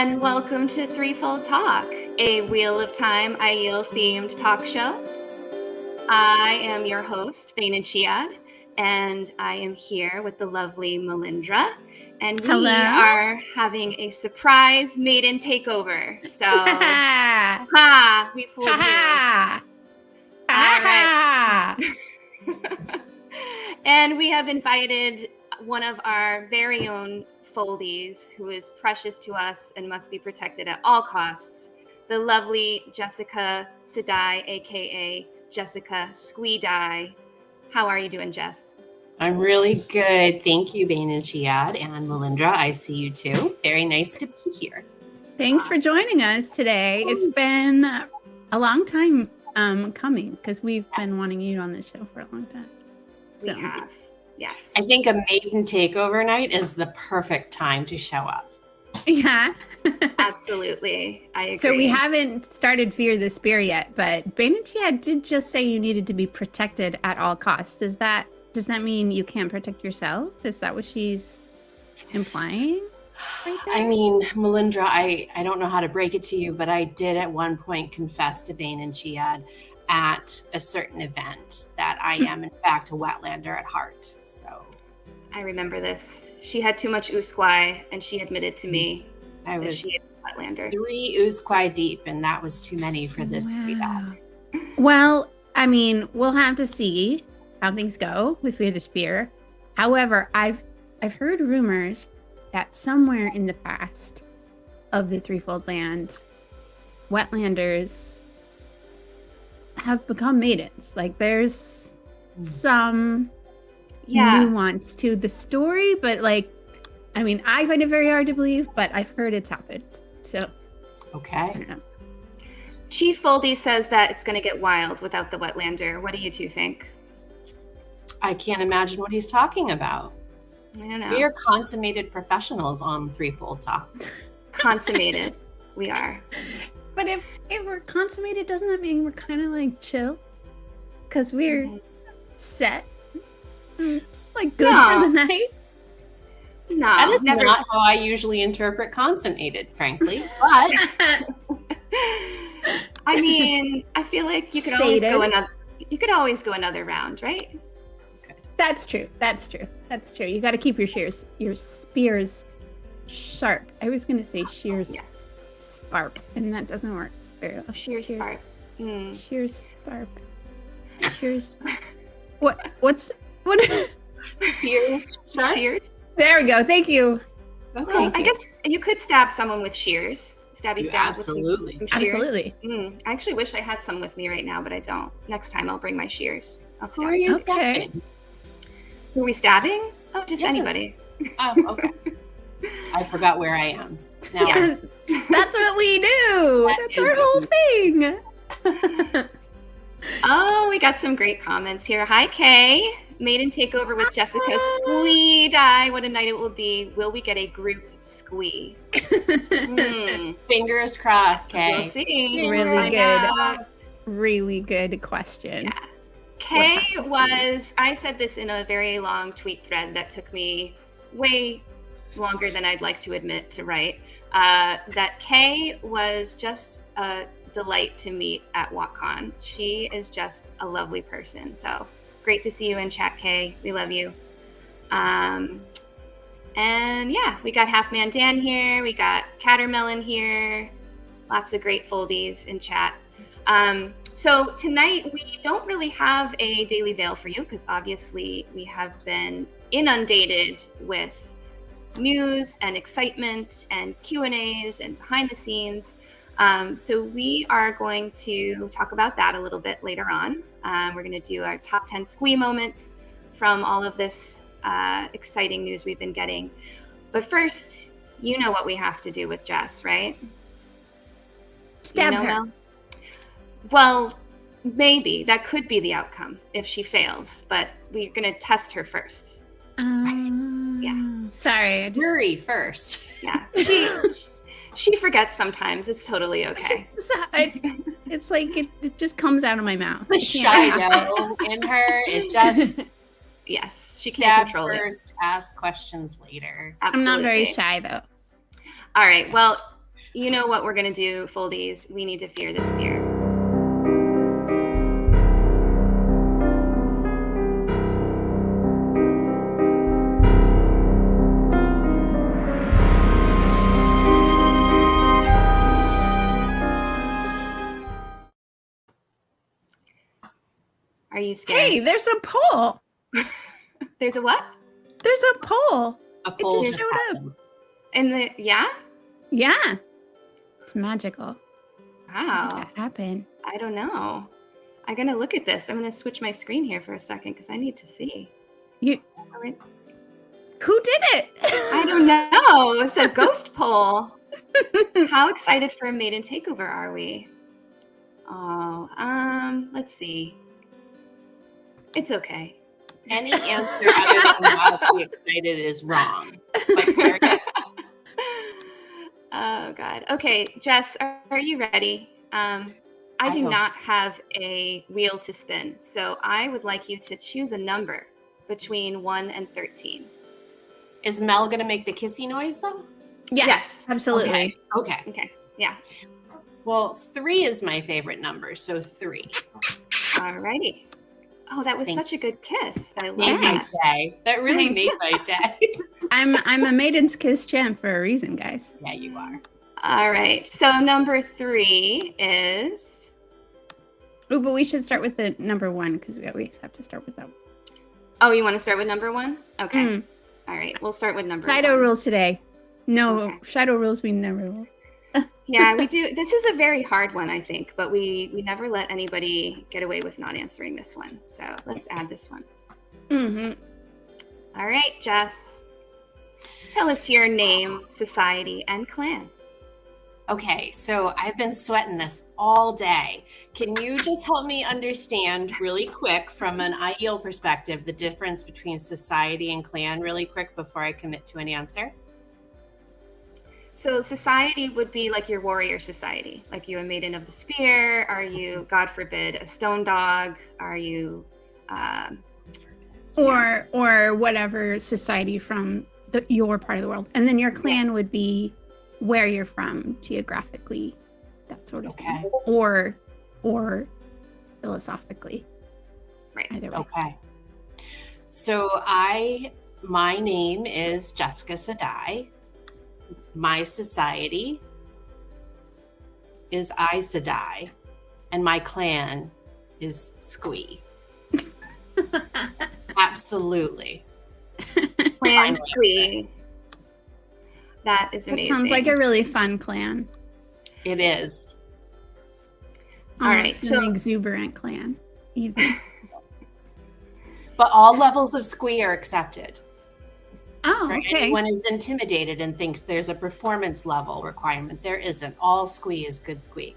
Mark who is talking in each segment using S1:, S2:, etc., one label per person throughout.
S1: and welcome to Threefold Talk, a Wheel of Time Aiel themed talk show. I am your host, Bain&Chiad, and I am here with the lovely Melindhra, and we are having a surprise maiden takeover. So, we fooled you. All right. And we have invited one of our very own foldies who is precious to us and must be protected at all costs, the lovely Jessica Squeedai, aka Jessica Squeedai. How are you doing, Jess?
S2: I'm really good. Thank you, Bain&Chiad and Melindhra. I see you too. Very nice to be here.
S3: Thanks for joining us today. It's been a long time coming because we've been wanting you on this show for a long time.
S1: So. We have. Yes.
S2: I think a maiden takeover night is the perfect time to show up.
S3: Yeah.
S1: Absolutely. I agree.
S3: So we haven't started Fear the Spear yet, but Bain&Chiad did just say you needed to be protected at all costs. Does that mean you can't protect yourself? Is that what she's implying? Right there?
S2: I mean, Melindhra, I don't know how to break it to you, but I did at one point confess to Bain&Chiad at a certain event that I am in fact a Wetlander at heart. So
S1: I remember this. She had too much usquai, and she admitted to me
S2: I was
S1: she is a Wetlander.
S2: 3 usquai deep, and that was too many for this Squeedai.
S3: Well, I mean, we'll have to see how things go with Fear the Spear. However, I've heard rumors that somewhere in the past of the Threefold Land, Wetlanders have become maidens. Like there's some nuance to the story, but like, I mean, I find it very hard to believe, but I've heard it's happened. So,
S2: okay.
S3: I don't know.
S1: Chief Foldy says that it's going to get wild without the Wetlander. What do you two think?
S2: I can't imagine what he's talking about.
S1: I don't know.
S2: We are consummated professionals on Threefold Talk.
S1: Consummated. We are.
S3: But if we're consummated, doesn't that mean we're kind of like chill? Because we're set. Like good for the night?
S1: No.
S2: That is not how I usually interpret consummated, frankly. But
S1: I mean, I feel like you could always go another round, right?
S3: Good. That's true. You got to keep your spears sharp. I was going to say shears. Yes. Sparp, and that doesn't work very well.
S1: Shears sparp.
S3: Shears sparp. Shears. What?
S2: Spears.
S1: Shears.
S3: There we go. Thank you.
S1: Okay. Well, I guess you could stab someone with shears. Stabby stab.
S2: Absolutely.
S1: With some shears.
S3: Absolutely.
S1: I actually wish I had some with me right now, but I don't. Next time I'll bring my shears. I'll stab.
S2: Who are you stabbing?
S1: Who are we stabbing? Oh, just anybody.
S2: Oh, okay. I forgot where I am. Now
S3: yeah. That's what we do. That's our whole thing.
S1: Oh, we got some great comments here. Hi, Kay. Maiden takeover with Jessica Squeedai. What a night it will be. Will we get a group squee?
S2: Fingers crossed, Kay.
S1: We'll see.
S3: Really good question.
S1: Yeah. Kay I said this in a very long tweet thread that took me way longer than I'd like to admit to write. That Kay was just a delight to meet at WatCon. She is just a lovely person. So great to see you in chat, Kay. We love you. And yeah, we got Half Man Dan here. We got Catermelon here. Lots of great foldies in chat. So tonight we don't really have a Daily Veil for you because obviously we have been inundated with news and excitement and Q&As and behind the scenes. So we are going to talk about that a little bit later on. We're going to do our top 10 squee moments from all of this exciting news we've been getting. But first, you know what we have to do with Jess, right?
S3: Stab her.
S1: Mel? Well, maybe. That could be the outcome if she fails. But we're going to test her first. Yeah.
S3: Sorry.
S2: Jury first.
S1: Yeah. She forgets sometimes. It's totally okay.
S3: It's like it just comes out of my mouth.
S2: The shadow in her. It just
S1: Yes, she can't control
S2: first,
S1: it.
S2: Ask questions later.
S1: Absolutely.
S3: I'm not very shy, though.
S1: All right. Well, You know what we're going to do, Foldies. We need to fear the spear. Are you scared?
S3: Hey, there's a poll.
S1: There's a what?
S3: There's a poll.
S2: A poll
S3: just
S2: just
S3: showed up.
S2: happened.
S1: In the
S3: Yeah. It's magical.
S1: Wow.
S3: How did that happen?
S1: I don't know. I'm gonna look at this. I'm gonna switch my screen here for a second because I need to see.
S3: You.
S1: All right.
S3: Who did it?
S1: I don't know. It's a ghost poll. How excited for a maiden takeover are we? Oh, let's see. It's okay.
S2: Any answer other than wildly excited is wrong. But Meredith,
S1: Oh God. Okay, Jess, are you ready? I do
S2: hope
S1: not
S2: so.
S1: have a wheel to spin, so I would like you to choose a number between 1 and 13.
S2: is Mel going to make the kissy noise though?
S3: Yes, absolutely.
S2: Okay.
S1: Okay. Yeah.
S2: Well, 3 is my favorite number, so 3.
S1: All righty. Oh, that was
S2: Thank
S1: such a good kiss. I love
S2: Made my
S1: that.
S2: day. That really made my day.
S3: I'm a maiden's kiss champ for a reason, guys.
S2: Yeah, you are.
S1: All right. So number 3 is.
S3: Oh, but we should start with the number 1 because we always have to start with that.
S1: Oh, you want to start with number 1? Okay.
S3: Mm.
S1: All right. We'll start with number
S3: Shido
S1: 1.
S3: rules today. No,
S1: Okay.
S3: Shido rules we never rule.
S1: Yeah, we do. This is a very hard one, I think, but we never let anybody get away with not answering this one. So let's add this one.
S3: Mm-hmm.
S1: All right, Jess. Tell us your name, society, and clan.
S2: Okay, so I've been sweating this all day. Can you just help me understand really quick from an Aiel perspective the difference between society and clan really quick before I commit to an answer?
S1: So society would be like your warrior society. Like you a maiden of the spear? Are you, God forbid, a stone dog? Are you
S3: Or whatever society from your part of the world. And then your clan would be where you're from geographically, that sort of thing. Or philosophically.
S1: right?
S3: Either way.
S2: Okay. So my name is Jessica Squeedai. My society is Aes Sedai, and my clan is Squee. Absolutely.
S1: Clan Squee. That is
S3: That
S1: amazing.
S3: sounds like a really fun clan.
S2: It is.
S1: All right,
S3: Almost
S1: so-
S3: an exuberant clan. Even.
S2: But all levels of Squee are accepted.
S3: Oh,
S2: For
S3: okay.
S2: anyone who's intimidated and thinks there's a performance level requirement, there isn't. All Squee is good Squee.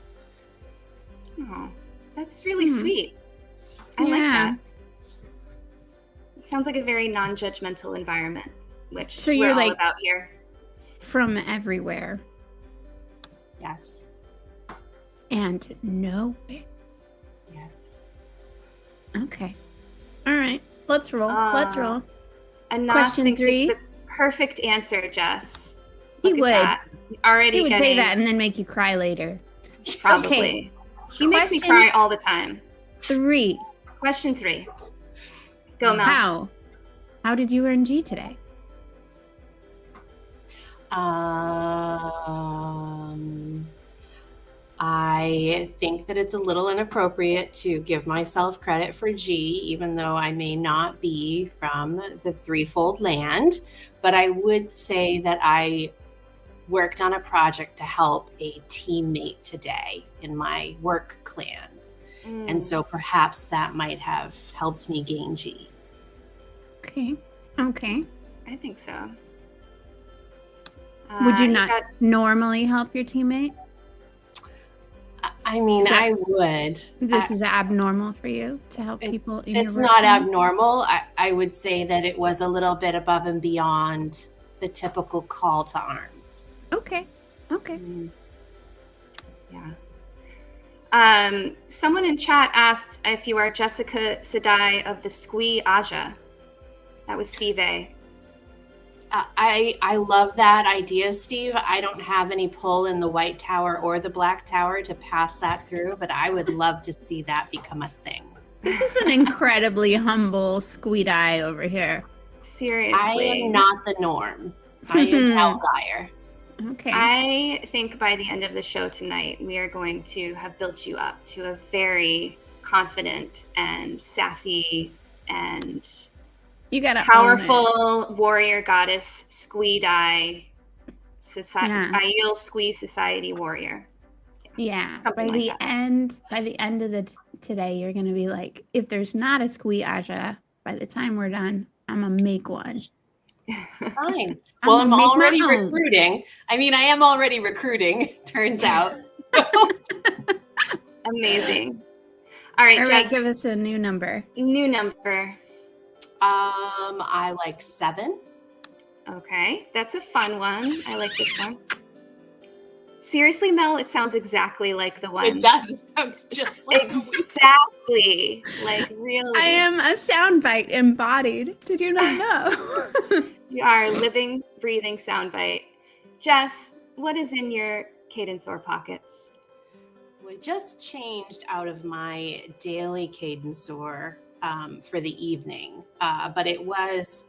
S1: Oh, that's really
S3: Hmm.
S1: sweet. I like
S3: Yeah.
S1: that. It sounds like a very non-judgmental environment, which
S3: So
S1: we're
S3: you're
S1: all
S3: like-
S1: about here.
S3: From everywhere
S2: Yes.
S3: and nowhere.
S2: Yes.
S3: Okay. All right. Let's roll. Let's roll.
S1: And Nas
S3: Question
S1: thinks
S3: 3.
S1: it's the perfect answer, Jess.
S3: He
S1: Look at
S3: would.
S1: that. Already
S3: He would say
S1: getting-
S3: that and then make you cry later.
S1: Probably.
S3: Okay.
S1: He makes me
S3: Question-
S1: cry all the time.
S3: 3.
S1: Question 3. Go, Mel.
S3: How did you earn G today?
S2: I think that it's a little inappropriate to give myself credit for G, even though I may not be from the threefold land. But I would say that I worked on a project to help a teammate today in my work clan. And so perhaps that might have helped me gain G.
S3: Okay. Okay.
S1: I think so.
S3: Would you
S1: you
S3: not
S1: got-
S3: normally help your teammate?
S2: I mean,
S3: So-
S2: I would.
S3: This is abnormal for you to help people in
S2: It's
S3: your work
S2: not
S3: clan?
S2: abnormal. I would say that it was a little bit above and beyond the typical call to arms.
S3: Okay. Okay.
S1: Yeah. Someone in chat asked if you are Jessica Squeedai of the Squee Aja. That was Steve A.
S2: I love that idea, Steve. I don't have any pull in the White Tower or the Black Tower to pass that through, but I would love to see that become a thing.
S3: This is an incredibly humble Squeedai over here.
S1: Seriously.
S2: I am not the norm. I am an outlier.
S3: Okay.
S1: I think by the end of the show tonight, we are going to have built you up to a very confident and sassy and
S3: You gotta
S1: powerful warrior goddess Squeedai Aiel Squee Society warrior.
S3: Yeah.
S1: Something
S3: By
S1: like
S3: the
S1: that.
S3: end of the today, you're gonna be like, if there's not a Squee-Aja, by the time we're done, I'm gonna make one.
S2: Fine. Well, I'm
S3: gonna make
S2: already
S3: my own.
S2: recruiting. I mean, I am already recruiting, turns out.
S1: Amazing. All right,
S3: All right,
S1: Jess,
S3: give us a new number.
S1: new number.
S2: I like 7.
S1: Okay, that's a fun one. I like this one. Seriously, Mel, it sounds exactly like the one.
S2: It does. It sounds just like
S1: Exactly. Like, really.
S3: I am a soundbite embodied. Did you not know?
S1: You are a living, breathing soundbite. Jess, what is in your cadence or pockets?
S2: We just changed out of my daily cadenceor for the evening, but it was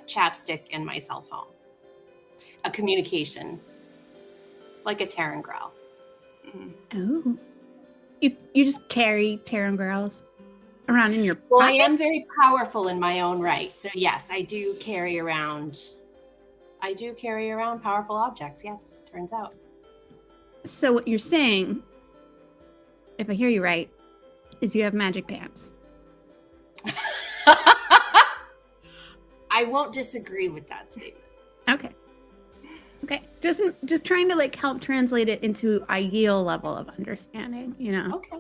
S2: chapstick and my cell phone. A communication, like a Terran Growl.
S3: Oh, you just carry Terran Girls around in your pocket?
S2: Well, I am very powerful in my own right, so yes, I do carry around powerful objects. Yes, turns out.
S3: So what you're saying, if I hear you right, is you have magic pants.
S2: I won't disagree with that statement.
S3: Okay. Just trying to like help translate it into Aiel level of understanding, you know.
S2: Okay.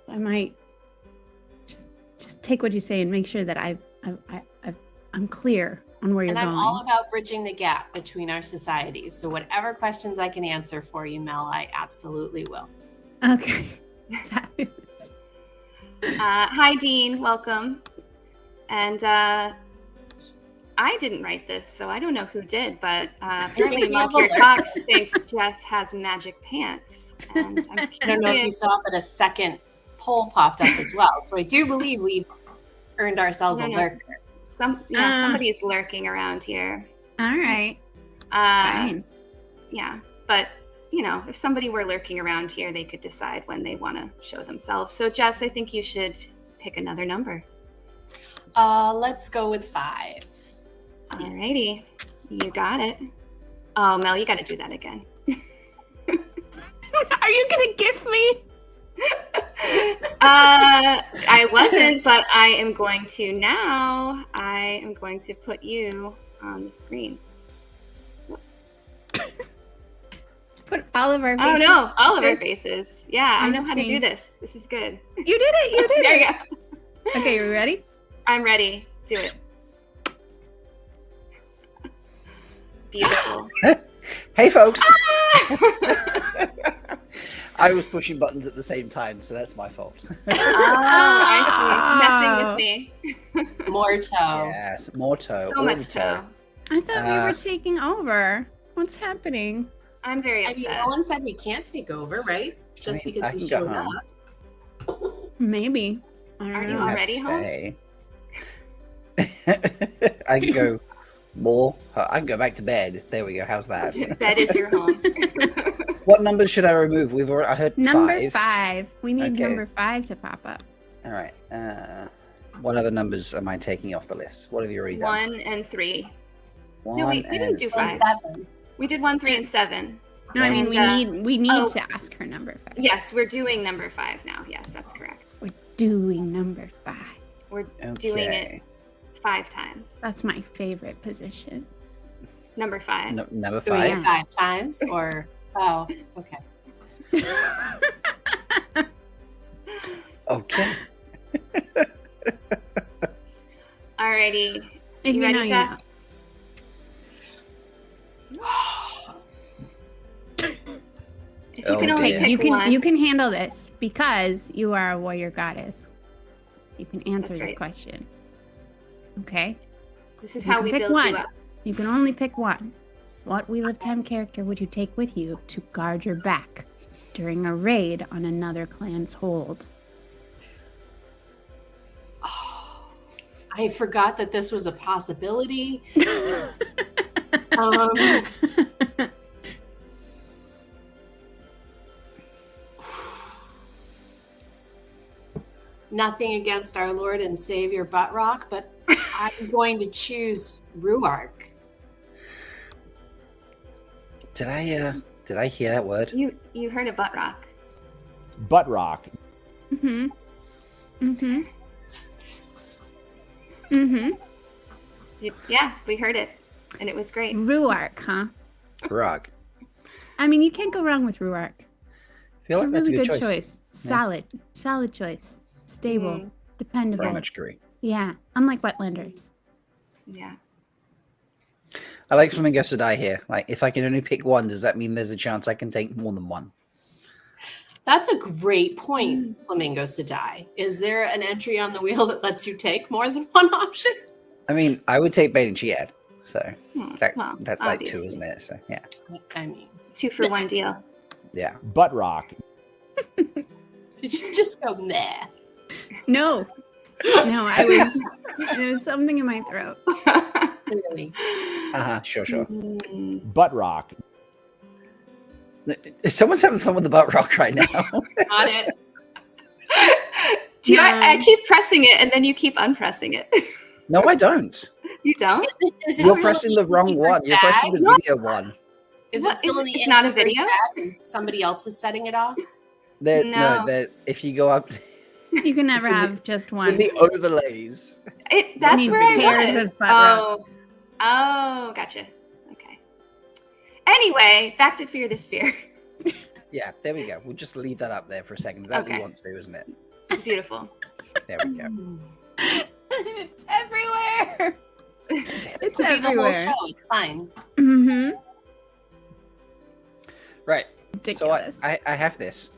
S3: I might just take what you say and make sure that I'm clear on where you're
S2: And
S3: going.
S2: I'm all about bridging the gap between our societies. So whatever questions I can answer for you, Mel, I absolutely will.
S3: Okay. Fabulous.
S1: Hi, Dean. Welcome. And I didn't write this, so I don't know who did, but apparently Malkier Talks thinks Jess has magic pants. And I'm
S2: I don't know if you saw, but a second poll popped up as well. So I do believe we've earned ourselves a lurker.
S1: Somebody's lurking around here.
S3: All right. Fine.
S1: Yeah, but you know, if somebody were lurking around here, they could decide when they want to show themselves. So Jess, I think you should pick another number.
S2: Let's go with 5.
S1: Alrighty, you got it. Oh, Mel, you got to do that again.
S3: Are you gonna gift me?
S1: I wasn't, but I am going to now. I am going to put you on the screen.
S3: Put all of our faces.
S1: Oh no, all of our faces. Yeah, I
S3: on
S1: know
S3: the
S1: how to do
S3: screen.
S1: this. This is good.
S3: You did it. You did
S1: There
S3: it.
S1: you go.
S3: Okay, you ready?
S1: I'm ready. Do it. Beautiful.
S4: Hey, folks. I was pushing buttons at the same time, so that's my fault.
S1: I see. Messing with me.
S2: More toe.
S4: Yes, more toe.
S1: So
S4: all
S1: much
S4: the
S1: toe.
S3: I thought we were taking over. What's happening?
S1: I'm very
S2: I
S1: upset.
S2: mean, no one said we can't take over, right? Just
S4: I
S2: because
S4: can
S2: we
S4: go
S2: showed
S4: home.
S2: up.
S3: Maybe. I don't
S1: Are you
S3: know.
S4: I have
S1: already
S4: to
S1: home?
S4: stay. I can go more. I can go back to bed. There we go. How's that?
S1: Bed is your home.
S4: What numbers should I remove? I heard
S3: Number
S4: 5.
S3: 5. We need
S4: Okay.
S3: number 5 to pop up.
S4: All right. What other numbers am I taking off the list? What have you already done?
S1: 1 and 3.
S4: One
S1: No, we didn't do
S4: and
S1: 5.
S2: 7.
S1: We did 1, 3, and 7.
S3: No, I mean
S1: And,
S3: we need
S1: oh.
S3: to ask her number 5.
S1: Yes, we're doing number 5 now. Yes, that's correct.
S3: We're doing number 5.
S1: We're doing it
S4: Okay.
S1: 5 times.
S3: That's my favorite position.
S1: Number 5.
S4: No, number
S2: Doing
S4: 5.
S2: it 5 times or okay.
S4: Okay.
S1: Alrighty.
S3: If
S1: You
S3: you know,
S1: ready,
S3: you
S1: Jess? If you
S4: Oh,
S1: can only
S4: dear.
S1: pick
S3: You
S1: one.
S3: can handle this because you are a warrior goddess. You can answer
S1: That's
S3: this
S1: right.
S3: question. Okay.
S1: This is
S3: You
S1: how
S3: can
S1: we
S3: pick
S1: build
S3: one.
S1: you up.
S3: You can only pick one. What Wheel of Time character would you take with you to guard your back during a raid on another clan's hold?
S2: Oh, I forgot that this was a possibility. Nothing against our Lord and Savior Buttrock, but I'm going to choose Ruark.
S4: Did I hear that word?
S1: You heard a butt rock.
S5: Butt rock.
S3: Mm-hmm. Mm-hmm. Mm-hmm.
S1: Yeah, we heard it, and it was great.
S3: Ruark, huh?
S4: Ruark.
S3: I mean, you can't go wrong with Ruark.
S4: I feel
S3: It's
S4: like
S3: a
S4: that's
S3: really
S4: a good
S3: good
S4: choice.
S3: choice. Solid choice. Stable, dependable.
S4: Very much agree.
S3: Yeah, unlike Wetlanders.
S1: Yeah.
S4: I like Flamingos to die here. Like, if I can only pick one, does that mean there's a chance I can take more than one?
S2: That's a great point, Flamingos to die. Is there an entry on the wheel that lets you take more than one option?
S4: I mean, I would take Bain&Chiad. So
S1: Well,
S4: that's like
S1: obviously.
S4: 2, isn't it? So yeah.
S2: I mean,
S1: 2 for 1 deal.
S4: Yeah.
S5: Butt rock.
S2: did you just go meh?
S3: No, there was something in my throat.
S2: Clearly.
S4: Sure.
S5: Butt rock.
S4: Someone's having fun with the butt rock right now.
S2: Got it.
S1: I keep pressing it, and then you keep unpressing it.
S4: No, I don't.
S1: You don't?
S2: Is it
S4: You're
S2: still
S4: pressing
S2: in
S4: the wrong one. You're pressing the
S2: bag?
S4: video one.
S2: Is
S1: What?
S2: it still in the
S1: It's not a
S2: inverter's
S1: video?
S2: bag? Somebody else is setting it off?
S1: No.
S4: If you go up,
S3: You can never
S4: It's in
S3: have just
S4: it's
S3: one.
S4: in the overlays.
S1: That's
S3: need
S1: where I
S3: pairs
S1: was.
S3: of butt rocks.
S1: Oh, gotcha. Okay. Anyway, back to Fear the Sphere.
S4: Yeah, there we go. We'll just leave that up there for a second. Is that what
S1: Okay.
S4: we want to do, isn't it?
S1: It's beautiful.
S4: There we go.
S3: It's everywhere. It's
S2: Could be the whole
S3: everywhere.
S2: show. It's fine.
S3: Mm-hmm.
S4: Right. So
S3: Ridiculous.
S4: I have this.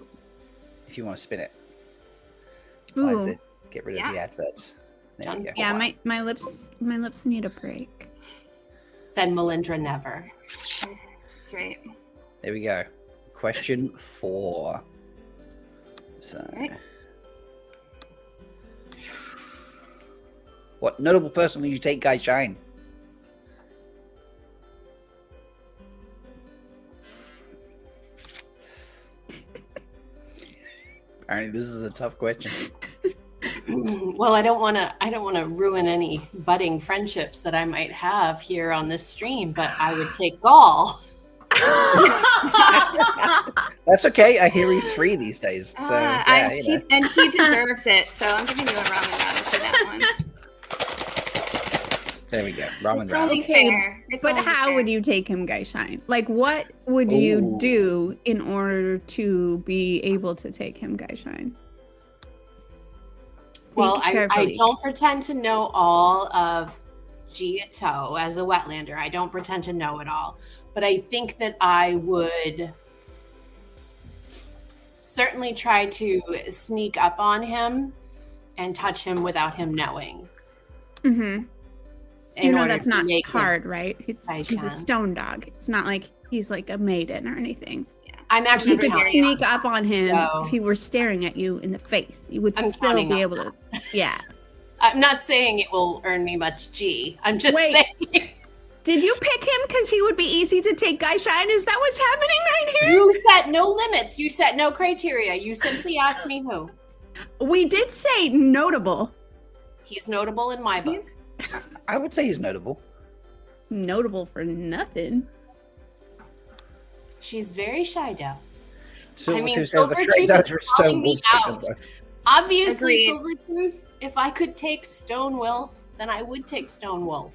S4: If you want to spin it. Why is
S3: Ooh.
S4: it? Get rid of the adverts. There
S2: Done.
S4: we go.
S3: Yeah, my lips need a break.
S2: Said Melindhra never.
S1: That's right.
S4: There we go. Question 4. So,
S1: Right.
S4: what notable person will you take, Guy Shine? Apparently, this is a tough question.
S2: Well, I don't want to ruin any budding friendships that I might have here on this stream, but I would take Gall.
S4: That's okay. I hear he's 3 these days. So yeah,
S1: and he deserves it. So I'm giving you a ramen ramen for that one.
S4: There we go. Ramen
S1: It's
S4: ramen.
S1: only
S3: Okay,
S1: fair. It's
S3: But
S1: only
S3: how
S1: fair.
S3: would you take him, Guy Shine? Like, what would you
S4: Ooh.
S3: do in order to be able to take him, Guy Shine?
S2: Well,
S3: Think
S2: I
S3: carefully.
S2: don't pretend to know all of Giato as a Wetlander. I don't pretend to know it all. But I think that I would certainly try to sneak up on him and touch him without him knowing.
S3: Mm-hmm.
S2: in
S3: You know
S2: order
S3: that's
S2: to
S3: not
S2: make him-
S3: hard, right?
S2: I
S3: He's a
S2: can.
S3: stone dog. It's not like he's like a maiden or anything.
S2: I'm actually
S3: You could
S1: Never
S2: counting
S3: sneak up on him
S2: So-
S3: if he were staring at you in the face. You would
S2: I'm
S3: still
S2: counting
S3: be
S2: on
S3: able to. Yeah.
S2: I'm not saying it will earn me much G. I'm just
S3: Wait.
S2: saying.
S3: Did you pick him because he would be easy to take, Guy Shine? Is that what's happening right here?
S2: You set no limits. You set no criteria. You simply asked me who.
S3: We did say notable.
S2: He's notable in my book.
S4: I would say he's notable.
S3: Notable for nothing.
S2: She's very shy now.
S4: So,
S2: I mean,
S4: who says the
S2: Silvertooth
S4: correct
S2: is
S4: answer is
S2: calling
S4: Stone
S2: me
S4: Wolf? Take them
S2: out.
S4: both.
S2: Obviously,
S1: Agreed.
S2: Silvertooth, if I could take Stone Wolf, then I would take Stone Wolf.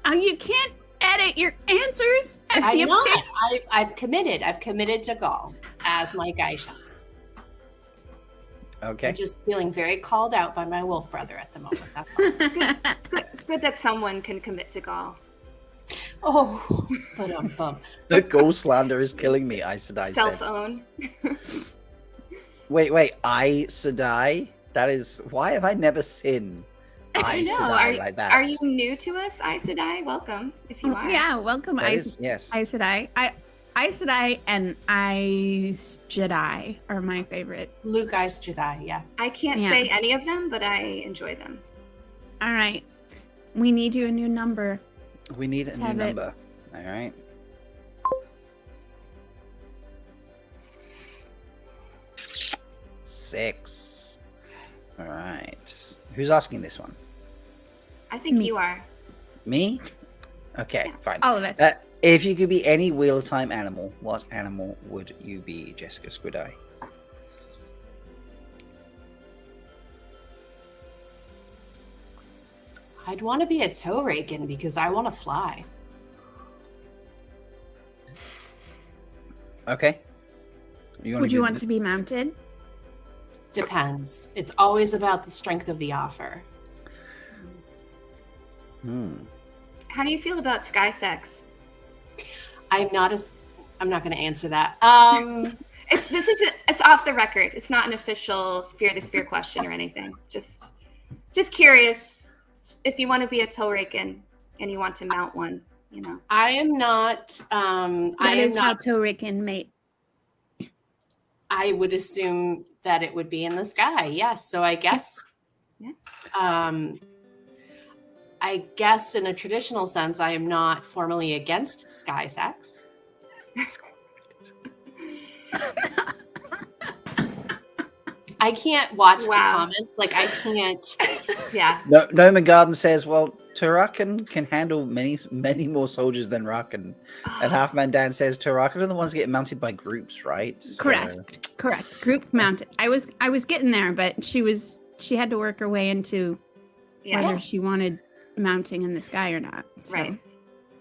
S3: You can't edit your answers after
S2: I'm
S3: you
S2: not.
S3: pick.
S2: I've committed. I've committed to Gaul as my Geisha.
S4: Okay.
S2: I'm just feeling very called out by my wolf brother at the moment. That's all.
S1: It's good that someone can commit to Gaul.
S2: Oh, but
S4: The ghost slander is killing me, Aes Sedai
S1: Self
S4: said.
S1: own.
S4: Wait, Aes Sedai? That is... Why have I never sinned?
S1: I know.
S4: like that.
S1: Are you new to us, Aes Sedai? Welcome, if you are.
S3: Yeah, welcome,
S4: Yes.
S3: Aes Sedai. Aes Sedai and Aes Jedi are my favorite.
S2: Luke Ice Jedi, yeah.
S1: I can't say any of them, but I enjoy them.
S3: All right. We need you a new number.
S4: We need a new
S3: have it.
S4: number. All right. Six. All right. Who's asking this one?
S1: I think
S3: Me.
S1: you are.
S4: Me? Okay,
S1: Yeah.
S4: fine.
S3: All of us.
S4: If you could be any Wheel of Time animal, what animal would you be, Jessica Squeedai?
S2: I'd want to be a toe raken because I want to fly.
S4: Okay.
S3: Would you want to be mounted?
S2: Depends. It's always about the strength of the offer.
S1: How do you feel about sky sex?
S2: I'm not going to answer that.
S1: It's off the record. It's not an official Fear the Spear question or anything. Just curious if you want to be a toe raken and you want to mount one, you know.
S2: I am not.
S3: That is how Toric mate.
S2: I would assume that it would be in the sky. Yes. So I guess.
S1: Yeah.
S2: I guess in a traditional sense, I am not formally against sky sex. I can't watch the comments. Like I can't.
S1: Yeah.
S4: No, Noman Garden says, well, Turakan can handle many more soldiers than Rakan. And Halfman Dan says Turakan are the ones that get mounted by groups, right?
S3: Correct. Group mounted. I was getting there, but she had to work her way into whether she wanted mounting in the sky or not. So.
S1: Right.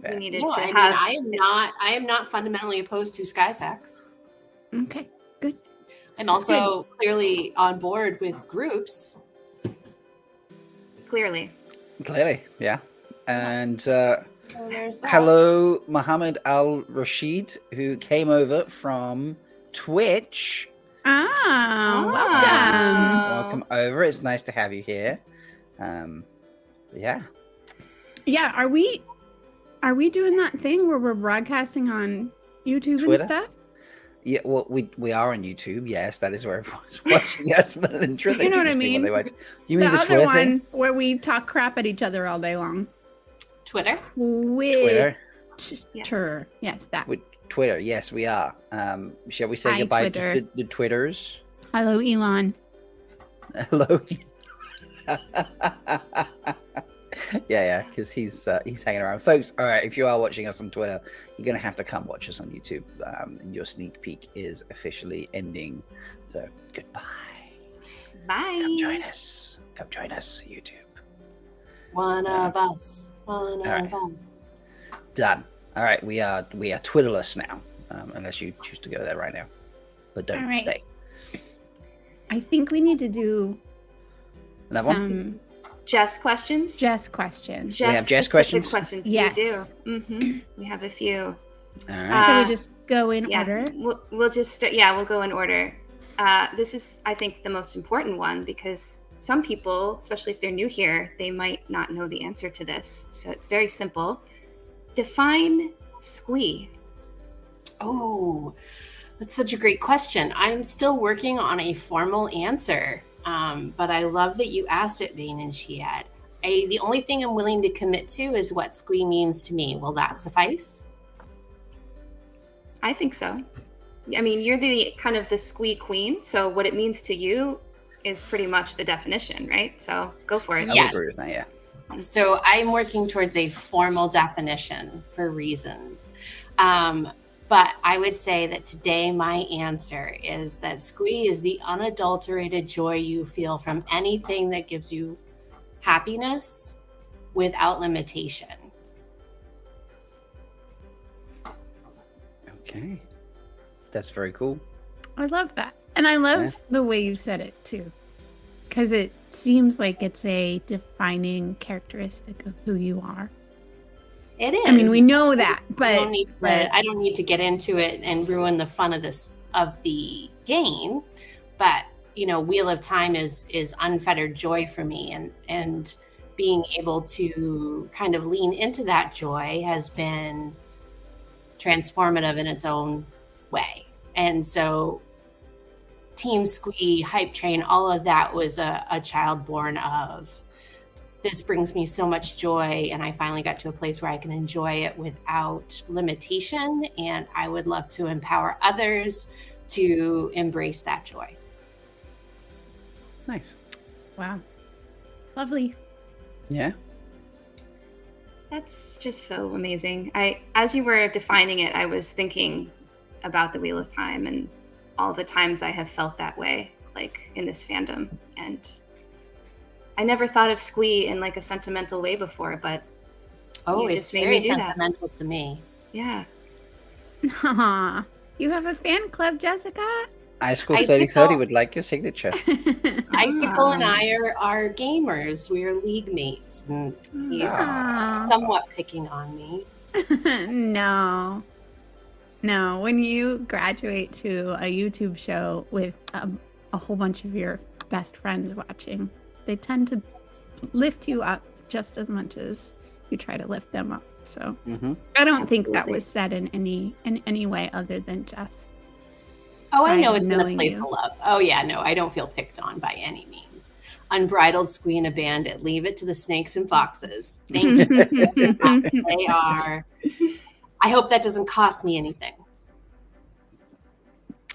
S1: We needed
S2: No,
S1: to
S2: I
S1: have.
S2: mean, I am not fundamentally opposed to sky sex.
S3: Okay. Good.
S2: I'm also clearly on board with groups.
S1: Clearly,
S4: yeah. And
S2: So there's that.
S4: hello, Muhammad Al Rashid, who came over from Twitch.
S3: Welcome.
S4: Welcome over. It's nice to have you here. Yeah.
S3: Yeah, are we doing that thing where we're broadcasting on YouTube
S4: Twitter?
S3: and stuff?
S4: Yeah, well, we are on YouTube. Yes, that is where everyone's watching. Yes, Melindhra.
S3: You know what I mean?
S4: You mean the
S3: other
S4: Twitter
S3: one
S4: thing?
S3: where we talk crap at each other all day long.
S2: Twitter.
S4: Twitter.
S3: Twitter. Yes, that.
S4: With Twitter. Yes, we are. Shall we say
S3: Hi,
S4: goodbye
S3: Twitter.
S4: to the Twitters?
S3: Hello, Elon.
S4: Hello. yeah, because he's hanging around, folks. All right, if you are watching us on Twitter, you're gonna have to come watch us on YouTube. And your sneak peek is officially ending. So goodbye.
S1: bye.
S4: Come join us. YouTube.
S2: One of us.
S4: right.
S2: Us.
S4: Done. All right, we are Twitterless now, unless you choose to go there right now, but don't
S3: All right.
S4: stay.
S3: I think we need to do
S4: Another one?
S3: some
S1: Jess questions.
S3: Jess questions.
S4: We have Jess
S1: specific
S4: questions?
S1: Yes.
S3: Yes.
S1: We do. We have a few.
S4: All right.
S3: Shall we just go in order?
S1: We'll just start. Yeah, we'll go in order. This is, I think, the most important one because some people, especially if they're new here, they might not know the answer to this. So it's very simple. Define squee.
S2: Oh, that's such a great question. I'm still working on a formal answer, but I love that you asked it, Bain&Chiad. The only thing I'm willing to commit to is what squee means to me. Will that suffice?
S1: I think so. I mean, you're the kind of the squee queen. So what it means to you is pretty much the definition, right? So go for it.
S4: I would agree with that. Yeah.
S2: So I'm working towards a formal definition for reasons. But I would say that today my answer is that squee is the unadulterated joy you feel from anything that gives you happiness without limitation.
S4: Okay. That's very cool.
S3: I love that. And I love the way you said it too. Because it seems like it's a defining characteristic of who you are.
S2: It is.
S3: I mean, we know that, but
S2: I don't need to get into it and ruin the fun of the game. But you know, Wheel of Time is unfettered joy for me, and being able to kind of lean into that joy has been transformative in its own way. And so Team Squee, Hype Train, all of that was a child born of, this brings me so much joy, and I finally got to a place where I can enjoy it without limitation, and I would love to empower others to embrace that joy.
S4: Nice.
S3: Wow. Lovely.
S4: Yeah.
S1: That's just so amazing. As you were defining it, I was thinking about the Wheel of Time and all the times I have felt that way, like in this fandom. And I never thought of Squee in like a sentimental way before, but
S2: Oh,
S1: you
S2: it's
S1: just made
S2: very
S1: me do that.
S2: sentimental to me.
S1: Yeah.
S3: Aw, you have a fan club, Jessica?
S4: Icicle
S2: Icicle.
S4: 3030 would like your signature.
S2: Icicle and I are gamers. We are league mates, and he's
S3: Aw.
S2: somewhat picking on me.
S3: No. No, when you graduate to a YouTube show with a whole bunch of your best friends watching, they tend to lift you up just as much as you try to lift them up. So I don't think that
S1: Absolutely.
S3: was said in any way other than just
S2: Oh, I
S3: pride
S2: know
S3: of
S2: it's in a
S3: knowing
S2: place
S3: you.
S2: of love. Oh, yeah, no, I don't feel picked on by any means. Unbridled Squee and a bandit. Leave it to the snakes and foxes. Thank you. They are. I hope that doesn't cost me anything.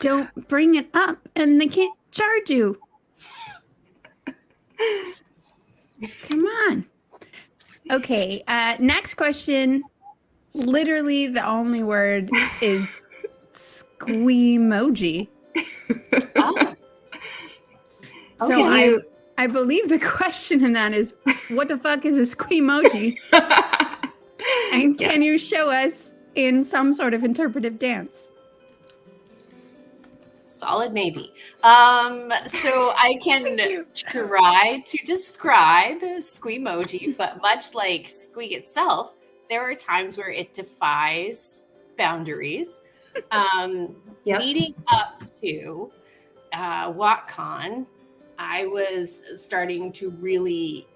S3: Don't bring it up and they can't charge you. Come on. Okay, next question. Literally the only word is squee-moji.
S2: Oh,
S3: So
S1: Okay.
S3: I believe the question in that is, what the fuck is a squee-moji? And can you show us in some sort of interpretive dance?
S2: solid maybe. So I can try to describe Squee-moji, but much like Squee itself, there are times where it defies boundaries.
S1: Yep.
S2: Leading up to WatCon, I was starting to really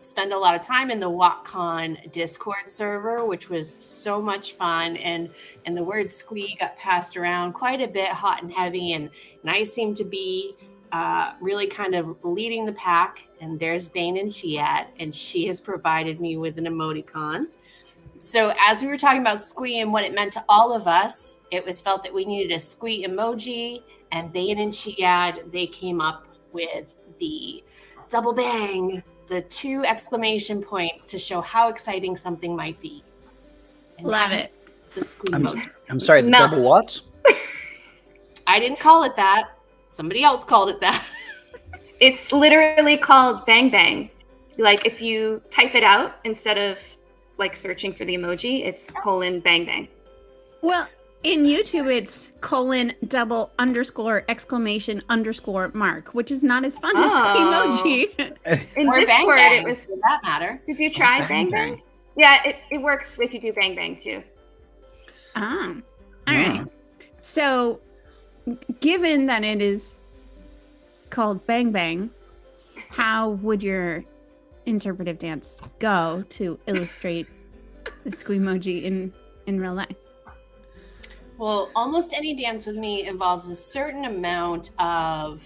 S2: spend a lot of time in the WatCon Discord server, which was so much fun. And the word Squee got passed around quite a bit, hot and heavy. And I seemed to be really kind of leading the pack. And there's Bain&Chiad, and she has provided me with an emoticon. So as we were talking about Squee and what it meant to all of us, it was felt that we needed a Squee emoji, and Bain&Chiad, they came up with the double bang, the 2 exclamation points to show how exciting something might be. And
S3: Love
S2: that's
S3: it.
S2: The Squee emoji.
S4: I'm sorry, the
S1: Mel-
S4: double what?
S2: I didn't call it that. Somebody else called it that.
S1: It's literally called Bang Bang. Like if you type it out instead of like searching for the emoji, it's :bang bang.
S3: Well, in YouTube, it's :_!_mark, which is not as fun as
S1: Oh.
S3: Squee-moji.
S1: In
S2: Or bang
S1: Discord,
S2: bang,
S1: it was.
S2: for that matter.
S1: Did you try
S4: Bang
S1: Bang Bang?
S4: Bang.
S1: Yeah, it works if you do Bang Bang too.
S3: All right. So, given that it is called Bang Bang, how would your interpretive dance go to illustrate the Squee-moji in real life?
S2: Well, almost any dance with me involves a certain amount of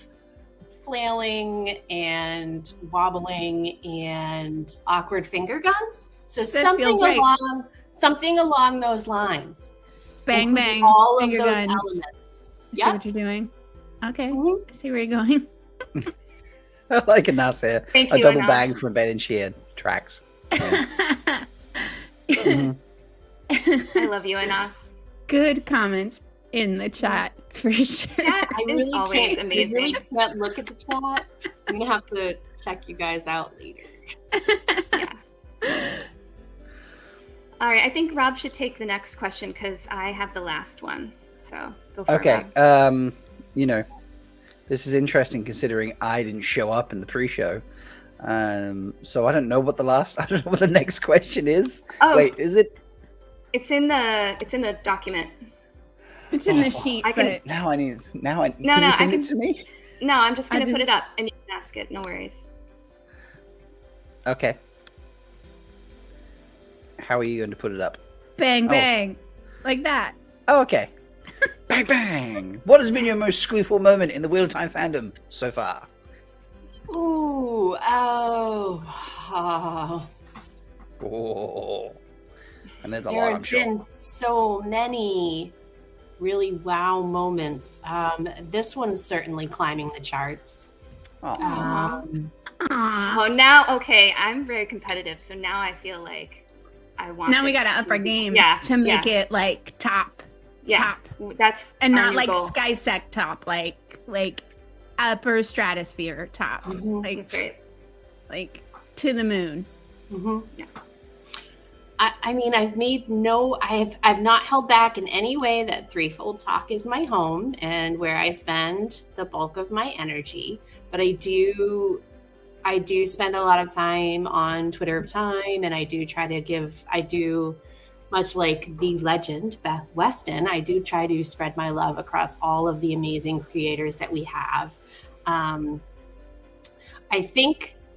S2: flailing and wobbling and awkward finger guns. So something
S3: feels right.
S2: something along those lines.
S3: Bang
S2: including
S3: bang,
S2: all of
S3: finger
S2: those
S3: guns.
S2: elements.
S3: I see
S2: Yeah.
S3: what you're doing. Okay,
S2: Mhm.
S3: I see where you're going.
S4: I like a nice here.
S1: Thank
S4: A
S1: you,
S4: double
S1: Anas.
S4: bang from Bain&Chiad tracks. Mhm.
S1: I love you, Anas.
S3: Good comments in the chat for sure.
S1: That
S2: I
S1: is
S2: really
S1: always
S2: can't,
S1: amazing.
S2: I really can't look at the chat. I'm gonna have to check you guys out later.
S1: Yeah. All right, I think Rob should take the next question because I have the last one. So go for it.
S4: Okay.
S1: Rob.
S4: You know, this is interesting considering I didn't show up in the pre-show. So I don't know what I don't know what the next question is.
S1: Oh,
S4: Wait, is it?
S1: it's in the document.
S3: It's in the sheet,
S1: I can-
S3: but
S4: Now I need. Can
S1: no,
S4: you
S1: I
S4: send
S1: can-
S4: it to me?
S1: No, I'm just
S3: I
S1: gonna put it
S3: just-
S1: up and you can ask it. No worries.
S4: Okay. How are you going to put it up?
S3: Bang, bang. Like that.
S4: Oh, okay. Bang, bang. What has been your most squee-ful moment in the Wheel of Time fandom so far?
S2: Ooh, oh.
S4: Oh. And there's a
S2: There
S4: lot, I'm
S2: have
S4: sure.
S2: been so many really wow moments. This one's certainly climbing the charts.
S4: Oh.
S3: Aw.
S1: Oh, now, okay, I'm very competitive, so now I feel like I want.
S3: Now we
S1: this
S3: gotta up
S1: to
S3: our
S1: be-
S3: game
S1: Yeah,
S3: to make
S1: yeah,
S3: it like top.
S1: yeah.
S3: Top.
S1: That's
S3: And
S1: our
S3: not
S1: new
S3: like
S1: goal.
S3: SkySec top, like upper stratosphere top.
S2: Mhm.
S3: Like
S1: That's right.
S3: like to the moon.
S2: Mm-hmm.
S1: Yeah.
S2: I mean, I've not held back in any way that Threefold Talk is my home and where I spend the bulk of my energy. But I do spend a lot of time on Twitter of Time, and I do, much like the legend Beth Weston, I do try to spread my love across all of the amazing creators that we have.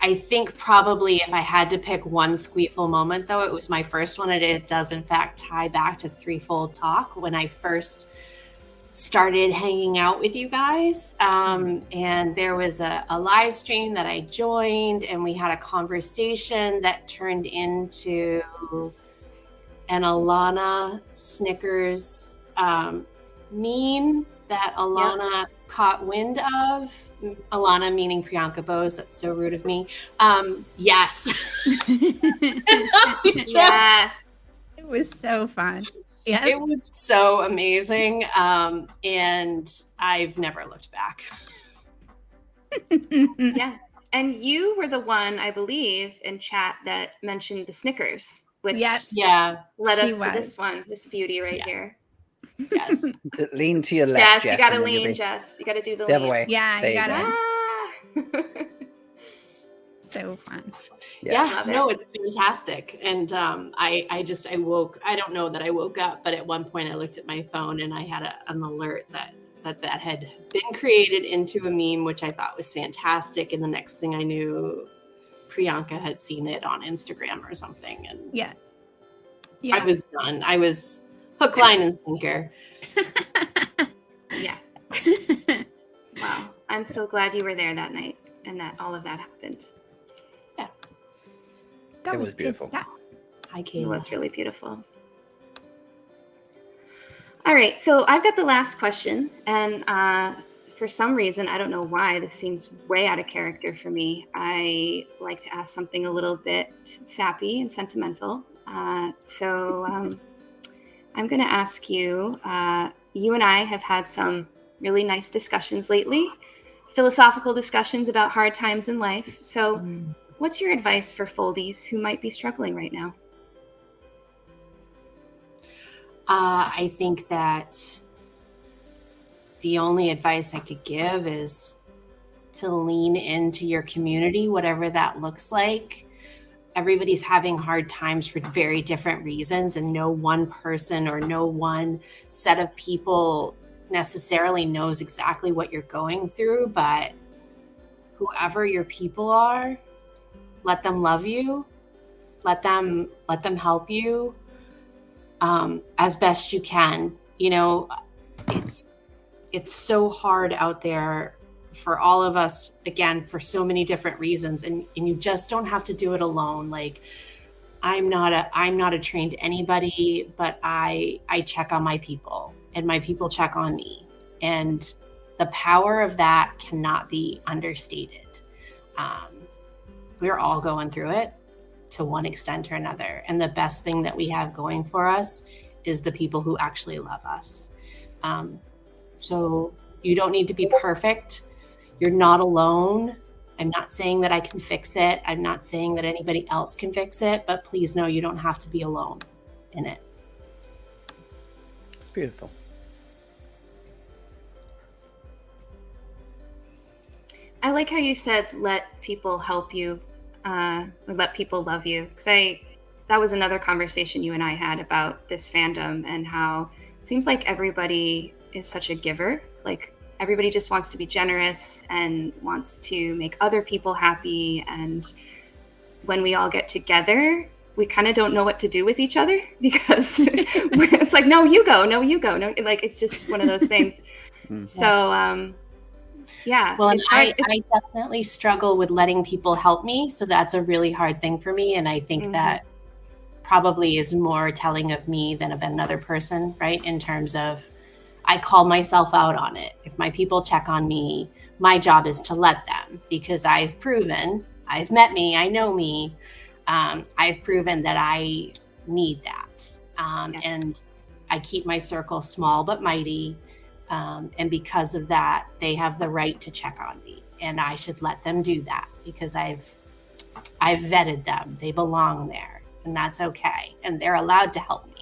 S2: I think probably if I had to pick one squee-ful moment, though, it was my first one, and it does in fact tie back to Threefold Talk when I first started hanging out with you guys. And there was a live stream that I joined, and we had a conversation that turned into an Alana Snickers meme that Alana caught wind of. Alana meaning Priyanka Bose. That's so rude of me. Yes.
S1: Yes.
S3: It was so fun. Yeah.
S2: It was so amazing. And I've never looked back.
S1: Yeah. And you were the one, I believe, in chat that mentioned the Snickers, which
S3: Yep.
S2: Yeah.
S1: led
S3: She
S1: us to
S3: was.
S1: this one, this beauty right
S2: Yes.
S1: here.
S2: Yes.
S4: Lean to your left,
S1: Jess,
S4: Jess.
S1: you gotta
S4: and then you'll
S1: lean,
S4: be
S1: Jess. You gotta do the
S4: the other
S1: lean.
S4: way.
S3: Yeah,
S4: There
S3: you
S4: you
S3: gotta.
S4: go.
S1: Ah.
S3: So fun.
S2: Yes,
S1: Love
S2: no, it's fantastic. And I woke, I don't know that I woke up, but at one point I looked at my phone and I had an alert that had been created into a meme, which I thought was fantastic. And the next thing I knew, Priyanka had seen it on Instagram or something. And
S3: Yeah.
S2: I was done. I was hook, line, and sinker.
S1: Yeah. Wow. I'm so glad you were there that night and that all of that happened.
S3: That
S4: It
S3: was
S4: was
S3: good
S4: beautiful.
S3: stuff.
S2: Hi,
S1: It
S2: Kayla.
S1: was really beautiful. All right, so I've got the last question, and for some reason, I don't know why, this seems way out of character for me. I like to ask something a little bit sappy and sentimental. So I'm going to ask you, you and I have had some really nice discussions lately, philosophical discussions about hard times in life. So what's your advice for foldies who might be struggling right now?
S2: I think that the only advice I could give is to lean into your community, whatever that looks like. Everybody's having hard times for very different reasons, and no one person or no one set of people necessarily knows exactly what you're going through, but whoever your people are, let them love you, let them help you as best you can. You know, it's so hard out there for all of us, again, for so many different reasons, and you just don't have to do it alone. Like, I'm not a trained anybody, but I check on my people and my people check on me, and the power of that cannot be understated. We're all going through it to one extent or another, and the best thing that we have going for us is the people who actually love us. So you don't need to be perfect. You're not alone. I'm not saying that I can fix it. I'm not saying that anybody else can fix it, but please know you don't have to be alone in it.
S4: It's beautiful.
S1: I like how you said, let people help you, let people love you. Because that was another conversation you and I had about this fandom and how it seems like everybody is such a giver. Like, everybody just wants to be generous and wants to make other people happy and when we all get together, we kind of don't know what to do with each other because it's like, no, you go, no, like it's just one of those things. So yeah.
S2: Well, and I definitely struggle with letting people help me, so that's a really hard thing for me, and I think that probably is more telling of me than of another person, right? In terms of, I call myself out on it. If my people check on me, my job is to let them, because I've met me, I know me, I've proven that I need that. And I keep my circle small but mighty. And because of that, they have the right to check on me, and I should let them do that because I've vetted them. They belong there, and that's okay. And they're allowed to help me.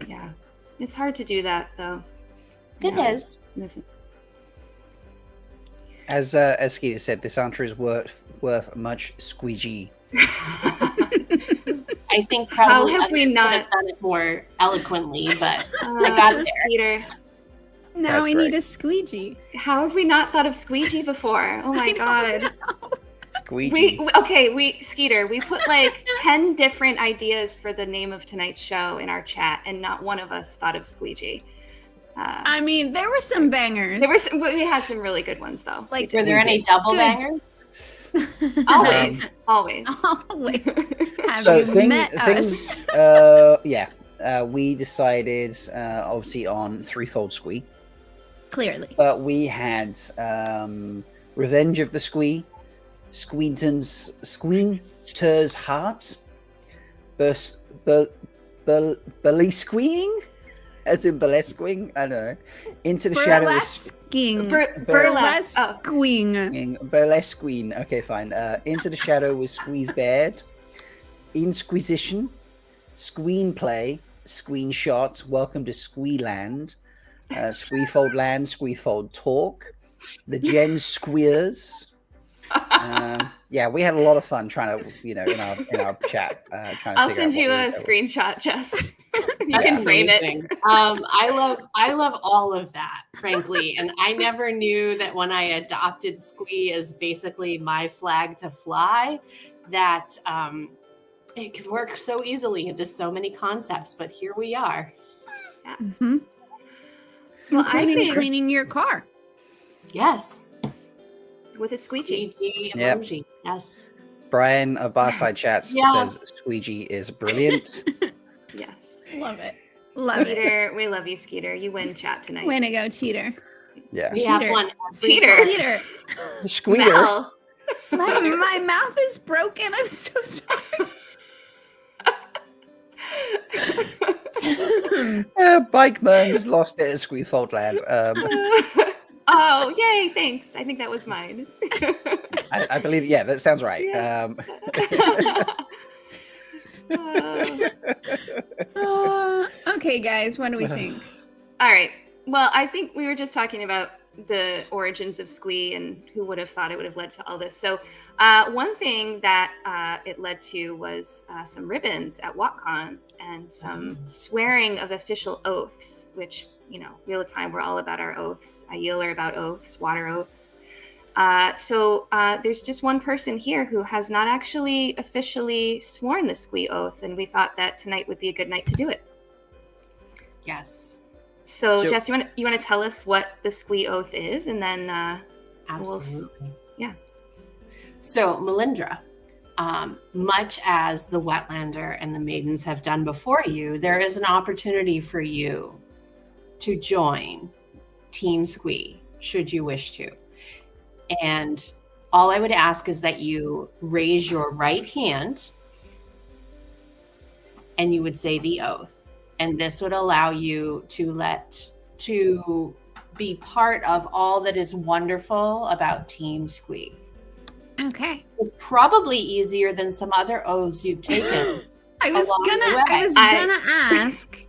S1: Yeah. It's hard to do that though.
S2: It is.
S4: As Skeeter said, this answer is worth much squeegee.
S2: I think probably
S1: how have we not
S2: have done it more eloquently, but
S1: I got there. Skeeter.
S3: Now
S4: That's
S3: we
S4: great.
S3: need a squeegee.
S1: How have we not thought of squeegee before? Oh my god.
S4: Squeegee.
S1: Skeeter, we put like 10 different ideas for the name of tonight's show in our chat, and not one of us thought of squeegee.
S3: I mean, there were some bangers.
S1: We had some really good ones though.
S3: Like,
S2: were there any double bangers?
S1: Always.
S3: always. Have
S4: So
S3: you met us?
S4: we decided obviously on threefold squee,
S3: Clearly.
S4: but we had Revenge of the Squee, Squeenter's Heart, Burlesqueing, as in burlesquing, I don't know, Into the Shadow with
S3: Burlesquing.
S1: Burlesquing.
S4: Burlesqueen. Okay, fine. Into the Shadow with Squeeze Baird, Inquisition, Squeen Play, Squeen Shot, Welcome to Squeeland, Squeefold Land, Squeefold Talk, the Gen Squeers. Yeah, we had a lot of fun trying to, in our chat, trying to.
S1: I'll
S4: figure out
S1: send you
S4: what
S1: a
S4: we were
S1: screenshot, Jess. You
S2: That's
S1: can frame
S2: amazing.
S1: it.
S2: I love all of that, frankly, and I never knew that when I adopted squee as basically my flag to fly, that it could work so easily into so many concepts. But here we are.
S3: Mm-hmm.
S1: Well, I
S3: Including
S1: think
S3: cleaning your car.
S2: Yes.
S1: with a squeegee.
S2: Squeegee
S4: Yep.
S2: emoji. Yes.
S4: Brian of Barside Chats
S2: Yeah.
S4: says squeegee is brilliant.
S1: Yes.
S3: Love it. Love it.
S1: Skeeter, we love you, Skeeter. You win chat tonight.
S3: Way to go, cheater.
S4: Yeah.
S2: We have
S3: Cheater.
S2: one.
S1: Cheater.
S3: Cheater.
S4: Squeeter.
S1: Mel.
S3: My mouth is broken. I'm so sorry.
S4: Bikeman's lost it at Squeefold Land.
S1: Oh, yay, thanks. I think that was mine.
S4: I believe, yeah, that sounds right.
S1: Yeah.
S3: Okay, guys, what do we think?
S1: All right. Well, I think we were just talking about the origins of squee and who would have thought it would have led to all this. So one thing that it led to was some ribbons at WatCon and some swearing of official oaths, which, Wheel of Time, we're all about our oaths. Aiel are about oaths, water oaths. So there's just one person here who has not actually officially sworn the squee oath, and we thought that tonight would be a good night to do it.
S2: Yes.
S1: So Jess, you want to tell us what the squee oath is, and then
S2: Absolutely.
S1: yeah.
S2: So, Melindhra, much as the Wetlander and the Maidens have done before you, there is an opportunity for you to join Team Squee, should you wish to. And all I would ask is that you raise your right hand and you would say the oath. And this would allow you to be part of all that is wonderful about Team Squee.
S3: Okay.
S2: It's probably easier than some other oaths you've taken.
S3: I was gonna ask,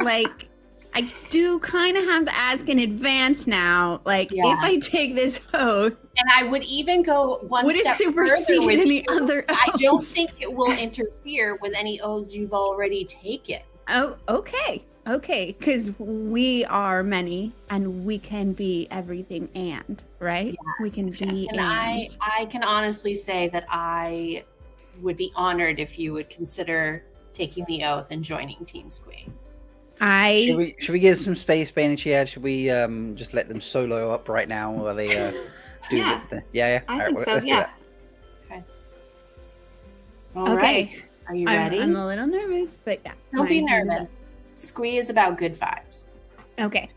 S3: like, I do kind of have to ask in advance now, like, if I take this oath,
S2: and I would even go one
S3: would
S2: step
S3: it supersede
S2: further with
S3: any
S2: you.
S3: other oaths?
S2: I don't think it will interfere with any oaths you've already taken.
S3: Oh, okay. Okay, because we are many and we can be everything and, right? We can be
S2: And I can honestly say that I would be honored if you would consider taking the oath and joining Team Squee.
S4: Should we give some space, Bain&Chiad? Should we just let them solo up right now while they do
S1: Yeah.
S4: yeah?
S1: I
S4: All
S1: think
S4: right,
S1: so.
S4: let's do
S1: Yeah.
S4: that.
S2: Okay. All
S3: Okay.
S2: right. Are you ready?
S3: I'm a little nervous, but yeah.
S2: Don't be
S3: my hands
S2: nervous. Squee is about good vibes.
S3: up. Okay.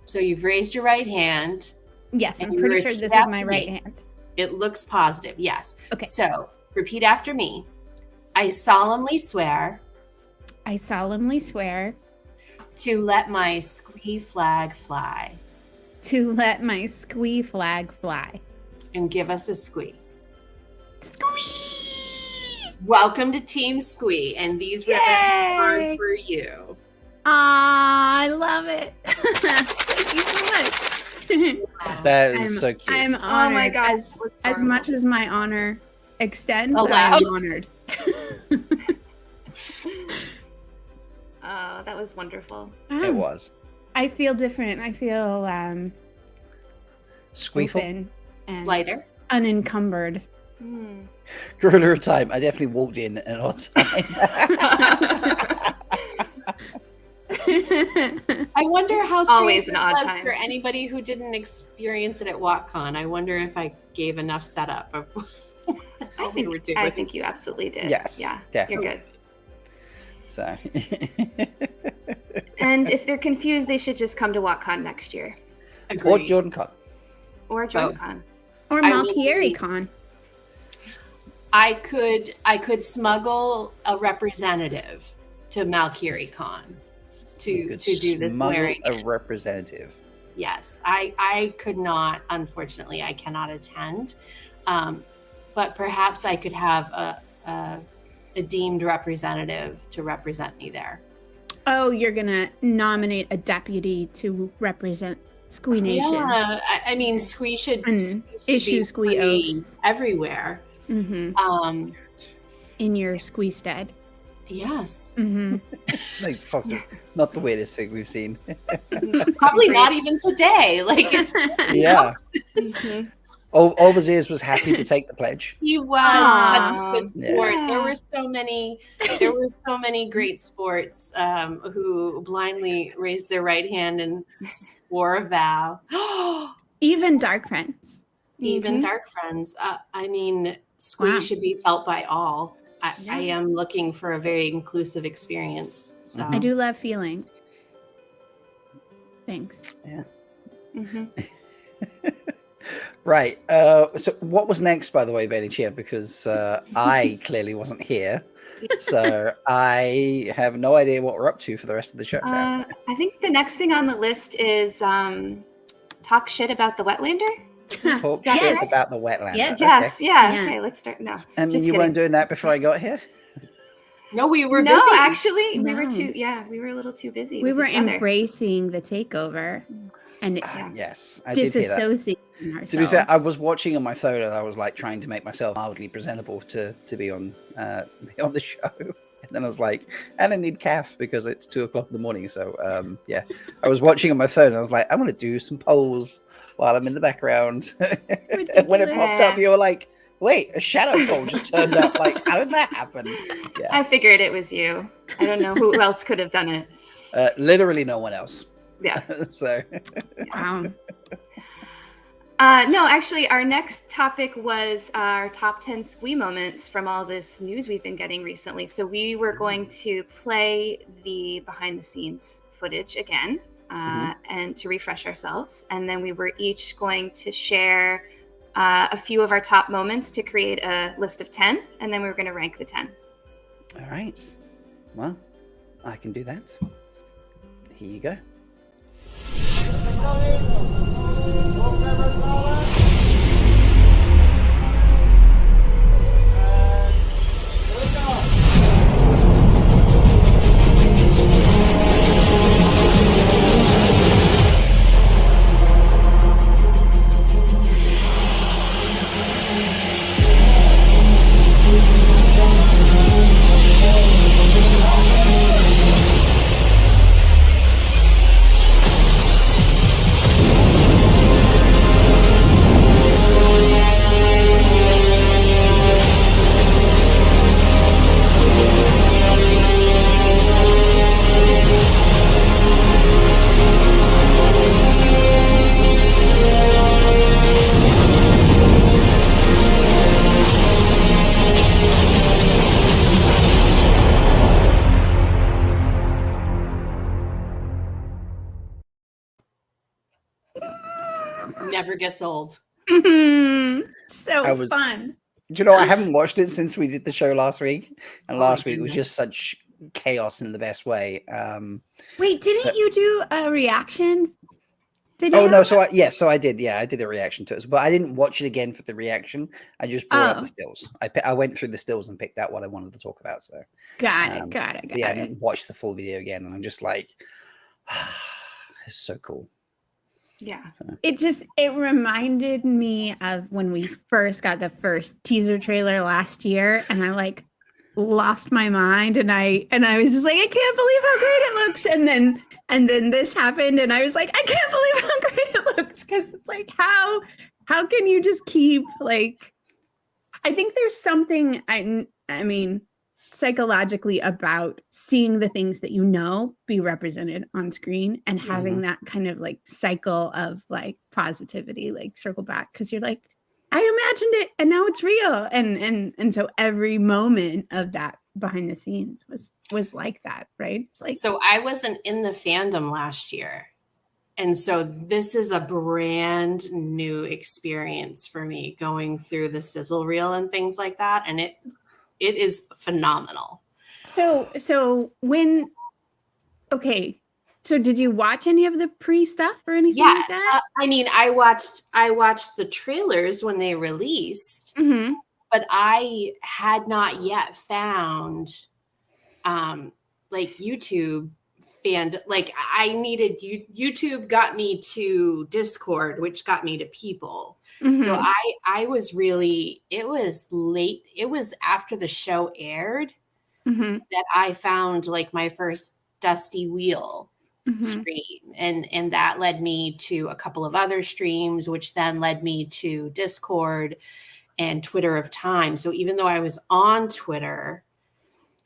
S2: So you've raised your right hand.
S3: Yes,
S2: And
S3: I'm
S2: you
S3: pretty
S2: repeat
S3: sure this is
S2: after
S3: my
S2: me.
S3: right hand.
S2: It looks positive. Yes.
S3: Okay.
S2: So repeat after me. I solemnly swear
S3: I solemnly swear
S2: to let my squee flag fly
S3: to let my squee flag fly.
S2: and give us a squee.
S3: Squee!
S2: Welcome to Team Squee, and these ribbons are for you.
S3: I love it. Thank you so much.
S4: That is so cute.
S3: I'm honored.
S1: Oh my God,
S3: as
S1: that was
S3: as much as my honor extends, I'm
S2: Allows.
S3: honored.
S1: Oh, that was wonderful.
S4: It was.
S3: I feel different. I feel
S4: Squee-ful.
S3: open and
S2: Lighter.
S3: unencumbered.
S1: Mm.
S4: Gorilla of time. I definitely walked in at an odd time.
S2: I wonder how
S1: Always
S2: strange
S1: an
S2: it
S1: odd
S2: was
S1: time.
S2: for anybody who didn't experience it at WatCon. I wonder if I gave enough setup of
S1: I
S2: we were doing.
S1: think you absolutely did.
S4: Yes,
S1: Yeah.
S4: definitely.
S1: You're good.
S4: So
S1: And if they're confused, they should just come to WatCon next year
S4: or
S2: Agreed.
S4: Jordan Con.
S1: or
S2: Both.
S1: JohnCon.
S3: Or
S2: I will
S3: Malkiericon.
S2: I could smuggle a representative to Malkiericon
S4: You
S2: to
S4: could
S2: do the
S4: smuggle
S2: swearing.
S4: a representative.
S2: Yes, I could not. Unfortunately, I cannot attend. But perhaps I could have a deemed representative to represent me there.
S3: Oh, you're gonna nominate a deputy to represent Squee Nation.
S2: Yeah, I mean, Squee should,
S3: And
S2: Squee should
S3: issue
S2: be
S3: Squee
S2: free
S3: oaths.
S2: everywhere.
S3: Mm-hmm. In your Squee stead.
S2: Yes,
S3: Mm-hmm.
S4: Snakes foxes. Not the weirdest thing we've seen.
S2: probably not even today. Like it's
S4: Yeah.
S1: Mhm.
S4: Overseers was happy to take the pledge.
S2: He was
S1: Aw.
S2: such a good sport.
S1: Yeah.
S2: There were so many great sports who blindly raised their right hand and swore a vow.
S3: Even Dark Friends.
S2: Even
S1: Mhm.
S2: dark friends. I mean, Squee
S3: Wow.
S2: should be felt by all. I
S3: Yeah.
S2: am looking for a very inclusive experience. So
S3: I do love feeling. Thanks.
S1: Mhm.
S4: Right. So what was next, by the way, Bain&Chiad? Because I clearly wasn't here. So I have no idea what we're up to for the rest of the show now.
S1: I think the next thing on the list is talk shit about the Wetlander.
S4: Talk
S3: yes.
S4: shit about the Wetlander.
S3: Yeah.
S4: Okay.
S1: Yes, yeah.
S3: Yeah.
S1: Okay, let's start. No,
S4: And
S1: just
S4: you
S1: kidding.
S4: weren't doing that before I got here?
S2: no, we were
S1: No,
S2: busy.
S1: actually, we were
S3: No.
S1: too. Yeah, we were a little too busy.
S3: We
S1: with
S3: were
S1: each other.
S3: embracing the takeover and
S4: Yes, I did hear that.
S3: disassociating ourselves.
S4: To be fair, I was watching on my phone and I was like trying to make myself mildly presentable to be on the show. And then I was like, and I need calf because it's 2:00 in the morning. So yeah, I was watching on my phone and I was like, I'm gonna do some polls while I'm in the background. And when it popped up, you were like, wait, a shadow poll just turned up. Like, how did that happen? Yeah,
S1: I figured it was you. I don't know who else could have done it.
S4: literally no one else.
S1: Yeah.
S4: So
S3: Wow.
S1: No, actually, our next topic was our top 10 Squee moments from all this news we've been getting recently. So we were going to play the behind the scenes footage again and to refresh ourselves. And then we were each going to share a few of our top moments to create a list of 10. And then we were going to rank the 10.
S4: all right, well, I can do that. Here you go.
S2: Never gets old.
S3: So fun.
S4: Do you know, I haven't watched it since we did the show last week, and last week was
S2: goodness.
S4: just such chaos in the best way.
S3: Wait, didn't you do a reaction video?
S4: Oh no, so I did. Yeah, I did a reaction to it, but I didn't watch it again for the reaction. I just brought up the stills. I went through the stills and picked out what I wanted to talk about. So
S3: got it.
S4: I didn't watch the full video again, and I'm just like, it's so cool.
S1: Yeah.
S4: So.
S3: It reminded me of when we first got the first teaser trailer last year, and I like lost my mind, and I was just like, I can't believe how great it looks, and then this happened, and I was like, I can't believe how great it looks, because it's like how can you just keep like, I think there's something I mean psychologically about seeing the things that you know be represented on screen and having that kind of like cycle of like positivity like circle back, because you're like, I imagined it and now it's real, and so every moment of that behind the scenes was like that, right? It's like,
S2: so I wasn't in the fandom last year, and so this is a brand new experience for me, going through the sizzle reel and things like that, and it is phenomenal.
S3: So when, okay, so did you watch any of the pre stuff or anything like that?
S2: I mean, I watched the trailers when they released, but I had not yet found like YouTube fan, like I needed YouTube got me to Discord, which got me to People. So I was really, it was late. It was after the show aired that I found like my first Dusty Wheel stream. And that led me to a couple of other streams, which then led me to Discord and Twitter of Time. So even though I was on Twitter,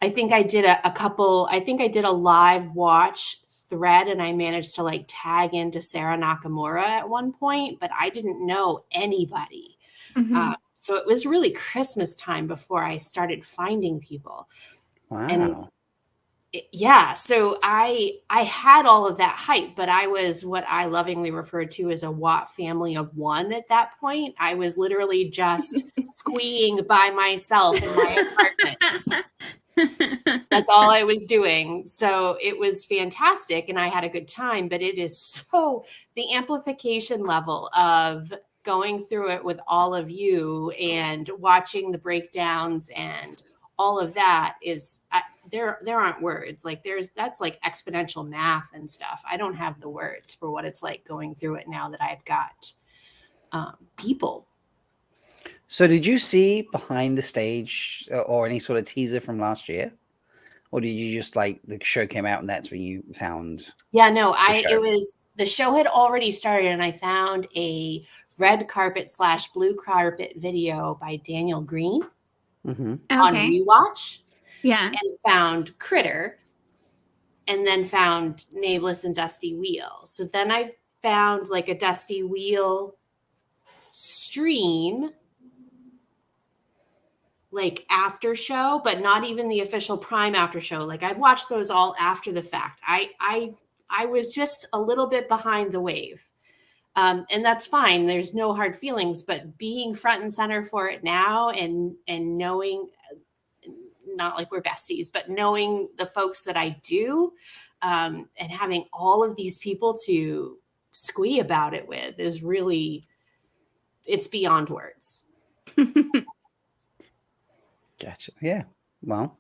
S2: I think I did I did a live watch thread, and I managed to like tag into Sarah Nakamura at one point, but I didn't know anybody. So it was really Christmas time before I started finding people.
S4: Wow.
S2: And so I had all of that hype, but I was what I lovingly referred to as a Watt family of one at that point. I was literally just squeeing by myself in my apartment. That's all I was doing. So it was fantastic and I had a good time, but it is so, the amplification level of going through it with all of you and watching the breakdowns and all of that is, there aren't words. Like that's like exponential math and stuff. I don't have the words for what it's like going through it now that I've got people.
S4: So did you see behind the stage or any sort of teaser from last year? Or did you just like the show came out and that's when you found?
S2: Yeah, no, the show had already started and I found a red carpet / blue carpet video by Daniel Green on Rewatch.
S3: Yeah.
S2: And found Critter and then found Nameless and Dusty Wheel. So then I found like a Dusty Wheel stream, like after show, but not even the official Prime after show. Like I watched those all after the fact. I was just a little bit behind the wave. And that's fine. There's no hard feelings, but being front and center for it now and knowing, not like we're besties, but knowing the folks that I do, and having all of these people to squee about it with is really, it's beyond words.
S4: Gotcha. Yeah. Well,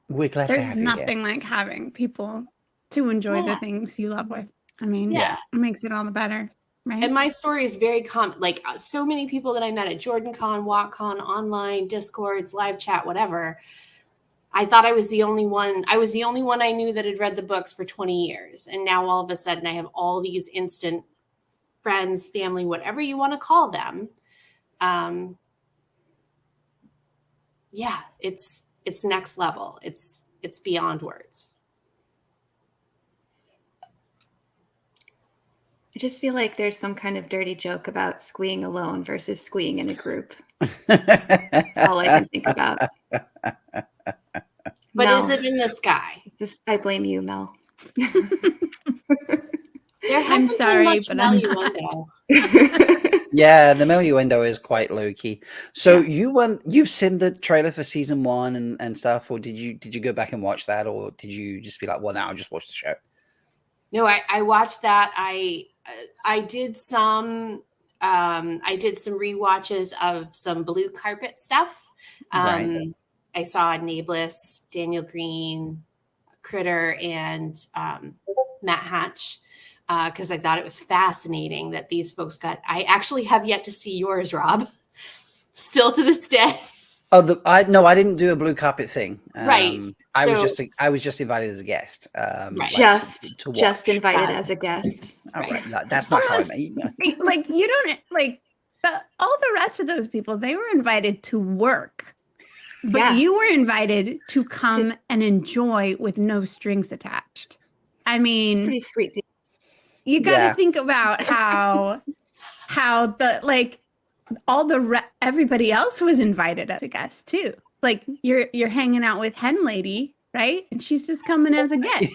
S4: we're glad to have you.
S3: There's nothing like having people to enjoy the things you love with. I mean, it makes it all the better, right?
S2: And my story is very common. Like so many people that I met at JordanCon, WatCon, online, Discords, live chat, whatever. I thought I was the only one. I was the only one I knew that had read the books for 20 years. And now all of a sudden I have all these instant friends, family, whatever you want to call them. Yeah, it's next level. It's beyond words.
S1: I just feel like there's some kind of dirty joke about squeeing alone versus squeeing in a group. That's all I can think about.
S2: But Mel, is it in the sky?
S1: Just I blame you, Mel.
S2: There
S3: I'm
S2: hasn't
S3: sorry,
S2: been much
S3: but I'm
S2: Melindhra.
S4: Yeah, the Melindhra is quite low key. So you've seen the trailer for season 1 and stuff, or did you go back and watch that, or did you just be like, well, now I'll just watch the show?
S2: No, I watched that. I did some rewatches of some blue carpet stuff.
S4: Right.
S2: I saw Nameless, Daniel Green, Critter, and Matt Hatch because I thought it was fascinating that these folks got. I actually have yet to see yours, Rob. Still to this day.
S4: Oh, I didn't do a blue carpet thing.
S2: Right.
S4: I was just invited as a guest.
S2: Right.
S4: To watch.
S1: Just invited as a guest.
S4: Oh,
S2: Right.
S4: right. No, that's not how I met you.
S3: like you don't like all the rest of those people. They were invited to work, but you were invited to come and enjoy with no strings attached. I mean,
S1: It's pretty sweet. Dude.
S3: You got to think about how the like all the everybody else was invited as a guest too. Like you're hanging out with Hen Lady, right? And she's just coming as a guest.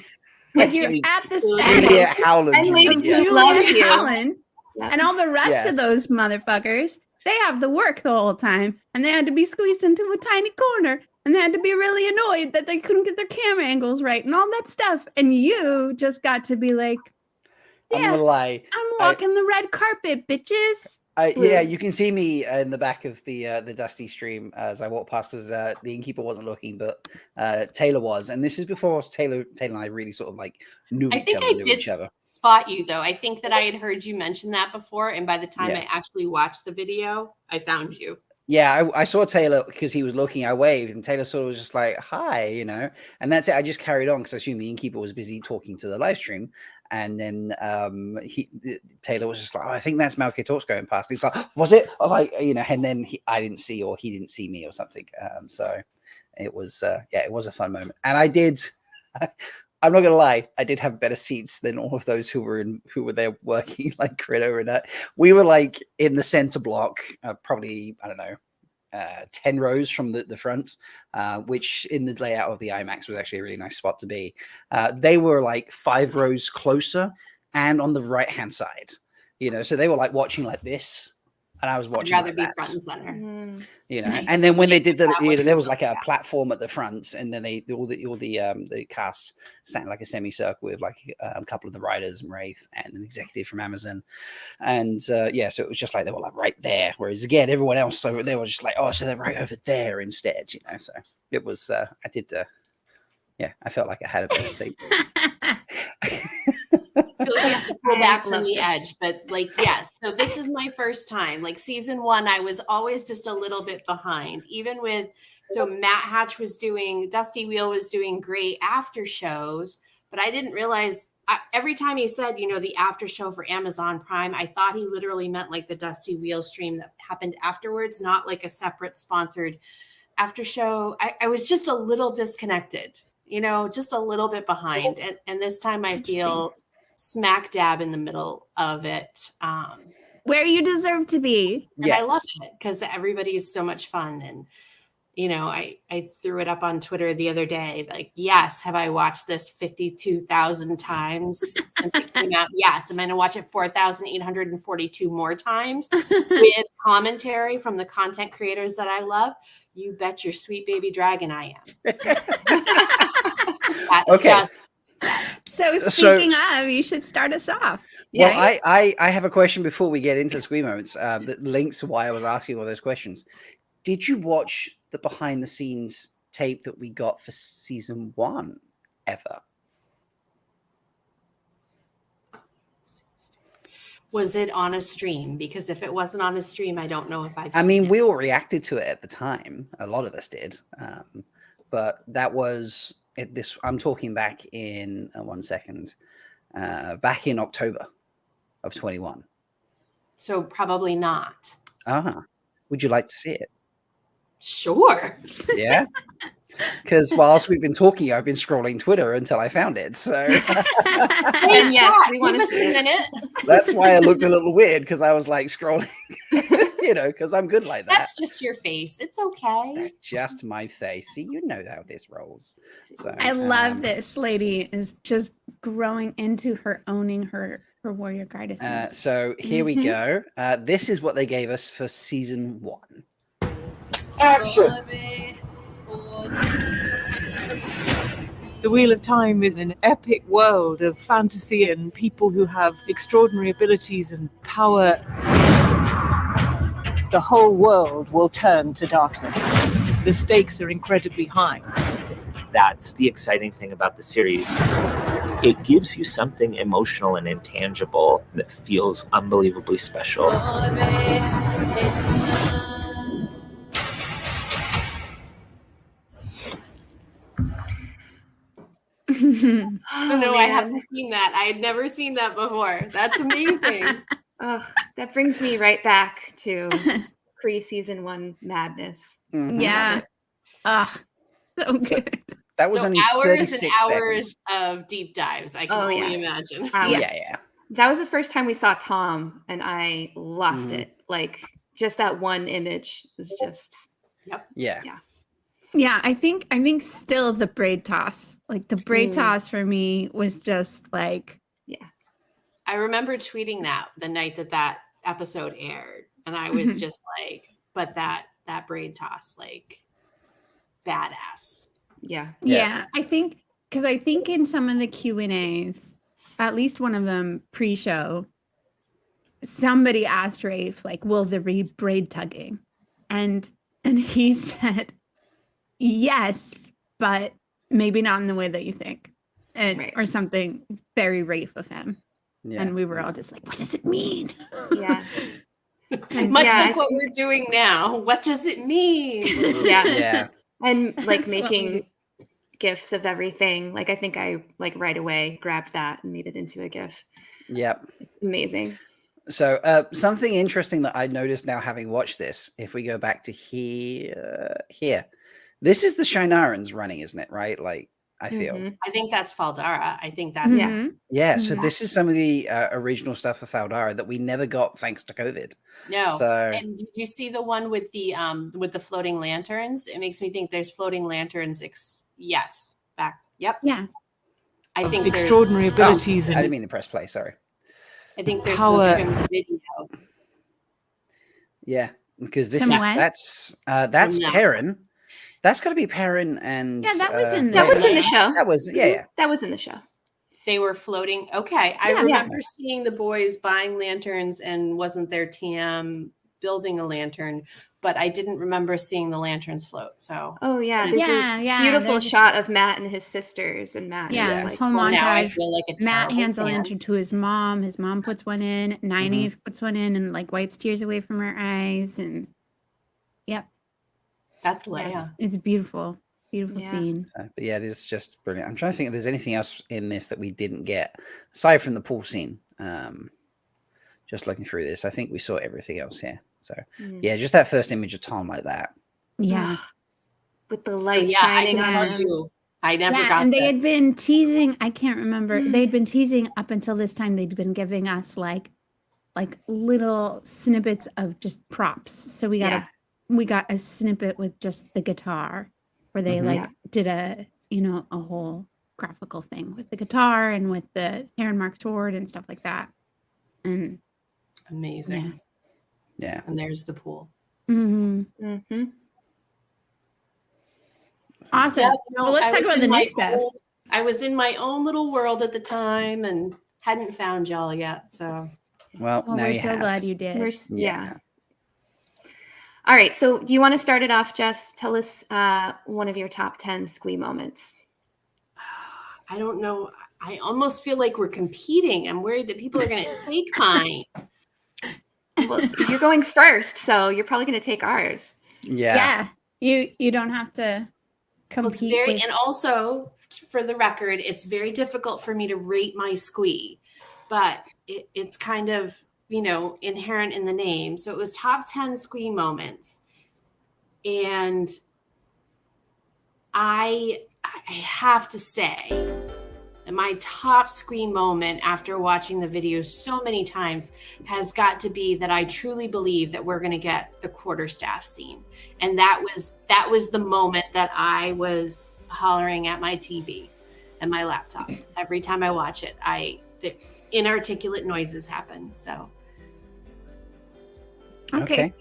S3: Like you're at the
S4: Julia
S3: status
S4: Howland.
S1: Hen Lady
S3: of
S1: just loves
S3: Julia
S1: you.
S3: Howland,
S1: Yeah.
S3: and all the rest of those motherfuckers. They have to work the whole time, and they had to be squeezed into a tiny corner, and they had to be really annoyed that they couldn't get their camera angles right and all that stuff. And you just got to be like,
S4: I'm gonna lie.
S3: I'm walking the red carpet, bitches.
S4: Yeah, you can see me in the back of the Dusty stream as I walk past, because the innkeeper wasn't looking, but Taylor was, and this is before Taylor and I really sort of like knew each other.
S2: Spot you though. I think that I had heard you mention that before, and by the time I actually watched the video, I found you.
S4: Yeah, I saw Taylor because he was looking. I waved, and Taylor sort of was just like, "Hi," and that's it. I just carried on because I assumed the innkeeper was busy talking to the live stream. And then Taylor was just like, "Oh, I think that's Malkier Talks going past." He was like, "Was it?" And then I didn't see, or he didn't see me, or something. So it was, it was a fun moment. And I did. I'm not gonna lie, I did have better seats than all of those who were there working, like Critter and we were like in the center block, probably, I don't know, 10 rows from the front, which in the layout of the IMAX was actually a really nice spot to be. They were like 5 rows closer and on the right hand side, so they were like watching like this, and I was watching.
S2: I'd rather
S4: like
S2: be front and center.
S3: Nice.
S4: And then when they did there was like a platform at the front, and then all the cast sat in like a semicircle with like a couple of the writers and Wraith and an executive from Amazon, and so it was just like they were like right there, whereas again everyone else they were just like, oh, so they're right over there instead, so it was I did I felt like I had a better seat.
S2: I feel like we have to pull back from the edge, but yes. So this is my first time. Like season 1, I was always just a little bit behind. Even with Matt Hatch Dusty Wheel was doing great after shows, but I didn't realize every time he said, the after show for Amazon Prime, I thought he literally meant like the Dusty Wheel stream that happened afterwards, not like a separate sponsored after show. I was just a little disconnected, just a little bit behind. And this time I feel smack dab in the middle of it,
S3: where you deserve to be.
S2: and I love it because everybody is so much fun. And I threw it up on Twitter the other day, like, yes, have I watched this 52,000 times since it came out? Yes. Am I gonna watch it 4,842 more times with commentary from the content creators that I love? You bet your sweet baby dragon I am.
S4: Okay.
S3: So speaking of, you should start us off.
S4: Well, I have a question before we get into Squee Moments that links to why I was asking all those questions. Did you watch the behind the scenes tape that we got for season 1 ever?
S2: Was it on a stream? Because if it wasn't on a stream, I don't know if I've seen it.
S4: We all reacted to it at the time. A lot of us did. But that was this. I'm talking back in 1 second. Back in October of 21.
S2: So probably not.
S4: Would you like to see it?
S2: Sure.
S4: Yeah. Because whilst we've been talking, I've been scrolling Twitter until I found it. So
S1: And yes, we want to see
S2: a
S1: it.
S2: minute.
S4: that's why I looked a little weird, because I was like scrolling, because I'm good like that.
S2: That's just your face. It's okay.
S4: That's just my face. See, you know how this rolls. So
S3: I love this lady is just growing into her owning her for Warrior Goddesses.
S4: So here we go. This is what they gave us for season 1.
S6: Action! The Wheel of Time is an epic world of fantasy and people who have extraordinary abilities and power. The whole world will turn to darkness. The stakes are incredibly high.
S7: That's the exciting thing about the series. It gives you something emotional and intangible that feels unbelievably special.
S2: Oh, no, I haven't seen that. I had never seen that before. That's amazing.
S1: Oh, that brings me right back to pre-season 1 madness.
S4: Mhm.
S3: Yeah. So good.
S4: That was
S2: So
S4: only
S2: hours
S4: 36
S2: and hours
S4: seconds.
S2: of deep dives. I can
S1: Oh,
S2: only
S1: yeah.
S2: imagine.
S1: Hours.
S4: Yeah.
S1: That was the first time we saw Tom, and I lost
S4: Mhm.
S1: it. Like, just that one image was just...
S4: Yeah.
S3: Yeah, I think still the braid toss. Like the braid toss for me was just like,
S2: I remember tweeting that the night that episode aired, and I was just like, but that braid toss, like, badass.
S3: yeah. I think in some of the Q&As, at least one of them pre-show, somebody asked Rafe, like, will there be braid tugging? And he said, yes, but maybe not in the way that you think. Or something very Rafe of him.
S4: Yeah.
S3: And we were all just like, what does it mean?
S1: Yeah.
S2: Much like what we're doing now. What does it mean?
S1: Yeah. And like
S3: That's what we
S1: making GIFs of everything. Like I think I like right away grabbed that and made it into a GIF.
S4: Yep.
S1: It's amazing.
S4: So something interesting that I noticed now having watched this, if we go back to here, this is the Shinarans running, isn't it? Right? Like I feel.
S2: I think that's Faldara. I think that's
S4: Yeah. So this is some of the original stuff of Faldara that we never got thanks to COVID.
S2: No.
S4: So
S2: And did you see the one with the floating lanterns? It makes me think there's floating lanterns. Yes. Back. Yep.
S3: Yeah.
S2: I think
S6: extraordinary abilities.
S4: I didn't mean to press play. Sorry.
S2: I think there's
S6: power.
S2: some trimmed video.
S4: Yeah, because this
S3: Some
S4: is
S3: what?
S4: that's Perrin. That's got to be Perrin and
S3: Yeah, that was in
S1: That was in the
S3: Yeah.
S1: show.
S4: That was yeah.
S1: That was in the show.
S2: They were floating. Okay. I remember seeing the boys buying lanterns, and wasn't there TM building a lantern, but I didn't remember seeing the lanterns float. So
S1: Oh yeah.
S2: There's
S1: There's a beautiful shot of Matt and his sisters, and Matt.
S3: Yeah,
S1: is
S3: this
S1: like,
S3: whole
S2: well, now I
S3: montage.
S2: feel like a
S3: Matt
S2: terrible
S3: hands a
S2: fan.
S3: lantern to his mom. His mom puts one in. Nynaeve puts one in and like wipes tears away from her eyes. And
S2: That's Leigh-A.
S3: it's beautiful. Beautiful
S1: Yeah.
S3: scene.
S4: But yeah, it is just brilliant. I'm trying to think if there's anything else in this that we didn't get aside from the pool scene. Just looking through this, I think we saw everything else here. So yeah, just that first image of Tom like that.
S3: Yeah.
S1: with the
S2: So,
S1: light
S2: yeah, I
S1: shining
S2: can
S1: on
S2: tell
S1: him.
S2: you, I never
S3: Yeah,
S2: got
S3: and they
S2: this.
S3: had been teasing. I can't remember. They'd been teasing up until this time. They'd been giving us like little snippets of just props. So we got a snippet with just the guitar, where they did a whole graphical thing with the guitar and with the Heron Mark sword and stuff like that. And
S2: Amazing.
S4: Yeah.
S2: And there's the pool.
S3: Awesome.
S2: Yeah,
S3: well, let's talk about the new stuff.
S2: I was in my own little world at the time and hadn't found y'all yet. So
S4: Well, now
S3: we're
S4: you
S3: so
S4: have.
S3: glad you did.
S1: Yeah. All right. So do you want to start it off, Jess? Tell us one of your top 10 squee moments.
S2: I don't know. I almost feel like we're competing. I'm worried that people are going to take mine.
S1: Well, you're going first, so you're probably going to take ours.
S4: Yeah.
S3: You don't have to compete.
S2: It's very, and also for the record, it's very difficult for me to rate my squee, but it's kind of, inherent in the name. So it was top 10 squee moments. And I have to say that my top squee moment after watching the video so many times has got to be that I truly believe that we're going to get the quarterstaff scene. And that was the moment that I was hollering at my TV and my laptop. Every time I watch it, inarticulate noises happen. So
S3: Okay.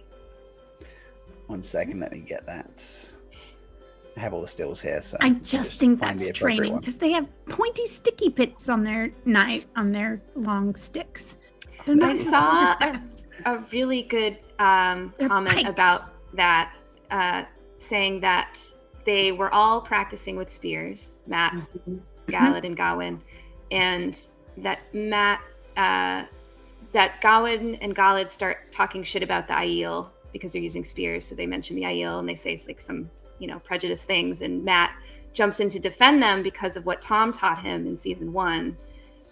S4: 1 second, let me get that. I have all the stills here, so
S3: I just think
S4: find the
S3: that's
S4: appropriate
S3: training
S4: one.
S3: because they have pointy sticky pits on their long sticks. They're not
S1: I
S3: just
S1: saw
S3: other stuff.
S1: a really good comment
S3: pikes.
S1: about that, saying that they were all practicing with spears, Matt, Galad, and Gawain, and that that Gawain and Galad start talking shit about the Aiel because they're using spears. So they mention the Aiel and they say like some, prejudice things. And Matt jumps in to defend them because of what Tom taught him in season 1,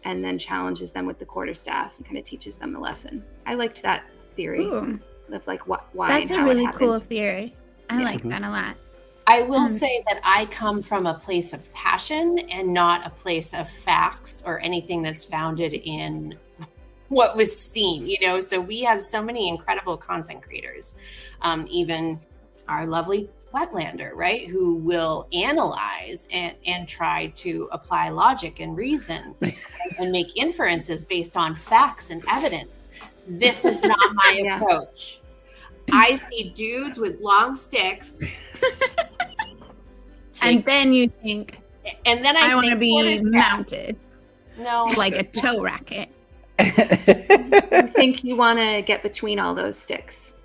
S1: and then challenges them with the quarterstaff and kind of teaches them a lesson. I liked that theory
S3: Ooh.
S1: of like why.
S3: That's
S1: and
S3: a
S1: how
S3: really
S1: it
S3: cool
S1: happened.
S3: theory. I like that a lot.
S2: I will say that I come from a place of passion and not a place of facts or anything that's founded in what was seen, So we have so many incredible content creators, even our lovely Wetlander, right? Who will analyze and try to apply logic and reason and make inferences based on facts and evidence. This is not my approach. I see dudes with long sticks.
S3: And then you think,
S2: and then I
S3: want to
S2: think,
S3: be
S2: what is that?
S3: mounted
S2: No,
S3: like a tow racket.
S1: I think you want to get between all those sticks.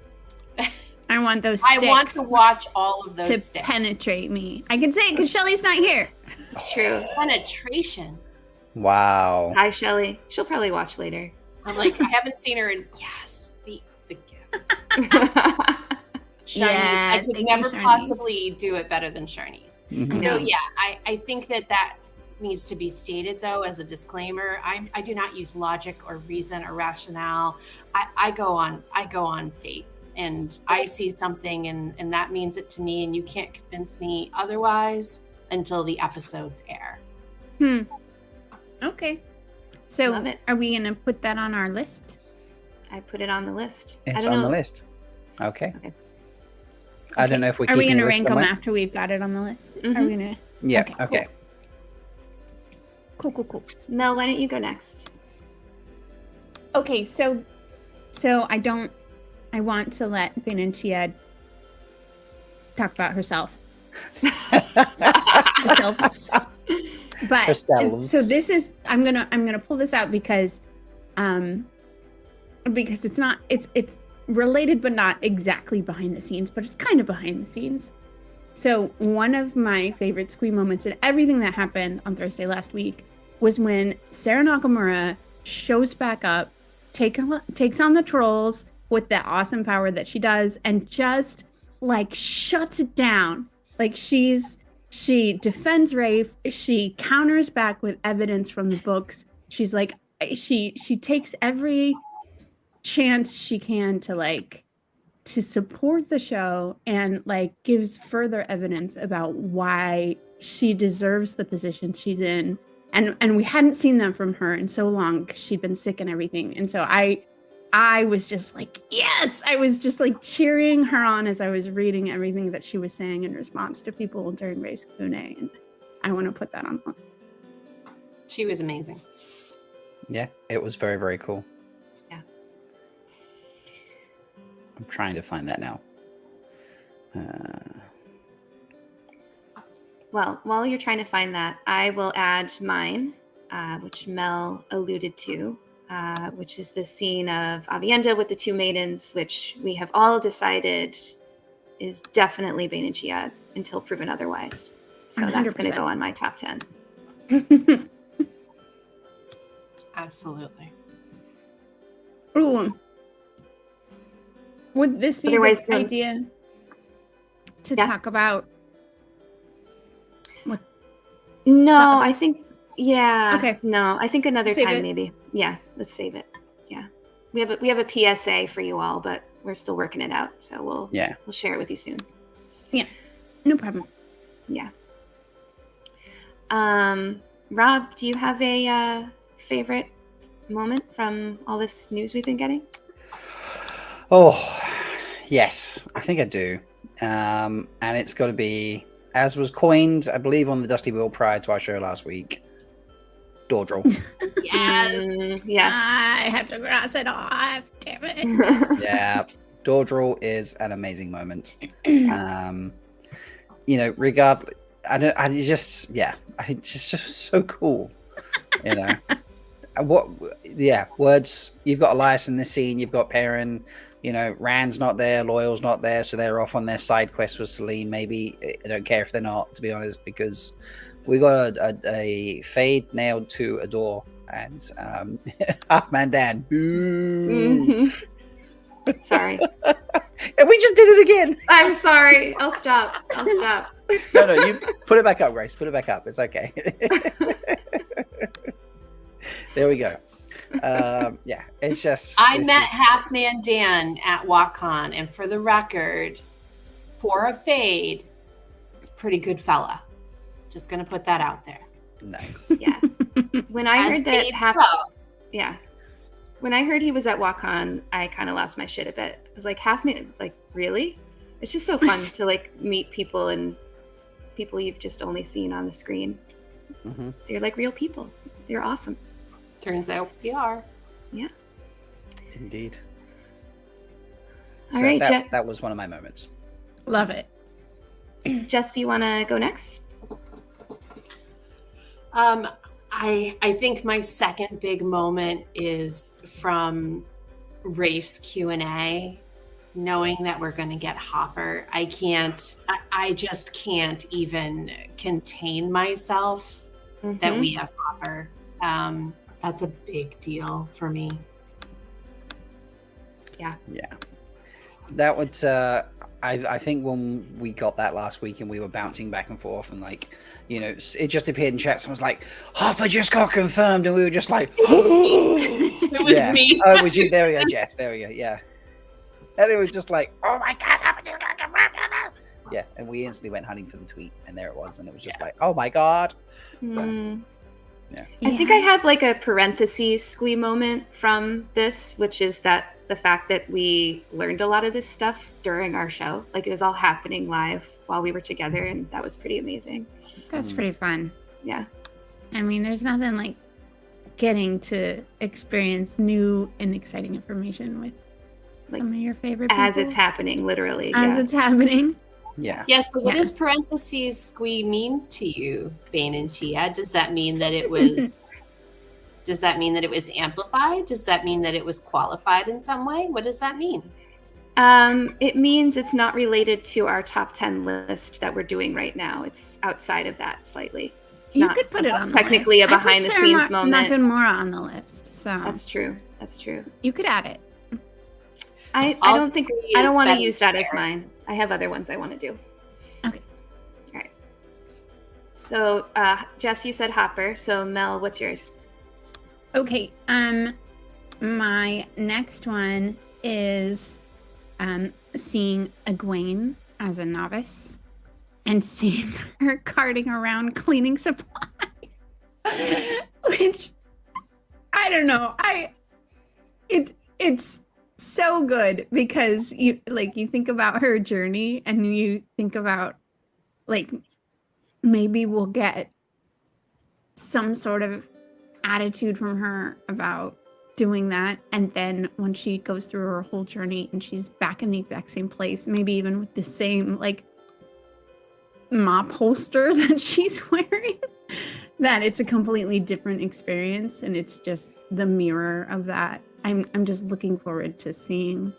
S3: I want those sticks.
S2: I want to watch all of those
S3: to
S2: sticks.
S3: penetrate me. I can say it because Shelly's not here.
S1: True.
S2: Penetration.
S4: Wow.
S1: Hi, Shelly. She'll probably watch later.
S2: I'm like, I haven't seen her in the gift. Sharnies.
S3: Yeah,
S2: I could
S3: thank
S2: never
S3: you, Sharnies.
S2: possibly do it better than Sharnies.
S4: Mhm.
S2: So yeah, I think that needs to be stated though as a disclaimer. I do not use logic or reason or rationale. I go on faith, and I see something and that means it to me, and you can't convince me otherwise until the episodes air.
S3: Okay. So
S1: Love it.
S3: are we going to put that on our list?
S1: I put it on the list. I
S4: It's
S1: don't
S4: on
S1: know.
S4: the list. Okay.
S1: Okay.
S4: I don't know if we're
S3: Are we
S4: keeping
S3: going to
S4: the list
S3: rank them
S4: somewhere.
S3: after we've got it on the list?
S1: Mhm.
S3: Are we going to?
S4: Yeah.
S3: Okay,
S4: Okay.
S3: Cool.
S1: Mel, why don't you go next?
S3: Okay, so I want to let Bain&Chiad talk about herself. Herself. But
S4: Herselves.
S3: so this is I'm gonna pull this out because it's related but not exactly behind the scenes, but it's kind of behind the scenes. So one of my favorite Squee moments in everything that happened on Thursday last week was when Sarah Nakamura shows back up, takes on the trolls with that awesome power that she does, and just like shuts it down. Like she defends Rafe, she counters back with evidence from the books. She's like she takes every chance she can to support the show, and like gives further evidence about why she deserves the position she's in. And we hadn't seen that from her in so long because she'd been sick and everything. And so I was just like, yes! I was just like cheering her on as I was reading everything that she was saying in response to people during Rafe's Q&A. And I want to put that on.
S2: She was amazing.
S4: Yeah, it was very, very cool.
S1: Yeah.
S4: I'm trying to find that now.
S1: Well, while you're trying to find that, I will add mine, which Mel alluded to, which is the scene of Aviendha with the two maidens, which we have all decided is definitely Bain&Chiad until proven otherwise. So that's going to
S3: 100%.
S1: go on my top 10.
S2: Absolutely.
S3: Ooh. Would this be a
S1: Otherwise,
S3: good idea to
S1: Yeah.
S3: talk about?
S1: No, I think, yeah.
S3: Okay.
S1: No, I think another
S3: Save
S1: time
S3: it.
S1: maybe. Yeah, let's save it. Yeah. We have a PSA for you all, but we're still working it out. So we'll share it with you soon.
S3: No problem.
S1: Yeah. Rob, do you have a favorite moment from all this news we've been getting?
S4: Oh, yes, I think I do. And it's got to be, as was coined, I believe, on the Dusty Wheel prior to our show last week, Dordril.
S2: Yes.
S1: Yes.
S3: I have to cross it off. Damn it.
S4: Yeah, Dordril is an amazing moment. Regardless, it's just so cool. Words. You've got Elias in this scene. You've got Perrin. Rand's not there. Loyal's not there, so they're off on their side quest with Celine. Maybe I don't care if they're not, to be honest, because we got a fade nailed to a door, and Half-Man Dan. Boo.
S1: Sorry.
S4: And we just did it again.
S1: I'm sorry. I'll stop.
S4: No, you put it back up, Grace. Put it back up. It's okay. There we go. It's just.
S2: I met Half-Man Dan at WatCon, and for the record, for a fade, he's a pretty good fella. Just gonna put that out there.
S4: Nice.
S1: Yeah. When I heard that when I heard he was at WatCon, I kind of lost my shit a bit. I was like, Half-Man, like, really? It's just so fun to like meet people and people you've just only seen on the screen.
S4: Mm-hmm.
S1: They're like real people. They're awesome.
S2: Turns out we are.
S1: Yeah.
S4: Indeed.
S1: All right, Jess.
S4: That was one of my moments.
S3: Love it.
S1: Jess, you want to go next?
S2: I think my second big moment is from Rafe's Q&A, knowing that we're going to get Hopper. I just can't even contain myself that we have Hopper. That's a big deal for me.
S1: Yeah.
S4: That would, I think when we got that last week and we were bouncing back and forth and it just appeared in chat. Someone was like, Hopper just got confirmed. And we were just like,
S2: it was me.
S4: Oh, it was you. There we go, Jess. There we go. Yeah. And it was just like, oh my God, Hopper just got confirmed. Yeah. And we instantly went hunting for the tweet and there it was. And it was just like, oh my God. So,
S1: I think I have like a parentheses squee moment from this, which is that the fact that we learned a lot of this stuff during our show. Like it was all happening live while we were together, and that was pretty amazing.
S3: That's pretty fun.
S1: Yeah.
S3: I mean, there's nothing like getting to experience new and exciting information with some of your favorite people.
S1: As it's happening, literally.
S3: It's happening.
S4: Yeah.
S2: Yes, but what does parentheses squee mean to you, Bain&Chiad? Does that mean that it was Does that mean that it was amplified? Does that mean that it was qualified in some way? What does that mean?
S1: It means it's not related to our top 10 list that we're doing right now. It's outside of that slightly. It's
S3: you
S1: not
S3: could put it on
S1: technically
S3: the list.
S1: A behind the scenes moment.
S3: Nakamura on the list. So
S1: That's true.
S3: You could add it.
S1: I don't want to use that as mine. I have other ones I want to do.
S3: Okay.
S1: All right. So Jess, you said Hopper. So Mel, what's yours?
S3: Okay. My next one is seeing Egwene as a novice and seeing her carting around cleaning supply. Which I don't know. It's so good because you think about her journey and you think about maybe we'll get some sort of attitude from her about doing that, and then when she goes through her whole journey and she's back in the exact same place, maybe even with the same mop holster that she's wearing, that it's a completely different experience, and it's just the mirror of that. I'm just looking forward to seeing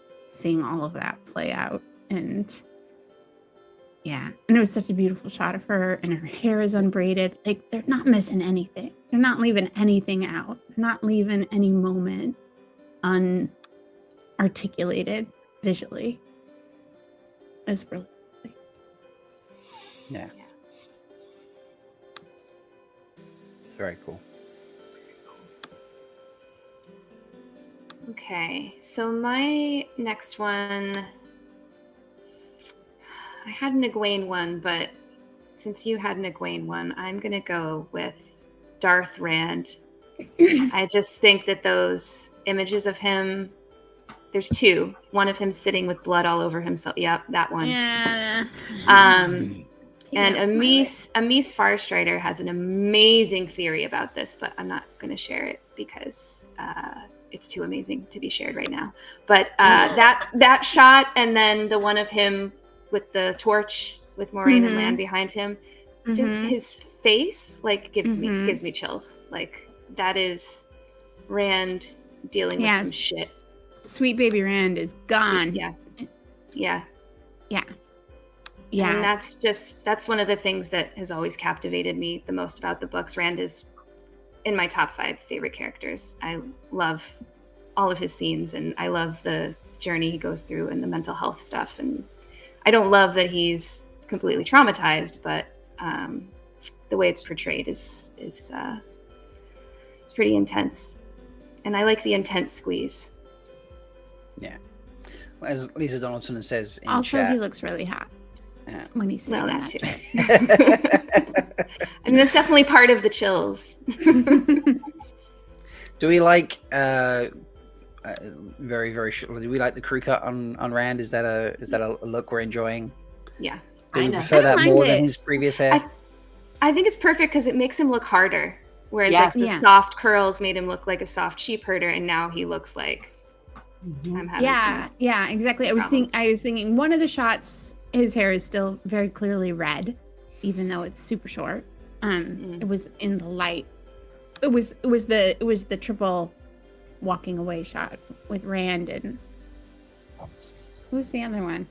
S3: all of that play out. And yeah, and it was such a beautiful shot of her, and her hair is unbraided. They're not missing anything. They're not leaving anything out. They're not leaving any moment unarticulated visually. It's really
S4: yeah. It's very cool.
S1: Okay, so my next one, I had an Egwene one, but since you had an Egwene one, I'm going to go with Darth Rand. I just think that those images of him, there's two. One of him sitting with blood all over himself. Yep, that one.
S3: Yeah.
S1: And Amis Farstrider has an amazing theory about this, but I'm not going to share it because it's too amazing to be shared right now. But that shot, and then the one of him with the torch with Moraine and Lan behind him, just his face, like gives me chills. Like that is Rand dealing with some shit.
S3: Sweet baby Rand is gone.
S1: Yeah. And that's one of the things that has always captivated me the most about the books. Rand is in my top 5 favorite characters. I love all of his scenes, and I love the journey he goes through and the mental health stuff. And I don't love that he's completely traumatized, but the way it's portrayed is it's pretty intense. And I like the intense squeeze.
S4: Yeah. Well, as Lisa Donaldson says in
S3: also,
S4: chat,
S3: he looks really hot when he's saying that
S1: too. I mean, that's definitely part of the chills.
S4: Do we like very, very short? Do we like the crew cut on Rand? Is that a look we're enjoying?
S1: Yeah.
S4: Do we prefer that more than his previous hair?
S1: I think it's perfect because it makes him look harder. Whereas like the soft curls made him look like a soft sheep herder, and now he looks like I'm having
S3: yeah, exactly. I was thinking one of the shots, his hair is still very clearly red, even though it's super short. It was in the light. It was the triple walking away shot with Rand, and who's the other one?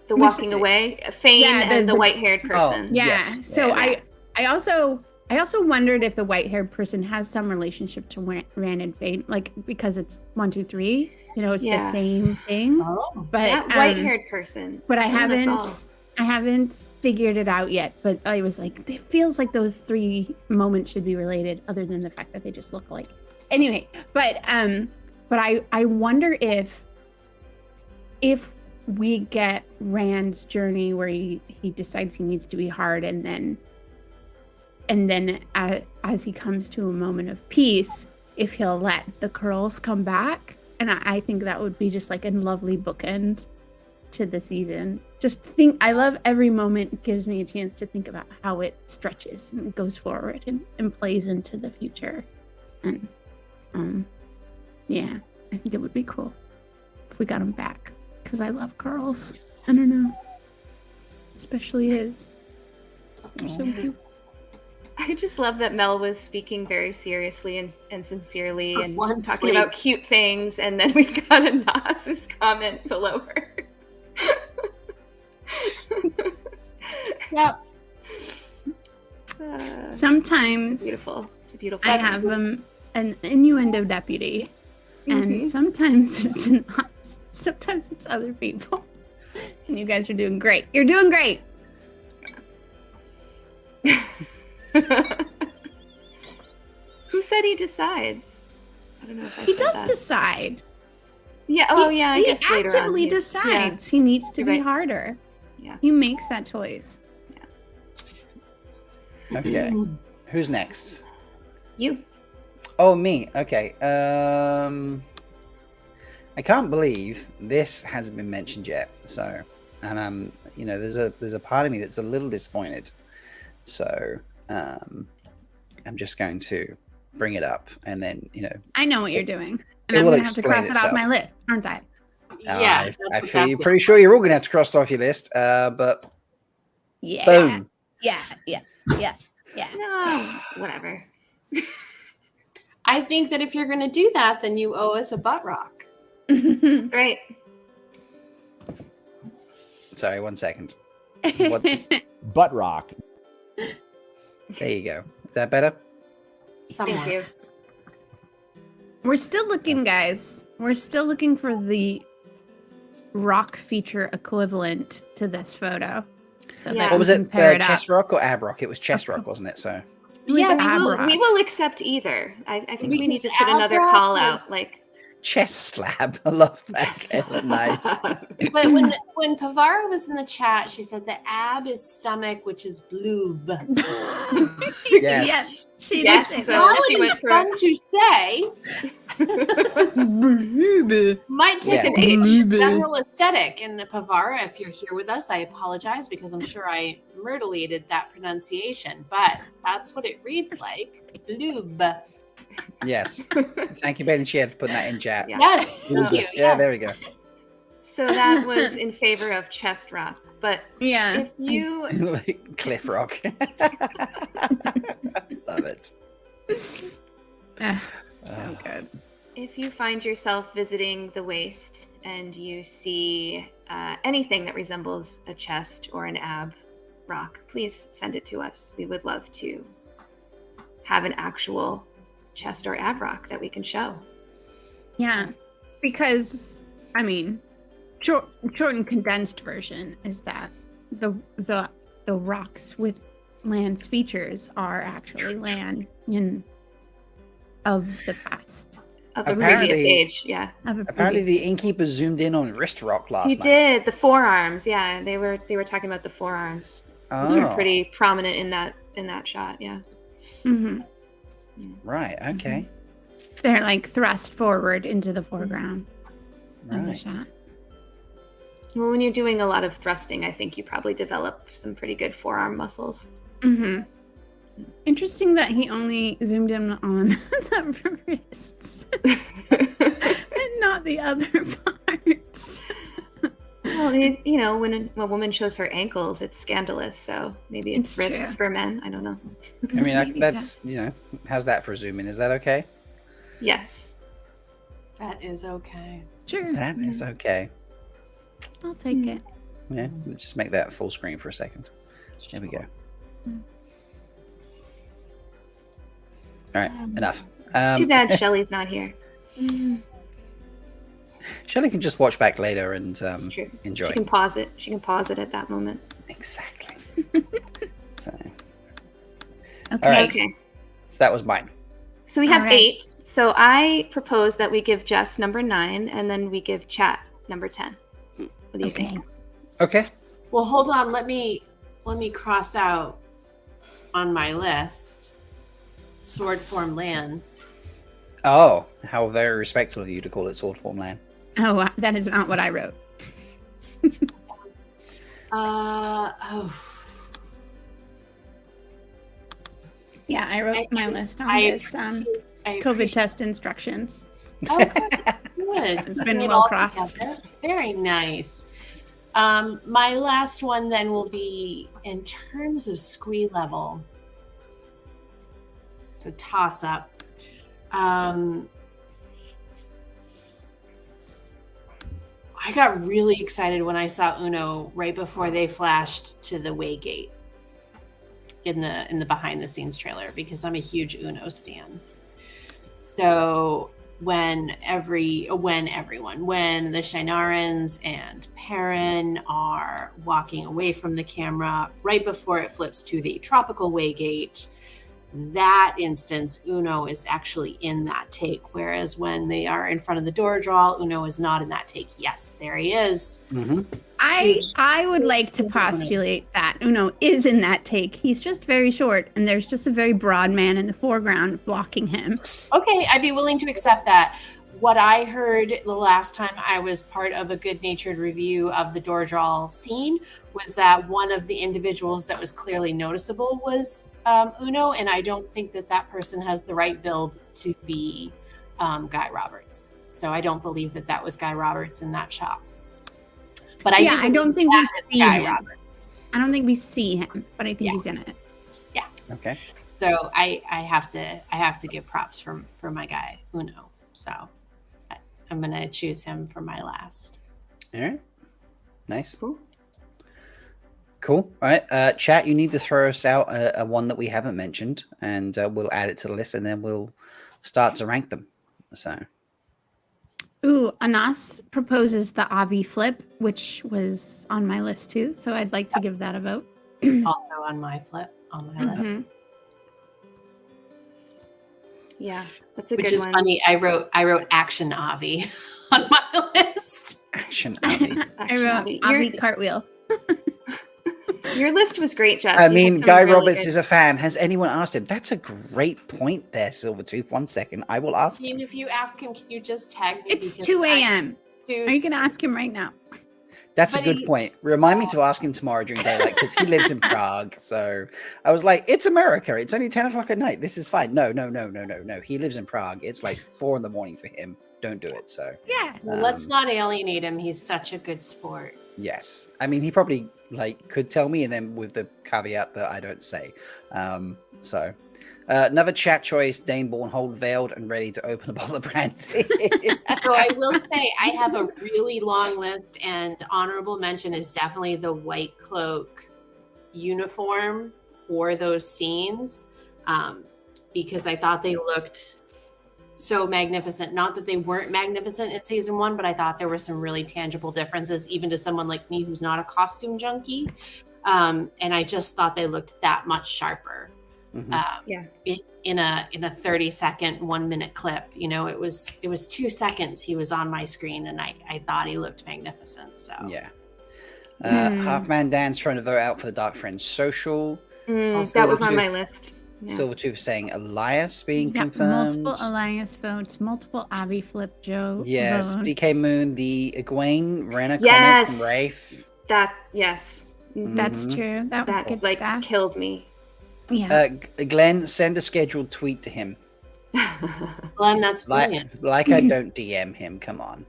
S1: The walking away, Fane, and the white-haired person.
S3: Oh, yes. So I also wondered if the white-haired person has some relationship to Rand and Fane, like because it's 1, 2, 3. You know, it's the same thing.
S2: Oh,
S3: but
S1: that white-haired person.
S3: But I haven't figured it out yet. But I was like, it feels like those 3 moments should be related, other than the fact that they just look alike. Anyway, but I wonder if we get Rand's journey where he decides he needs to be hard, and then as he comes to a moment of peace, if he'll let the curls come back. And I think that would be just like a lovely bookend to the season. I love every moment. It gives me a chance to think about how it stretches and goes forward and plays into the future. And I think it would be cool if we got him back, because I love curls. I don't know, especially his. They're so cute.
S1: I just love that Mel was speaking very seriously and sincerely and talking about cute things, and then we've got a Naz's comment below her.
S3: Yep. Sometimes
S1: it's a beautiful.
S3: I have an innuendo deputy, and sometimes it's not. Sometimes it's other people, and you guys are doing great. You're doing great.
S1: Who said he decides? I don't know if
S3: he does decide.
S1: Yeah. Oh, yeah. I guess
S3: he actively decides he needs to be harder.
S1: Yeah.
S3: He makes that choice.
S1: Yeah.
S4: Okay. Who's next?
S1: You.
S4: Oh, me. Okay. I can't believe this hasn't been mentioned yet. So, and there's a part of me that's a little disappointed. So, I'm just going to bring it up, and then
S3: I know what you're doing, and I'm going to have to cross it off my list, aren't I?
S2: Yeah,
S4: I feel pretty sure you're all going to have to cross it off your list. But boom.
S3: Yeah.
S1: No, whatever.
S2: I think that if you're going to do that, then you owe us a butt rock.
S1: That's right.
S4: Sorry, 1 second.
S5: Butt rock.
S4: There you go. Is that better?
S2: Somewhat.
S1: Thank you.
S3: We're still looking, guys. We're still looking for the rock feature equivalent to this photo. So that
S4: what was it?
S3: Chest
S4: Chest rock or ab rock? It was chest rock, wasn't it? So
S1: we will accept either. I think we need to put another call out, like
S4: chest slab. I love that. Nice.
S2: But when Pavara was in the chat, she said the ab is stomach, which is bloob.
S4: Yes.
S3: She did say
S1: so
S2: she went fun to say. Might take
S1: Yes.
S2: a general aesthetic. And Pavara, if you're here with us, I apologize because I'm sure I myrtleated that pronunciation, but that's what it reads like. Bloob.
S4: Yes. Thank you, Bain&Chiad, for putting that in chat.
S1: Yeah.
S2: Yes, thank you.
S4: Yeah,
S2: Yes.
S4: there we go.
S1: So that was in favor of chest rock. But
S3: Yeah.
S1: if you
S4: Cliff Rock. Love it.
S3: So good.
S1: If you find yourself visiting the waste and you see anything that resembles a chest or an ab rock, please send it to us. We would love to have an actual chest or ab rock that we can show.
S3: Yeah, because I mean, short and condensed version is that the rocks with land's features are actually land of the past.
S1: Of a previous age, yeah.
S4: Apparently, the innkeeper zoomed in on wrist rock last
S1: He
S4: night.
S1: did the forearms, yeah. They were talking about the forearms, which are
S4: Oh.
S1: pretty prominent in that shot, yeah.
S3: Mm-hmm.
S4: Right. Okay.
S3: They're like thrust forward into the foreground of the
S4: Right.
S3: shot.
S1: Well, when you're doing a lot of thrusting, I think you probably develop some pretty good forearm muscles.
S3: Mm-hmm. Interesting that he only zoomed in on the wrists and not the other parts.
S1: Well, when a woman shows her ankles, it's scandalous. So maybe it's
S3: It's
S1: wrists
S3: true.
S1: for men. I don't know.
S4: I mean,
S3: Maybe
S4: that's how's that for a zoom in? Is that okay?
S1: Yes.
S2: That is okay.
S3: Sure,
S4: That is okay.
S3: I'll take it.
S4: Yeah. Let's just make that full screen for a second. There we go. All right. Enough.
S1: It's too bad Shelley's not here.
S4: Shelley can just watch back later and
S1: It's true.
S4: enjoy.
S1: She can pause it. She can pause it at that moment.
S4: Exactly. So
S3: Okay.
S4: All right.
S1: Okay.
S4: that was mine.
S1: So we have
S3: All right.
S1: 8. So I propose that we give Jess number 9, and then we give Chat number 10. What do you
S3: Okay.
S1: think?
S4: Okay.
S2: Well, hold on. Let me cross out on my list sword form land.
S4: Oh, how very respectful of you to call it sword form land.
S3: Oh, that is not what I wrote. Yeah, I wrote my list on this COVID test instructions.
S2: Okay, good.
S3: It's been
S2: Putting it
S3: well
S2: all
S3: crossed.
S2: together. Very nice. My last one then will be in terms of squee level. It's a toss up. I got really excited when I saw Uno right before they flashed to the Waygate in the behind the scenes trailer because I'm a huge Uno stan. So when the Shinarans and Perrin are walking away from the camera right before it flips to the tropical Waygate, that instance, Uno is actually in that take. Whereas when they are in front of the door draw, Uno is not in that take. Yes, there he is.
S4: Mm-hmm.
S3: I would like to postulate that Uno is in that take. He's just very short, and there's just a very broad man in the foreground blocking him.
S2: Okay, I'd be willing to accept that. What I heard the last time I was part of a good-natured review of the door draw scene was that one of the individuals that was clearly noticeable was Uno, and I don't think that person has the right build to be Guy Roberts. So I don't believe that was Guy Roberts in that shot. But I
S3: don't think we see
S2: Guy
S3: him.
S2: Roberts.
S3: I don't think we see him, but I think he's in it.
S4: Okay.
S2: So I have to give props for my guy Uno. So I'm gonna choose him for my last.
S4: All right. Nice. Cool. All right. Chat, you need to throw us out a one that we haven't mentioned, and we'll add it to the list, and then we'll start to rank them. So.
S3: Ooh, Anas proposes the Avi flip, which was on my list too. So I'd like to give that a vote.
S2: Also on my list.
S3: Mhm.
S1: Yeah, that's a
S2: Which
S1: good
S2: is
S1: one.
S2: funny. I wrote Action Avi on my list.
S4: Action Avi.
S3: I wrote
S1: Avi.
S3: Avi cartwheel.
S1: Your list was great, Jess.
S4: I
S1: You had
S4: mean,
S1: some
S4: Guy
S1: really
S4: Roberts
S1: good-
S4: is a fan. Has anyone asked him? That's a great point there, Silvertooth. 1 second. I will ask him.
S2: If you ask him, can you just tag me?
S3: It's
S2: Because
S3: 2 a.m.
S2: I
S3: Are you going to ask him right now?
S4: That's a
S2: But
S4: good
S2: he-
S4: point. Remind me to ask him tomorrow during daylight because he lives in Prague. So I was like, it's America. It's only 10 o'clock at night. This is fine. No. He lives in Prague. It's like 4 a.m. for him. Don't do it. So
S3: Yeah.
S2: Well, let's not alienate him. He's such a good sport.
S4: yes. I mean, he probably could tell me, and then with the caveat that I don't say. Another chat choice, Dane Bornhold, veiled and ready to open a bottle of brandy.
S2: So I will say I have a really long list, and honorable mention is definitely the white cloak uniform for those scenes, because I thought they looked so magnificent. Not that they weren't magnificent in season 1, but I thought there were some really tangible differences, even to someone like me who's not a costume junkie. And I just thought they looked that much sharper. In a 30-second 1-minute clip. It was 2 seconds he was on my screen, and I thought he looked magnificent. So
S4: yeah. Half-Man Dan's trying to vote out for the Dark Friends Social.
S1: that was on my list. Yeah.
S4: Silvertooth saying Elias being
S3: We've got
S4: confirmed.
S3: multiple Elias votes, multiple Abby Flip Joe
S4: Yes,
S3: votes.
S4: DK Moon, the Egwene, Renna comment
S1: Yes.
S4: from Rafe.
S1: Yes.
S3: That's true. That was
S1: That
S3: good
S1: like
S3: stuff.
S1: killed me.
S3: Yeah.
S4: Glenn, send a scheduled tweet to him.
S2: Glenn, that's brilliant.
S4: Like I don't DM him. Come on.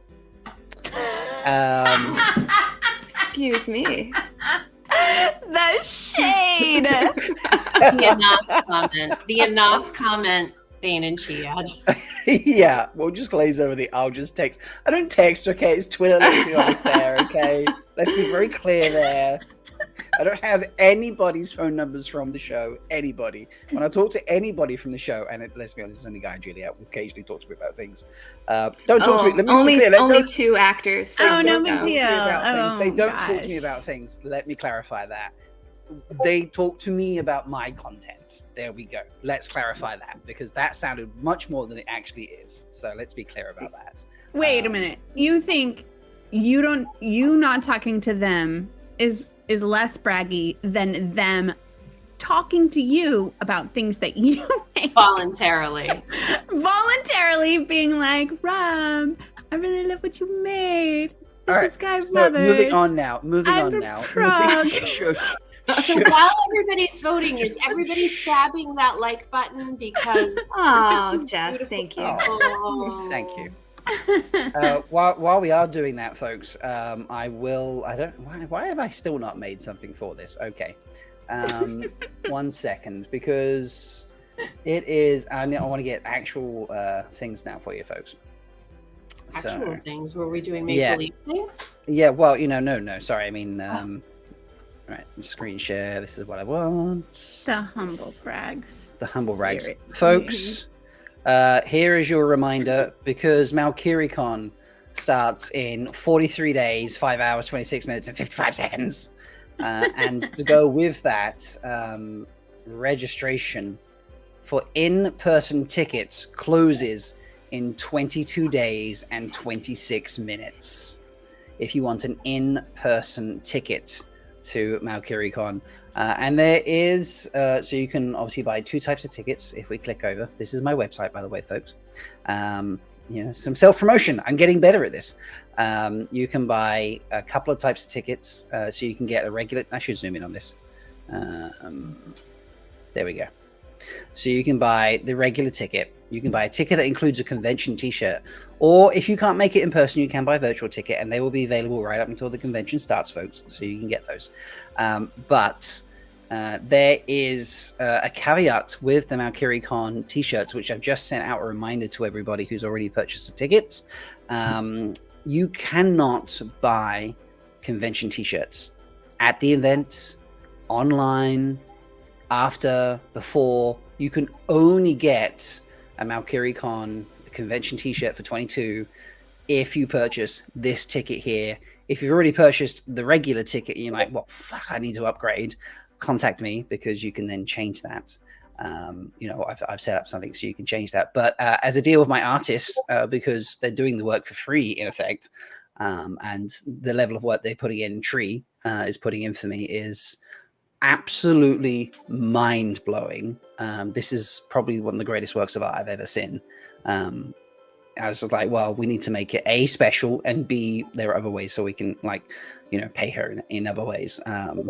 S1: Excuse me.
S3: The shade.
S2: The Anas comment, Bain&Chiad.
S4: Yeah, we'll just glaze over the I'll just text. I don't text, okay? It's Twitter, let's be honest there, okay? Let's be very clear there. I don't have anybody's phone numbers from the show. Anybody. When I talk to anybody from the show, and let's be honest, it's only Guy and Juliet who occasionally talk to me about things. Don't talk to me. Let me be clear.
S1: Only 2 actors.
S3: Oh, no
S1: Don't
S3: big
S1: know.
S3: deal.
S4: They don't talk to me
S3: gosh.
S4: about things. Let me clarify that. They talk to me about my content. There we go. Let's clarify that, because that sounded much more than it actually is. So let's be clear about that.
S3: Wait a minute. You think you not talking to them is less braggy than them talking to you about things that you make?
S2: Voluntarily being
S3: like, Rob, I really love what you made. This
S4: All right,
S3: is Guy
S4: so
S3: Roberts.
S4: moving on now.
S3: I'm from Prague.
S4: Shush.
S2: So while everybody's voting, is everybody stabbing that like button? Because
S1: Oh, Jess, thank you.
S2: oh.
S4: Thank you. While we are doing that, folks, why have I still not made something for this? Okay. 1 second, because it is, I want to get actual things now for you folks.
S2: Actual things. Were we doing make-believe things?
S4: Yeah, well, no, sorry. I mean, right, screen share. This is what I want.
S3: The humble brags.
S4: The humble brags.
S3: Seriously.
S4: Folks, here is your reminder, because Malkiericon starts in 43 days, 5 hours, 26 minutes, and 55 seconds. And to go with that, registration for in-person tickets closes in 22 days and 26 minutes. If you want an in-person ticket to Malkiericon. And there is, so you can obviously buy 2 types of tickets if we click over. This is my website, by the way, folks. Some self-promotion. I'm getting better at this. You can buy a couple of types of tickets. So you can get a regular, I should zoom in on this. There we go. So you can buy the regular ticket. You can buy a ticket that includes a convention t-shirt. Or if you can't make it in person, you can buy a virtual ticket, and they will be available right up until the convention starts, folks. So you can get those. But there is a caveat with the Malkiericon t-shirts, which I've just sent out a reminder to everybody who's already purchased the tickets. You cannot buy convention t-shirts at the event, online, after, before. You can only get a Malkiericon convention t-shirt for 22 if you purchase this ticket here. If you've already purchased the regular ticket and you're like, well, fuck, I need to upgrade, contact me, because you can then change that. I've set up something so you can change that. But as a deal with my artists, because they're doing the work for free in effect, and the level of work they're putting in Tree is putting in for me is absolutely mind-blowing. This is probably one of the greatest works of art I've ever seen. I was just like, well, we need to make it A, special, and B, there are other ways so we can, like, you know, pay her in other ways.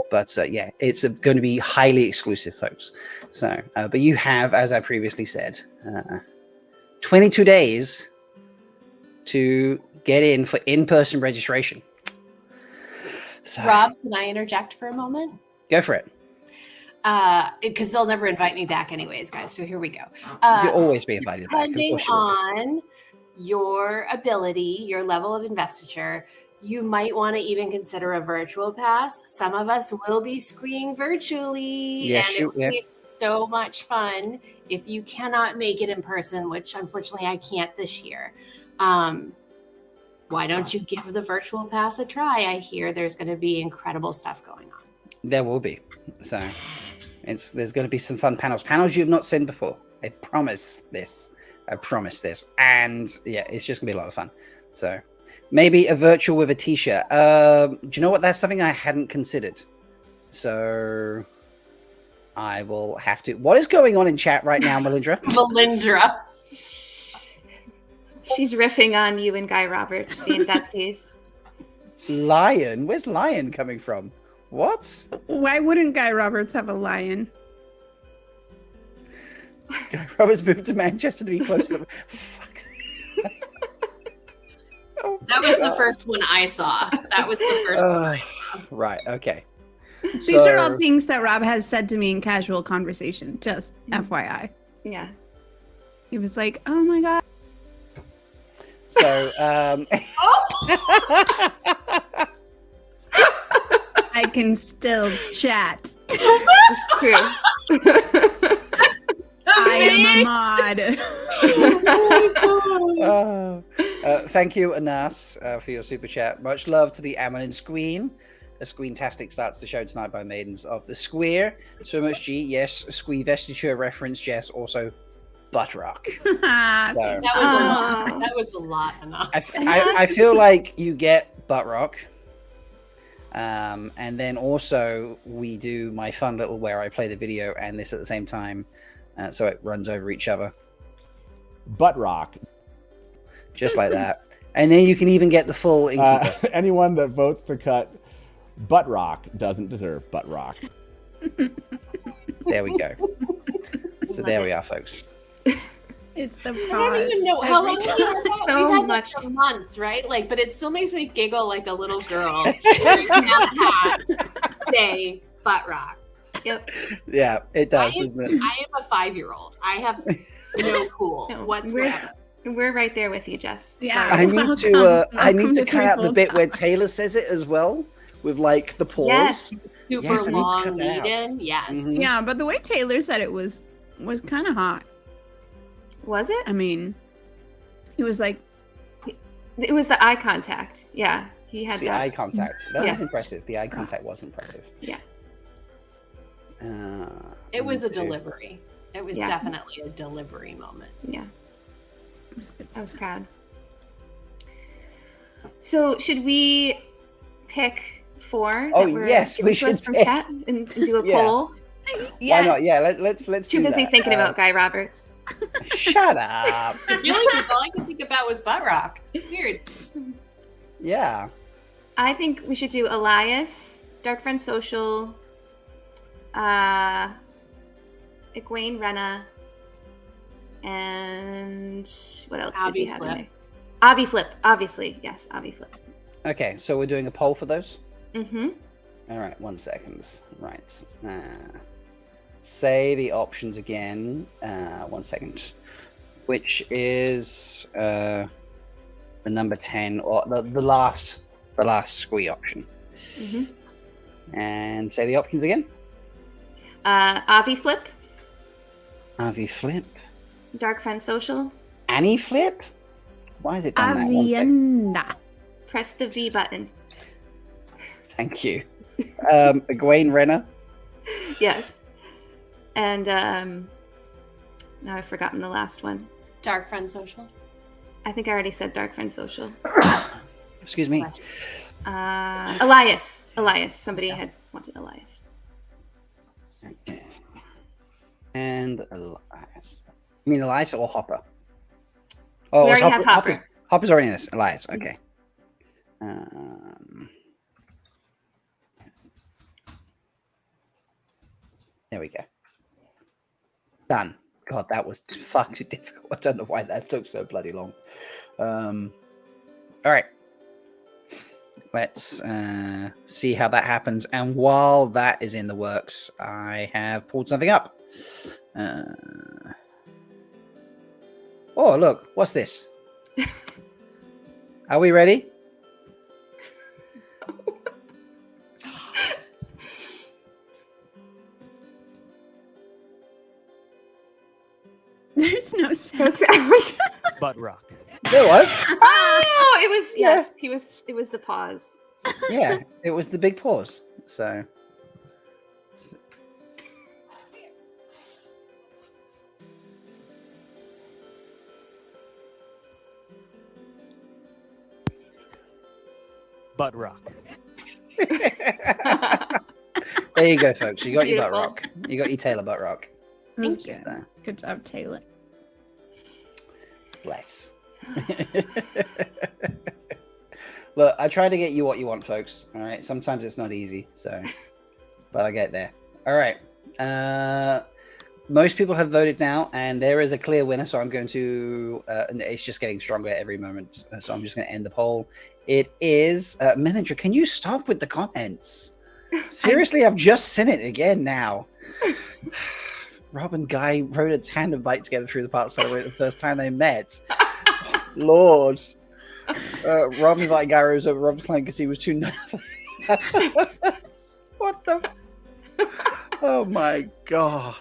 S4: But yeah, it's going to be highly exclusive, folks. So, but you have, as I previously said, 22 days to get in for in-person registration. So,
S2: Rob, can I interject for a moment?
S4: go for it.
S2: Because they'll never invite me back anyways, guys. So here we go.
S4: You'll always be invited back. Of
S2: Depending
S4: course you will.
S2: on your ability, your level of investiture, you might want to even consider a virtual pass. Some of us will be squeeing virtually,
S4: Yes,
S2: and it would be so much fun. If you cannot make it in person, which unfortunately I can't this year, why don't you give the virtual pass a try? I hear there's going to be incredible stuff going on.
S4: There will be. So there's going to be some fun panels you have not seen before. I promise this. And yeah, it's just gonna be a lot of fun. So maybe a virtual with a t-shirt. Do you know what? That's something I hadn't considered. So I will have to. What is going on in chat right now, Melindhra?
S2: Melindhra.
S1: She's riffing on you and Guy Roberts, the besties.
S4: Lion? Where's Lion coming from? What?
S3: Why wouldn't Guy Roberts have a lion?
S4: Guy Roberts moved to Manchester to be close to them. Fuck. Oh,
S2: That was the first one I saw. That was the first one I saw.
S4: Right, okay.
S3: These are all things that Rob has said to me in casual conversation, just FYI.
S1: Yeah.
S3: He was like, oh my God.
S4: So,
S3: I can still chat.
S1: It's true.
S3: I am a mod.
S4: Thank you, Anas, for your super chat. Much love to the Ammon and Squeen. A Squeen-tastic starts the show tonight by Maidens of the Square. So much G, yes. Squee vestiture reference, yes. Also, butt rock.
S2: That was a lot, Anas.
S4: I feel like you get butt rock. And then also we do my fun little where I play the video and this at the same time. So it runs over each other.
S5: Butt rock.
S4: Just like that. And then you can even get the full innkeeper.
S5: Anyone that votes to cut butt rock doesn't deserve butt rock.
S4: There we go. So there we are, folks.
S3: It's the
S2: I don't even know how long we've had that for months, right? Like, but it still makes me giggle like a little girl. Say butt rock.
S1: Yep.
S4: Yeah, it does, doesn't it?
S2: I am a 5-year-old. I have no cool whatsoever.
S1: We're right there with you, Jess.
S3: Yeah.
S4: I need to cut out the bit where Taylor says it as well, with like the pause.
S1: Yes.
S2: Super long lead-in. Yes.
S4: Mm-hmm.
S3: Yeah, but the way Taylor said it was kind of hot.
S1: Was it?
S3: I mean, he was like,
S1: It was the eye contact. Yeah. He had
S4: The
S1: that.
S4: eye contact. That
S1: Yeah.
S4: was impressive. The eye contact was impressive.
S1: Yeah.
S2: It was a
S4: me too.
S2: delivery. It was definitely a delivery moment.
S1: Yeah.
S3: it was good
S1: I was
S3: stuff.
S1: proud. So should we pick 4?
S4: Oh,
S1: that were
S4: yes, we
S1: given to us
S4: should
S1: from
S4: pick.
S1: chat and do a
S4: Yeah.
S1: poll?
S4: Why not? Yeah, let's
S1: Too
S4: do
S1: busy
S4: that.
S1: thinking about Guy Roberts.
S4: Shut up.
S2: Really? Because all I could think about was butt rock. Weird.
S4: Yeah.
S1: I think we should do Elias, Dark Friend Social, Egwene Renna, and what else did we have in there? Avi Flip, obviously. Yes, Avi Flip.
S4: Okay, so we're doing a poll for those?
S1: Mm-hmm.
S4: All right, 1 second. Right. Say the options again. 1 second. Which is the number 10 or the last squee option.
S1: Mm-hmm.
S4: And say the options again.
S1: Avi Flip,
S4: Avi Flip.
S1: Dark Friend Social,
S4: Annie Flip? Why is it done that? 1 second.
S3: Avienda.
S1: press the V button.
S4: Thank you. Egwene Renna.
S1: Yes. And now I've forgotten the last one.
S2: Dark Friend Social.
S1: I think I already said Dark Friend Social.
S4: Excuse me.
S1: Elias. Somebody had wanted Elias.
S4: Okay. And Elias. You mean Elias or Hopper? Oh,
S1: We
S4: it's
S1: already have Hopper.
S4: Hopper's already in this. Elias. Okay. There we go. Done. God, that was far too difficult. I don't know why that took so bloody long. All right. Let's see how that happens. And while that is in the works, I have pulled something up. Oh, look. What's this? Are we ready?
S3: There's no sound.
S8: Butt rock.
S4: There was.
S1: Oh, it was
S4: Yeah.
S1: yes. It was the pause.
S4: Yeah, it was the big pause. So.
S8: Butt rock.
S4: There you go, folks. You got your butt
S1: Beautiful.
S4: rock. You got your Taylor butt rock.
S3: Thank
S1: you.
S3: you.
S4: So,
S3: Good job, Taylor.
S4: bless. Look, I try to get you what you want, folks. All right. Sometimes it's not easy, so, but I get there. All right. Most people have voted now, and there is a clear winner. So I'm going to. And it's just getting stronger every moment. So I'm just going to end the poll. It is Melindhra. Can you stop with the comments? Seriously, I've just seen it again now. Rob and Guy rode a tandem bike together through the park to celebrate the first time they met. Lord. Rob invited Guy Rose over Rob's plane because he was too nervous. What the? Oh my god.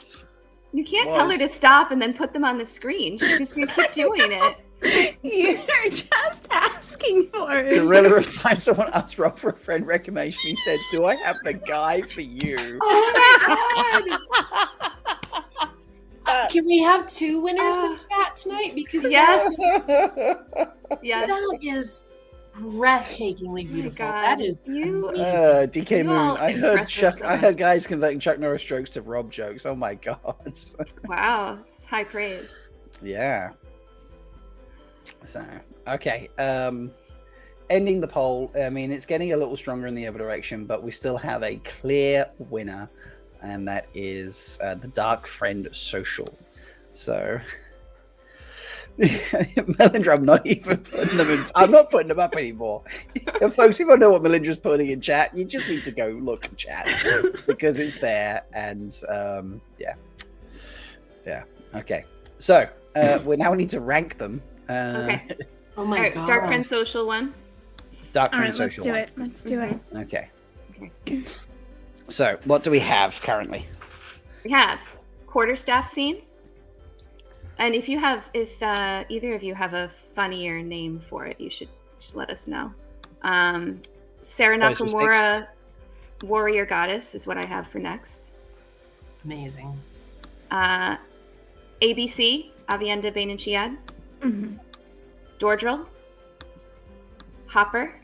S1: You can't tell her to stop and then put them on the screen. She's just gonna keep doing it.
S3: You're just asking for it.
S4: The relative time someone asked Rob for a friend recommendation, he said, "Do I have the guy for you?"
S1: Oh my god!
S2: Can we have 2 winners of chat tonight? Because
S1: Yes.
S2: that
S1: Yes.
S2: is breathtakingly beautiful.
S1: God.
S2: That is
S1: You-
S2: amazing.
S4: DK
S1: You
S4: Moon.
S1: all
S4: I heard
S1: impress us
S4: Chuck.
S1: so
S4: I heard guys converting Chuck Norris jokes to Rob jokes. Oh my god.
S1: Wow, it's high praise.
S4: Yeah. So okay. Ending the poll. I mean, it's getting a little stronger in the other direction, but we still have a clear winner, and that is the Dark Friend Social. So. Melindhra, I'm not even putting them in. I'm not putting them up anymore. And folks, if you want to know what Melindra's putting in chat, you just need to go look at chat because it's there. And yeah. Okay. So we now need to rank them.
S1: Okay.
S2: Oh
S1: All
S2: my
S1: right,
S2: god.
S1: Dark Friend Social one.
S4: Dark
S3: All
S4: Friend
S3: right, let's
S4: Social.
S3: do
S4: one.
S3: it. Let's do it.
S4: Okay. So what do we have currently?
S1: We have quarterstaff scene. And if either of you have a funnier name for it, you should let us know. Sarah
S4: Boys with
S1: Nakamura, Warrior Goddess is what I have for next.
S2: Amazing.
S1: ABC, Avienda Bain&Chiad.
S3: Mhm.
S1: Dordril. Hopper.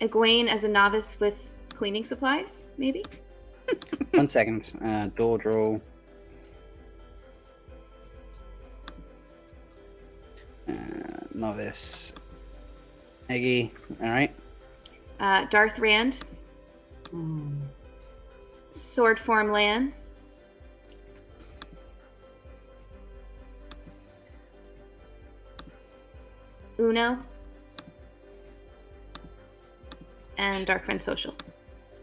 S1: Egwene as a novice with cleaning supplies, maybe?
S4: 1 second. Dordril. Novice. Eggy. All right.
S1: Darth Rand.
S2: Mm.
S1: Sword Form Lan. Uno. And Dark Friend Social.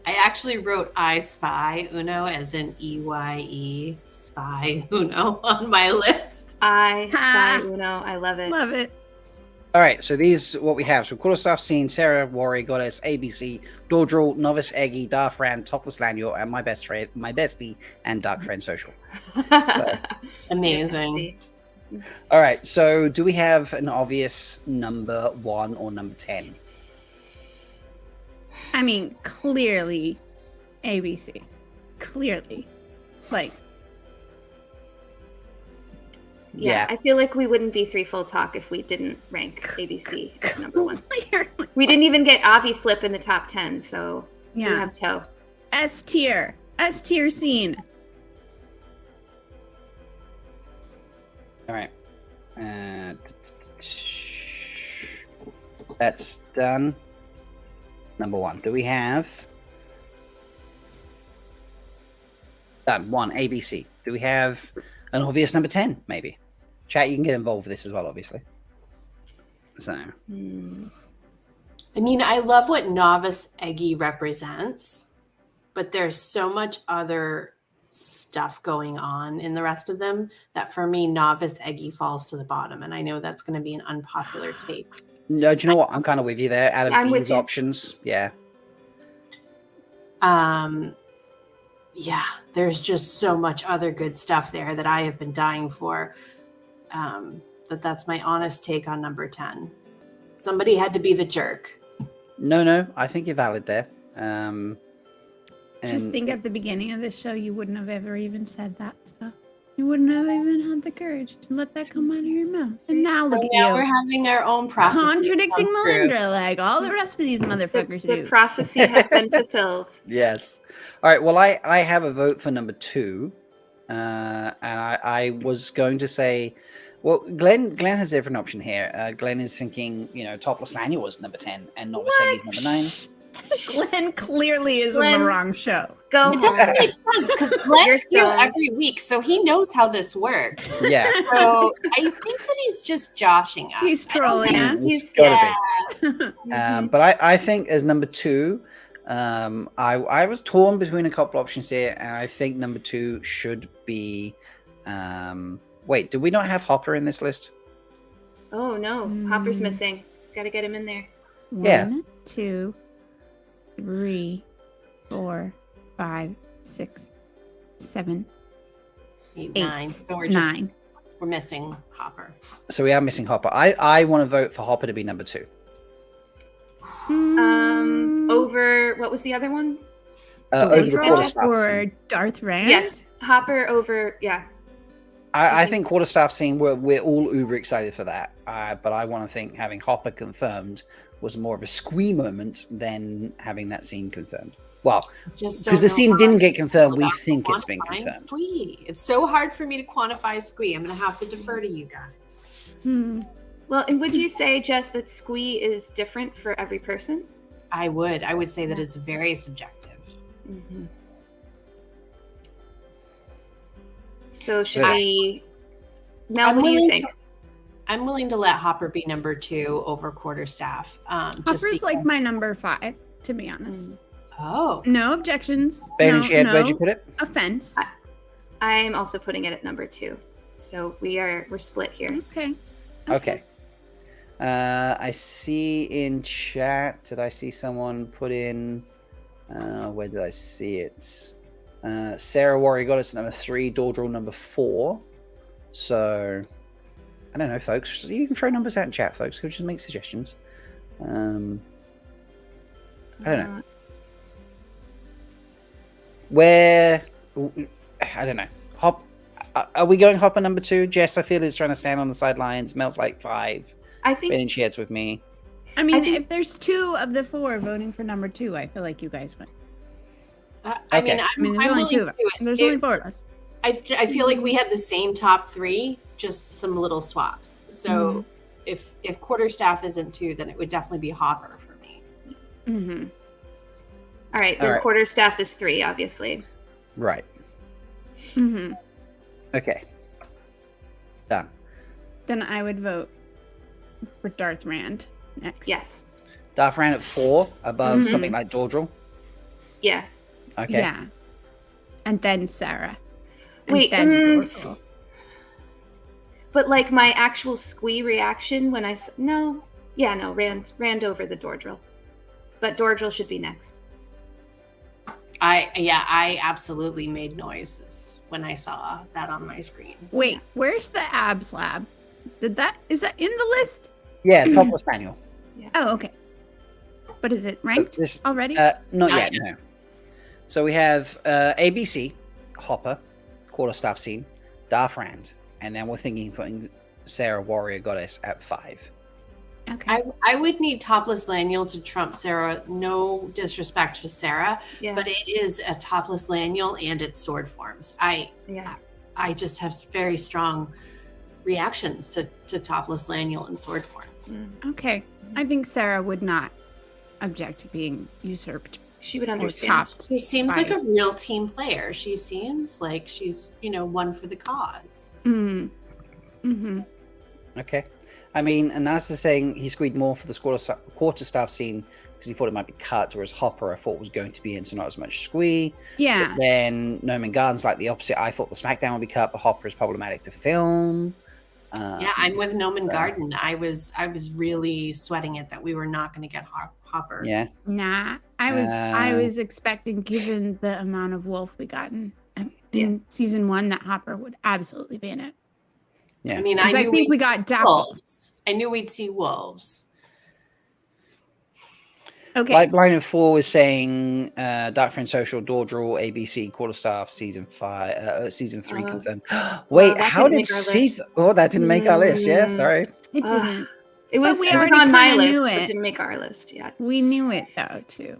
S2: I actually wrote I Spy Uno as in EYE Spy Uno on my list.
S1: I
S3: Ha.
S1: Spy Uno. I love it.
S3: Love it.
S4: All right, so these are what we have. So quarterstaff scene, Sarah, Warrior Goddess, ABC, Dordril, Novice Eggy, Darth Rand, Topless Lanyard, and my best friend, my bestie, and Dark Friend Social. So,
S2: Amazing.
S4: all right, so do we have an obvious number 1 or number 10?
S3: I mean, clearly ABC. Clearly. Like,
S1: Yeah, I feel like we wouldn't be Threefold Talk if we didn't rank ABC as number 1.
S3: clearly.
S1: We didn't even get Avi Flip in the top 10, so we
S3: Yeah.
S1: have Toe.
S3: S tier. S tier scene.
S4: All right. That's done. Number 1. Do we have... one, ABC. Do we have an obvious number 10, maybe? Chat, you can get involved with this as well, obviously. So...
S2: I mean, I love what Novice Eggy represents, but there's so much other stuff going on in the rest of them that for me, Novice Eggy falls to the bottom. And I know that's going to be an unpopular take.
S4: No, do you know what? I'm kind of with you there. Out
S1: I'm
S4: of
S1: with
S4: these
S1: you.
S4: options, yeah.
S2: Yeah, there's just so much other good stuff there that I have been dying for. That's my honest take on number 10. Somebody had to be the jerk.
S4: No, I think you're valid there.
S3: Just think at the beginning of this show, you wouldn't have ever even said that stuff. You wouldn't have even had the courage to let that come out of your mouth. And now look at
S2: Now
S3: you.
S2: we're having our own prophecy
S3: Contradicting
S2: come true.
S3: Melindhra like all the rest of these motherfuckers
S1: The
S3: do.
S1: prophecy has been fulfilled.
S4: Yes. All right. Well, I have a vote for number 2, and I was going to say, well, Glenn has a different option here. Glenn is thinking, Topless Manual was number 10, and Novice Eggy's number 9.
S3: Glenn clearly is in
S1: Glenn,
S3: the wrong show.
S1: Go
S2: It
S1: home.
S2: doesn't make sense because
S1: You're
S2: Glenn's here
S1: stoned.
S2: every week, so he knows how this works.
S4: Yeah.
S2: So I think that he's just joshing us.
S3: He's trolling us.
S4: It's gotta be.
S1: Mm-hmm.
S4: But I think as number 2, I was torn between a couple options here, and I think number 2 should be. Wait, do we not have Hopper in this list?
S1: Oh no, Hopper's missing. Gotta get him in there.
S4: Yeah.
S3: 1, 2, 3, 4, 5, 6, 7,
S2: 8,
S3: 8,
S2: 9. So we're
S3: 9.
S2: we're missing Hopper.
S4: So we are missing Hopper. I want to vote for Hopper to be number 2.
S1: Over what was the other one?
S4: Over the
S3: Quarterstaff
S4: Quarterstaff
S3: or
S4: scene.
S3: Darth Rand?
S1: Yes, Hopper over. Yeah,
S4: I think Quarterstaff scene, we're all uber excited for that. But I want to think having Hopper confirmed was more of a squee moment than having that scene confirmed. Well,
S2: Just
S4: because the scene didn't get confirmed, we think it's been
S2: quantifying
S4: confirmed.
S2: Squee. It's so hard for me to quantify Squee. I'm going to have to defer to you guys.
S1: Well, and would you say, Jess, that squee is different for every person?
S2: I would say that it's very subjective.
S1: Mm-hmm. So should
S4: Good.
S1: we? Now,
S2: I'm
S1: what do you
S2: willing
S1: think?
S2: I'm willing to let Hopper be number 2 over Quarterstaff.
S3: Hopper's like my number 5, to be honest.
S2: Oh,
S3: No objections.
S4: Bain&Chiad,
S3: no
S4: where'd you put it?
S3: offense.
S1: I'm also putting it at number 2. So we're split here.
S3: Okay.
S4: I see in chat. Did I see someone put in? Where did I see it? Sarah Warrior got us number 3. Dordrell number 4. So I don't know, folks. You can throw numbers out in chat, folks. Just make suggestions. I don't know. Where? I don't know. Hop. Are we going Hopper number 2? Jess, I feel, is trying to stand on the sidelines. Mel's like 5.
S1: I think
S4: Bain&Chiad's with me.
S3: I mean,
S1: think-
S3: if there's 2 of the 4 voting for number 2, I feel like you guys win.
S2: I
S4: Okay.
S2: mean,
S3: I mean, there's
S2: I'm
S3: only
S2: willing
S3: 2 of
S2: to
S3: us.
S2: do it.
S3: There's
S2: It-
S3: only 4 of us.
S2: I feel like we had the same top 3, just some little swaps. So if Quarterstaff isn't 2, then it would definitely be Hopper for me.
S3: Mm-hmm.
S1: all right.
S4: All
S1: Then
S4: right.
S1: Quarterstaff is 3, obviously.
S4: Right.
S3: Mm-hmm.
S4: Okay. Done.
S3: Then I would vote for Darth Rand next.
S1: Yes.
S4: Darth ran at 4, above
S3: Mhm.
S4: something like Dordrell.
S1: Yeah.
S4: Okay.
S3: Yeah. And then Sarah. And
S1: Wait,
S3: then
S1: mm, but like my actual squee reaction when no, Rand over the Dordrell, but Dordrell should be next.
S2: I absolutely made noises when I saw that on my screen.
S3: Wait, where's the abs lab? Is that in the list?
S4: Yeah, Topless Manual.
S3: Oh, okay. But is it ranked
S4: This,
S3: already?
S4: not yet, no. So we have ABC, Hopper, Quarterstaff Scene, Darth Rand, and then we're thinking putting Sarah Warrior Goddess at 5.
S3: Okay.
S2: I would need topless Laniel to trump Sarah. No disrespect to Sarah,
S1: Yeah.
S2: but it is a topless Laniel and its sword forms. I just have very strong reactions to topless Laniel and sword forms.
S3: Okay. I think Sarah would not object to being usurped.
S1: She would
S3: Or
S1: understand.
S3: chopped.
S2: She seems
S3: by-
S2: like a real team player. She seems like she's, one for the cause.
S3: Mm-hmm.
S4: Okay. I mean, Anas is saying he squeed more for the quarterstaff scene because he thought it might be cut, whereas Hopper I thought was going to be in, so not as much squee.
S3: Yeah.
S4: But then Noman Garden's like the opposite. I thought the SmackDown would be cut, but Hopper is problematic to film.
S2: Yeah, I'm with Noman
S4: so-
S2: Garden. I was really sweating it that we were not going to get Hopper.
S4: Yeah.
S3: Nah. I was expecting, given the amount of wolf we gotten in season 1, that Hopper would absolutely be in it.
S4: Yeah.
S2: I mean,
S3: Because I
S2: knew
S3: think we
S2: we'd
S3: got
S2: see
S3: Dapple.
S2: wolves. I knew we'd see wolves.
S3: Okay.
S4: Like Blind and 4 is saying Dark Friend Social, Dordrel, ABC, Quarterstaff, season 3 confirmed. Wait,
S1: that
S4: how
S1: didn't
S4: did
S1: make our list.
S4: season? Oh, that didn't make our list. Yeah, sorry.
S3: It didn't.
S1: It was,
S3: we
S1: it was
S3: already
S1: on my
S3: kinda
S1: list,
S3: knew
S1: but
S3: it.
S1: didn't make our list yet.
S3: We knew it though too.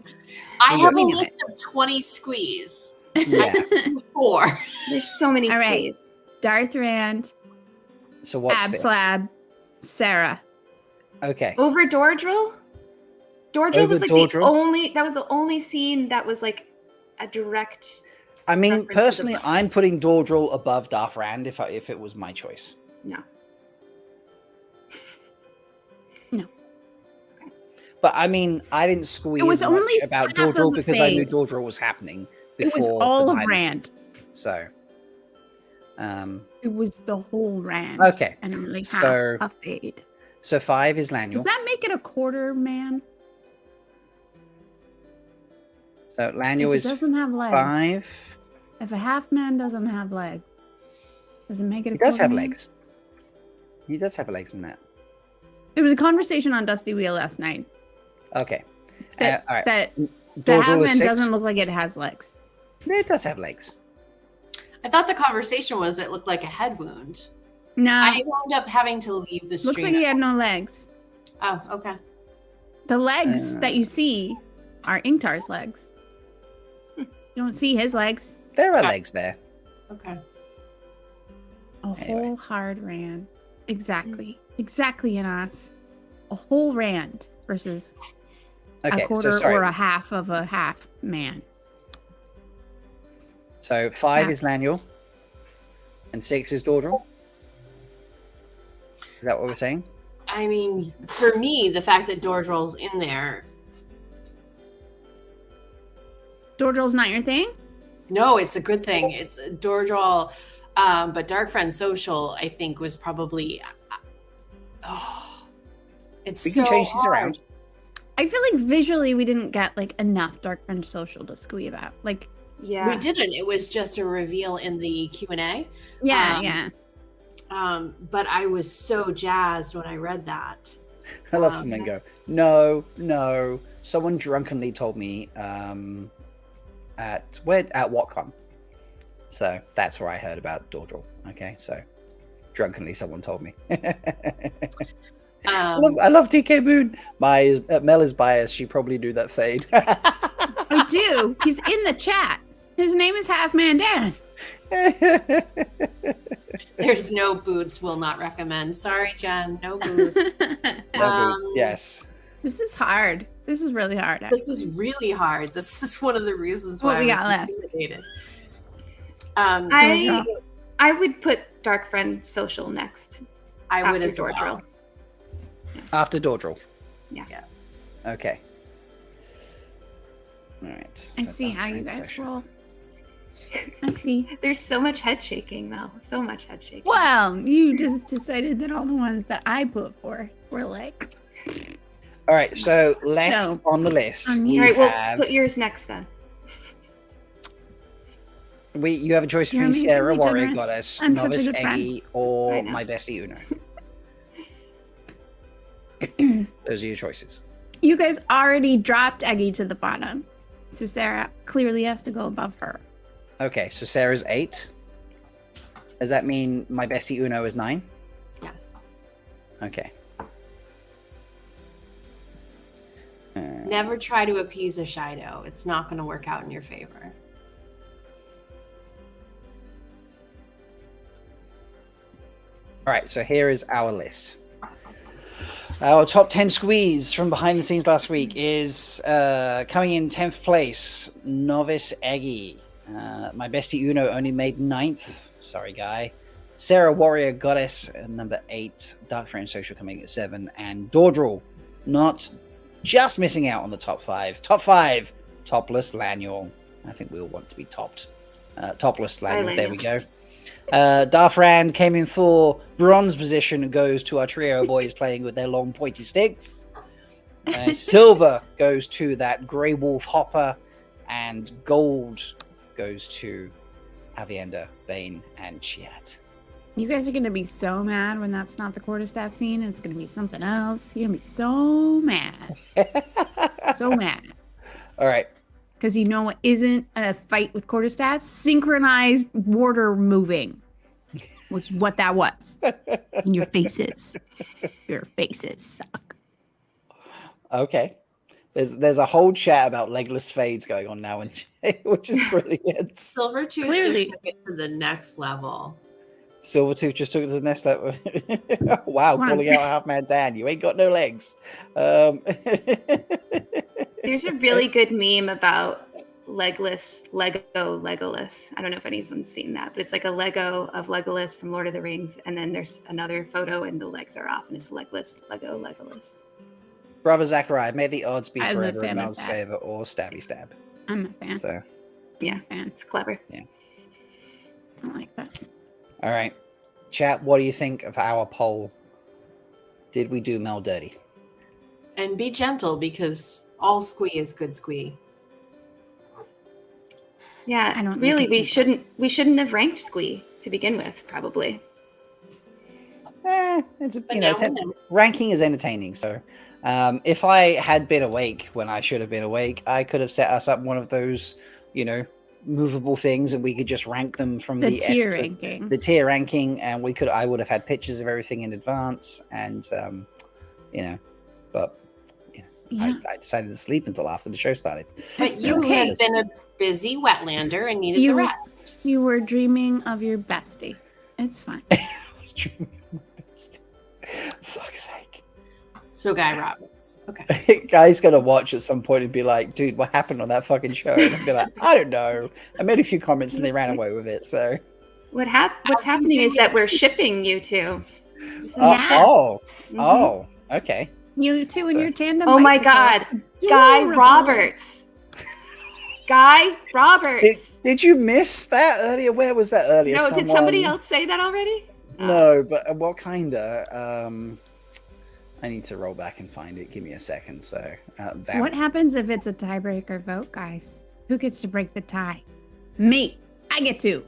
S2: I have a
S3: we knew
S2: list of 20 squeeze.
S4: Yeah.
S2: 4.
S1: There's so many
S3: All right.
S1: squeeze.
S3: Darth Rand,
S4: So what's
S3: Ab
S4: fifth?
S3: Slab, Sarah.
S4: Okay.
S1: Over Dordrel? Dordrel
S4: Over
S1: was like
S4: Dordrel?
S1: that was the only scene that was like a direct.
S4: I mean,
S1: reference to the
S4: personally,
S1: book.
S4: I'm putting Dordrel above Darth Rand if it was my choice.
S1: No.
S4: But I mean, I didn't squeeze
S3: was
S4: much
S3: only
S4: about
S3: half of
S4: Dordrel
S3: the
S4: because I knew
S3: fade.
S4: Dordrel was happening.
S3: It was
S4: before
S3: all
S4: the
S3: of
S4: behind the
S3: Rand.
S4: scenes. So,
S3: It was the whole Rand.
S4: Okay,
S3: And only
S4: so-
S3: half a fade.
S4: so 5 is Laniel.
S3: Does that make it a quarter man?
S4: So
S3: If
S4: Laniel
S3: it
S4: is
S3: doesn't have legs.
S4: 5.
S3: If a half man doesn't have legs, does it make it a
S4: He does
S3: quarter
S4: have
S3: man?
S4: legs. He does have legs in that.
S3: There was a conversation on Dusty Wheel last night
S4: Okay.
S3: that,
S4: all right.
S3: that the
S4: Dordrel
S3: half
S4: is
S3: man
S4: 6.
S3: doesn't look like it has legs.
S4: It does have legs.
S2: I thought the conversation was it looked like a head wound.
S3: No,
S2: I wound up having to leave the stream.
S3: looks like he had no legs.
S2: Oh, okay.
S3: The legs that you see are Inktar's legs. You don't see his legs.
S4: There are legs there.
S2: Okay.
S3: A
S4: Anyway.
S3: whole hard Rand. Exactly. Exactly, Anas. A whole Rand versus
S4: Okay,
S3: a quarter
S4: so sorry.
S3: or a half of a half man.
S4: So 5
S3: Yeah.
S4: is Laniel, and 6 is Dordrel. Is that what we're saying?
S2: I mean, for me, the fact that Dordrel's in there,
S3: Dordrel's not your thing?
S2: no, it's a good thing. It's Dordrel, but Dark Friend Social, I think, was probably. It's
S4: We can
S2: so
S4: change these
S2: hard.
S4: around.
S3: I feel like visually we didn't get like enough Dark Friend Social to squee about. Like,
S1: Yeah.
S2: We didn't. It was just a reveal in the Q&A.
S3: yeah,
S2: Um,
S3: yeah.
S2: But I was so jazzed when I read that.
S4: I love Flamingo. No. Someone drunkenly told me at WhatCon. So that's where I heard about Dordrel. Okay, so drunkenly someone told me. I love TK Moon. Mel is biased. She probably knew that fade.
S3: I do. He's in the chat. His name is Half Man Dan.
S2: There's no boots. Will not recommend. Sorry, Jen. No boots.
S4: No boots, yes.
S3: This is hard. This is really hard.
S2: This is really hard. This is one of the reasons why
S3: What we
S2: I
S3: got
S2: was
S3: left?
S2: intimidated.
S1: I would put Dark Friend Social next.
S2: I would
S1: after
S2: as
S1: Dordrel.
S2: well.
S4: After Dordrel.
S1: Yeah.
S4: Okay. All right.
S3: I
S4: so
S3: see
S4: Dark
S3: how you
S4: Friend
S3: guys
S4: Social.
S3: roll. I see.
S1: There's so much head shaking, Mel. So much head shaking.
S3: Well, you just decided that all the ones that I put for were like.
S4: All right. So left
S3: So,
S4: on the list,
S3: on
S4: we
S1: All right, well,
S4: have
S1: put yours next then.
S4: you have a choice
S3: You're
S4: between Sarah,
S3: amazingly
S4: Warrior
S3: generous.
S4: Goddess,
S3: I'm such a
S4: Novice
S3: good friend.
S4: Eggy, or
S1: I know.
S4: my bestie Uno. Those are your choices.
S3: You guys already dropped Eggy to the bottom. So Sarah clearly has to go above her.
S4: Okay, so Sarah's 8. Does that mean my bestie Uno is 9?
S2: Yes.
S4: Okay.
S2: Never try to appease a Shido. It's not going to work out in your favor.
S4: All right, so here is our list. Our top 10 squeeze from behind the scenes last week is coming in 10th place, Novice Eggy. My bestie Uno only made 9th. Sorry, guy. Sarah Warrior Goddess, number 8. Dark Friend Social coming at 7. And Dordrel, not just missing out on the top 5. Top 5, Topless Laniel. I think we all want to be topped. Topless Laniel, there we go. Darfran came in Thor. Bronze position goes to our trio boys playing with their long pointy sticks. Silver goes to that Grey Wolf Hopper. And gold goes to Avienda, Bain, and Chiad.
S3: You guys are going to be so mad when that's not the quarterstaff scene. It's going to be something else. You're going to be so mad. So mad.
S4: All right.
S3: Because you know what isn't a fight with quarterstaffs? Synchronized water moving. Which is what that was. And your faces. Your faces suck.
S4: Okay. There's a whole chat about legless fades going on now, which is brilliant.
S2: Silvertooth
S3: Clearly.
S2: just took it to the next level.
S4: Silvertooth just took it to the next level. Wow, calling out Half-Man Dan. You ain't got no legs.
S1: There's a really good meme about Legolas. I don't know if anyone's seen that, but it's like a Lego of Legolas from Lord of the Rings, and then there's another photo and the legs are off, and it's Legolas.
S4: Brother Zachariah, may the odds be
S3: I'm a
S4: forever in
S3: fan of
S4: Mel's
S3: that.
S4: favor or stabby stab.
S3: I'm a fan.
S4: So,
S1: Yeah,
S3: Fan.
S1: it's clever.
S3: I like that.
S4: all right. Chat, what do you think of our poll? Did we do Mel dirty?
S2: And be gentle because all squee is good squee.
S1: Yeah,
S3: I don't
S1: really.
S3: think it
S1: We shouldn't have ranked Squee to begin with. Probably.
S4: It's
S2: But
S4: you know,
S2: now we know.
S4: ranking is entertaining. So, if I had been awake when I should have been awake, I could have set us up one of those, movable things, and we could just rank them from
S3: The
S4: the
S3: tier
S4: S to
S3: ranking.
S4: the tier ranking, and I would have had pictures of everything in advance, and but
S3: Yeah.
S4: I decided to sleep until after the show started.
S2: But
S3: It's
S2: you
S3: okay.
S2: have been a busy Wetlander and needed
S3: You-
S2: the rest.
S3: You were dreaming of your bestie. It's fine.
S4: I was dreaming of my best. Fuck's sake.
S2: So Guy Roberts. Okay.
S4: Guy's gonna watch at some point and be like, dude, what happened on that fucking show? And I'll be like, I don't know. I made a few comments and they ran away with it. So
S1: What's
S2: As we
S1: happening is
S2: do.
S1: that we're shipping you two. This is
S3: Yeah.
S1: Mhm.
S4: Okay.
S3: You two and
S4: So-
S3: your tandem.
S1: Oh my God.
S3: bicycles.
S1: Guy
S3: Adorable.
S1: Roberts. Guy Roberts.
S4: Did you miss that earlier? Where was that earlier?
S1: No, did somebody else say that already?
S4: No, but what kinda? I need to roll back and find it. Give me a second. So,
S3: What happens if it's a tiebreaker vote, guys? Who gets to break the tie? Me. I get to.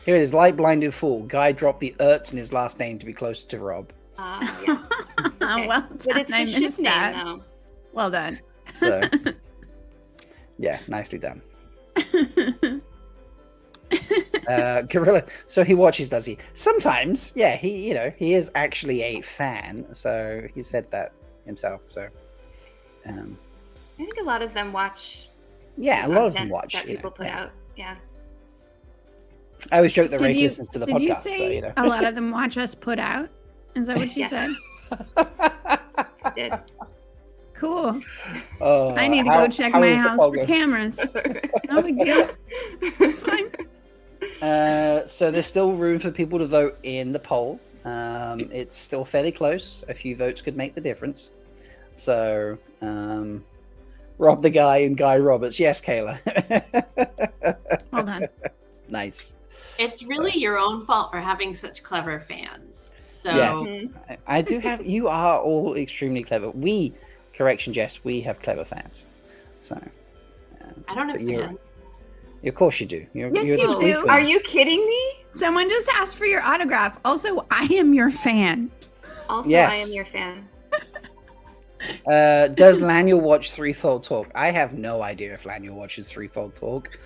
S4: Here it is. Light blinded fool. Guy dropped the Ertz in his last name to be closer to Rob.
S1: Yeah. Okay.
S3: Well
S1: But
S3: done.
S1: it's
S3: I
S1: the ship
S3: missed
S1: name,
S3: that.
S1: though.
S3: Well done.
S4: So, yeah, nicely done. Gorilla. So he watches, does he? Sometimes, yeah. He is actually a fan. So he said that himself. So,
S1: I think a lot of them watch.
S4: yeah, a
S1: the
S4: lot of them
S1: content
S4: watch.
S1: that people put
S4: yeah.
S1: out. Yeah.
S4: I always joke that
S3: Did
S4: Rafe
S3: you-
S4: listens to the
S3: Did
S4: podcast.
S3: you
S4: but,
S3: say
S4: you know.
S3: a lot of them watch us put out? Is that what you
S1: Yes.
S3: said?
S1: I did.
S3: Cool.
S4: Oh,
S3: I need to
S4: how-
S3: go check
S4: how
S3: my
S4: is the
S3: house for
S4: Poggo?
S3: cameras. No big deal. It's fine.
S4: So there's still room for people to vote in the poll. It's still fairly close. A few votes could make the difference. So, Rob the Guy and Guy Roberts. Yes, Kayla.
S3: Hold on.
S4: Nice.
S2: It's really your own fault for having such clever fans. So
S4: Yes. I do have. You are all extremely clever. Correction, Jess. We have clever fans. So,
S2: I don't have
S4: but you're-
S2: fans.
S4: of course you do. You're
S3: Yes,
S4: the
S3: you
S4: sweet
S3: do.
S4: queen.
S1: Are you kidding me?
S3: Someone just asked for your autograph. Also, I am your fan.
S1: Also,
S4: Yes.
S1: I am your fan.
S4: Does Laniel watch Threefold Talk? I have no idea if Laniel watches Threefold Talk.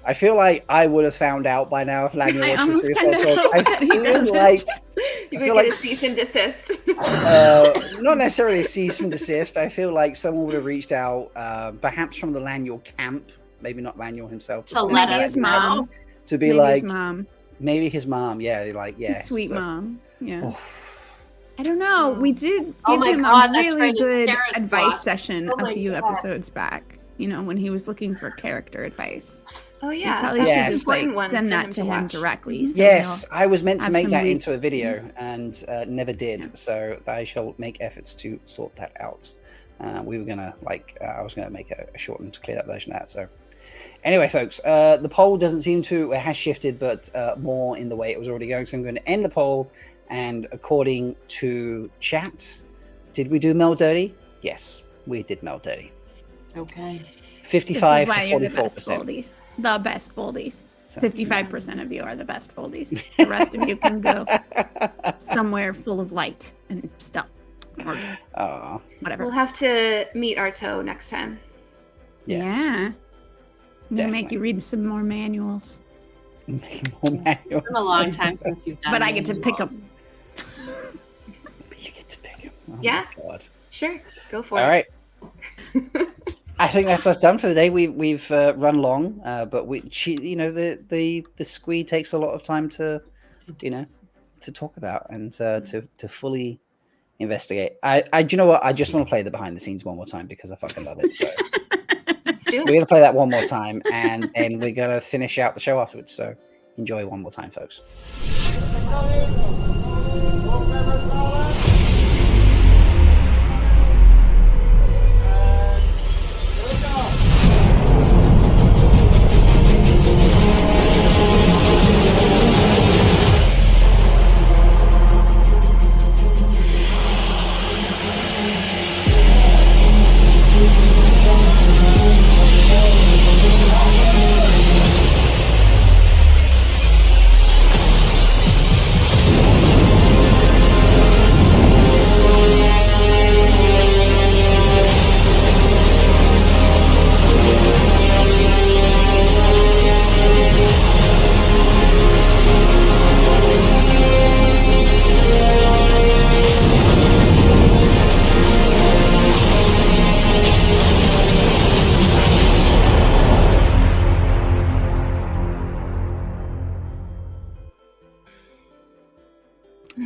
S4: I feel like I would have found out by now if Lanya
S3: I
S4: watches
S3: almost
S4: Three
S3: kind of
S4: Fold Talk.
S3: hope
S4: I
S3: that he
S4: feel
S3: doesn't.
S4: like
S1: You
S4: I
S1: could
S4: feel
S1: get
S4: like
S1: a cease and desist.
S4: not necessarily a cease and desist. I feel like someone would have reached out, perhaps from the Lanyard camp, maybe not Lanyard himself,
S2: To
S4: but
S2: let
S3: Maybe
S2: us
S3: his mom.
S4: to be
S3: Maybe
S4: like,
S3: his mom.
S4: maybe his mom. Yeah, like yeah,
S3: His sweet
S4: so-
S3: mom. Yeah.
S4: Oh.
S3: I don't know. We did give
S2: Oh my
S3: him
S2: God,
S3: a
S2: that's
S3: really
S2: right, his
S3: good
S2: parents
S3: advice
S2: brought-
S3: session
S2: Oh
S3: a
S2: my
S3: few
S2: God.
S3: episodes back. You know, when he was looking for character advice.
S1: Oh
S3: We
S1: yeah,
S3: probably
S1: that's
S3: should
S1: an
S3: just
S1: important
S3: like
S1: one
S3: send
S1: for
S3: that to him
S1: watch.
S3: directly. So
S4: Yes, I was meant to
S3: have
S4: make
S3: some
S4: that
S3: re-
S4: into a video and never did. So I shall make efforts to sort that out. We were gonna I was gonna make a shortened, cleared up version of that. So anyway, folks, the poll doesn't seem to it has shifted, but more in the way it was already going. So I'm going to end the poll, and according to chat, did we do Mel Dirty? Yes, we did Mel Dirty.
S2: Okay.
S4: 55
S3: this is why
S4: to
S3: you're the best
S4: 44%.
S3: foldies. The best foldies.
S4: So,
S3: 55% of you are the best foldies. The rest of you can go somewhere full of light and stuff. Or
S4: Aw,
S3: whatever.
S1: We'll have to meet our toe next time.
S4: yes.
S3: Yeah. I'm gonna make
S4: Definitely.
S3: you read some more manuals.
S4: Make more manuals.
S2: It's been a long time since you've done
S3: But I get to pick
S2: manuals.
S3: them.
S4: You get to pick 'em. Oh
S1: Yeah.
S4: my God.
S1: Sure, go for
S4: All
S1: it.
S4: right. I think that's us done for the day. We've run long, but the squee takes a lot of time to to talk about and to fully investigate. I do you know what? I just want to play the behind the scenes one more time because I fucking love it. So
S1: Let's do
S4: we're
S1: it.
S4: gonna play that one more time, and then we're gonna finish out the show afterwards. So enjoy one more time, folks.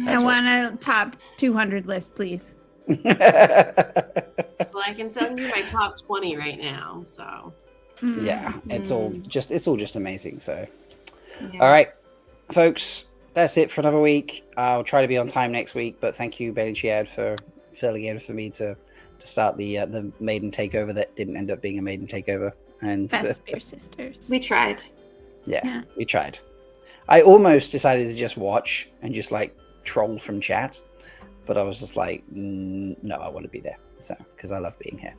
S3: I want a top 200 list, please.
S2: Well, I can send you my top 20 right now. So
S3: Mm.
S4: Yeah, it's all just amazing. So
S1: Yeah.
S4: all right, folks, that's it for another week. I'll try to be on time next week, but thank you, Bain&Chiad, for filling in for me to start the maiden takeover that didn't end up being a maiden takeover. And
S3: Best Spear Sisters.
S1: We tried.
S3: Yeah.
S4: we tried. I almost decided to just watch and just like troll from chat, but I was just like, no, I want to be there. So because I love being here.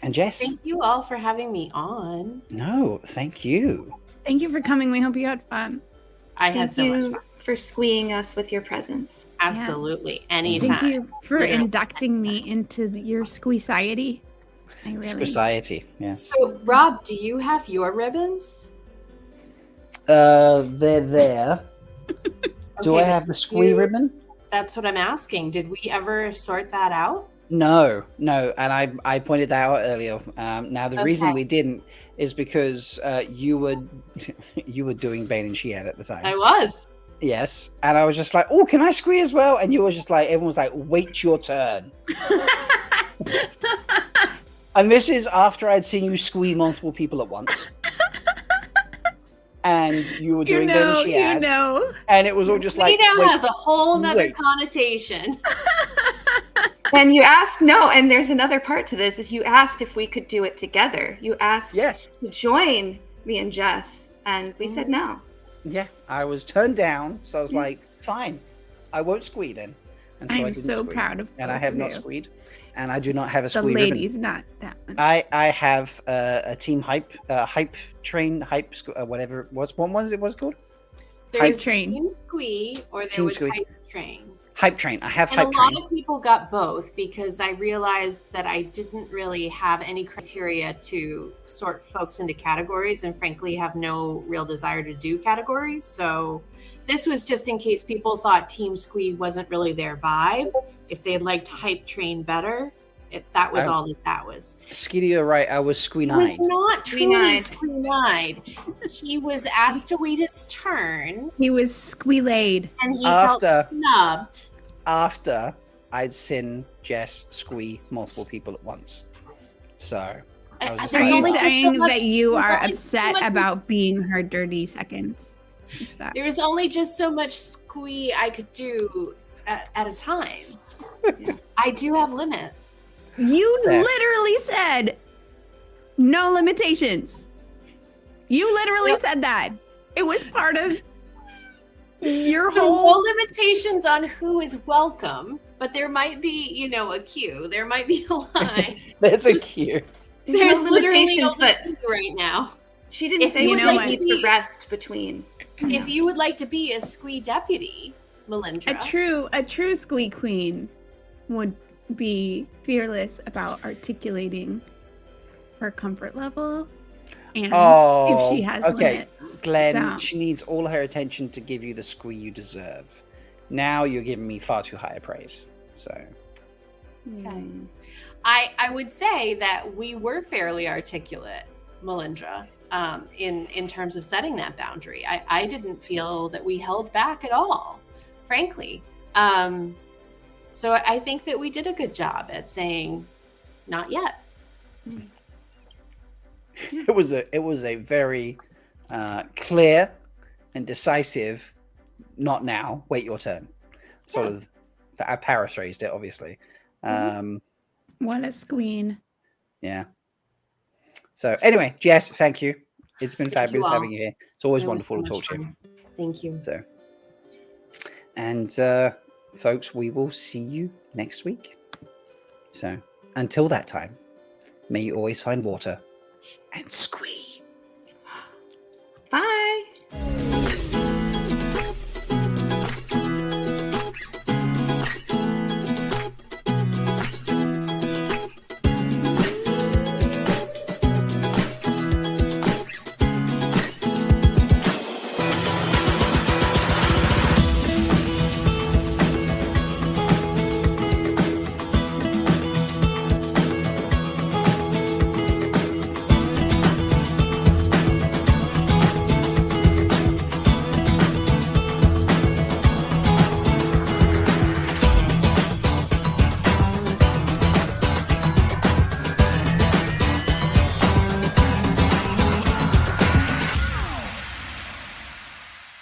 S4: And Jess,
S2: thank you all for having me on.
S4: no, thank you.
S3: Thank you for coming. We hope you had fun.
S2: I had
S1: Thank
S2: so much
S1: you
S2: fun.
S1: for squeeing us with your presence.
S2: Absolutely.
S3: Thank
S2: Anytime.
S3: you for
S2: We're gonna-
S3: inducting me into your squeeciety. I really.
S4: Society, yes.
S2: So, Rob, do you have your ribbons?
S4: They're there. Do I
S2: Okay,
S4: have the squee
S2: you-
S4: ribbon?
S2: That's what I'm asking. Did we ever sort that out?
S4: No, and I pointed that out earlier. Now the reason
S2: Okay.
S4: we didn't is because you were you were doing Bain&Chiad at the time.
S2: I was.
S4: Yes, and I was just like, "Oh, can I squee as well?" And you were just like, everyone was like, "Wait your turn." And this is after I'd seen you squee multiple people at once, and you were doing Bain&Chiad, and it was all just like,
S2: now
S4: "Wait,
S2: has a whole nother
S4: wait."
S2: connotation.
S1: And you asked, no, and there's another part to this, is you asked if we could do it together. You asked
S4: Yes,
S1: to join me and Jess, and we said no.
S4: yeah, I was turned down, so I was like, "Fine, I won't squee then." And so I
S3: I'm
S4: didn't
S3: so
S4: squee.
S3: proud of
S4: And I
S3: both
S4: have
S3: of
S4: not
S3: you.
S4: squeed, and I do not have a
S3: The
S4: squee ribbon.
S3: ladies, not that one.
S4: I have a team hype whatever it was. What was it was called?
S2: There's
S3: Train.
S2: Team Squee or there
S4: Team
S2: was
S4: Squee.
S2: Hype Train.
S4: Hype train. I have
S2: And a
S4: hype train.
S2: lot of people got both because I realized that I didn't really have any criteria to sort folks into categories and frankly have no real desire to do categories. So this was just in case people thought Team Squee wasn't really their vibe. If they had liked Hype Train better, that was all that was.
S4: Skeety, you're right. I was
S2: He was
S4: squee-eyed.
S2: not truly
S1: Squee-eyed.
S2: squee-eyed. He was asked to wait his turn
S3: He was squee-laid.
S2: and he
S4: After-
S2: felt snubbed.
S4: After I'd sin, Jess, squee multiple people at once. So I was just
S3: Are
S2: There's
S3: you
S2: only just so
S3: saying
S2: much-
S3: that you
S2: there's
S3: are
S2: only so
S3: upset
S2: much-
S3: about being her dirty seconds? Is that?
S2: There was only just so much squee I could do at a time. I do have limits.
S3: You
S4: Fair.
S3: literally said no limitations. You literally
S2: Yep.
S3: said that. It was part of your
S2: So
S3: whole.
S2: no limitations on who is welcome, but there might be, a queue. There might be a line.
S4: There's a cue.
S2: There's
S1: no
S2: literally
S1: limitations,
S2: only
S1: but
S2: queue right now.
S1: she didn't
S2: If
S1: say
S3: you
S1: you
S3: know
S1: would
S3: what-
S1: need to rest between.
S2: If you would like to be a squee deputy, Melindhra,
S3: A true squeak queen would be fearless about articulating her comfort level and if she has
S4: okay.
S3: limits.
S4: Glenn,
S3: So-
S4: she needs all her attention to give you the squee you deserve. Now you're giving me far too high a praise. So
S2: Okay. I would say that we were fairly articulate, Melindhra, in terms of setting that boundary. I didn't feel that we held back at all, frankly. So I think that we did a good job at saying, not yet.
S4: it was a very clear and decisive. Not now. Wait your turn. Sort of. I paraphrased it, obviously.
S3: What a squeen.
S4: Yeah. So anyway, Jess, thank you. It's been
S2: Thank you
S4: fabulous
S2: all.
S4: having you here. It's always
S2: It was
S4: wonderful to
S2: so much
S4: talk to you.
S2: fun. Thank you.
S4: So, and folks, we will see you next week. So until that time, may you always find water and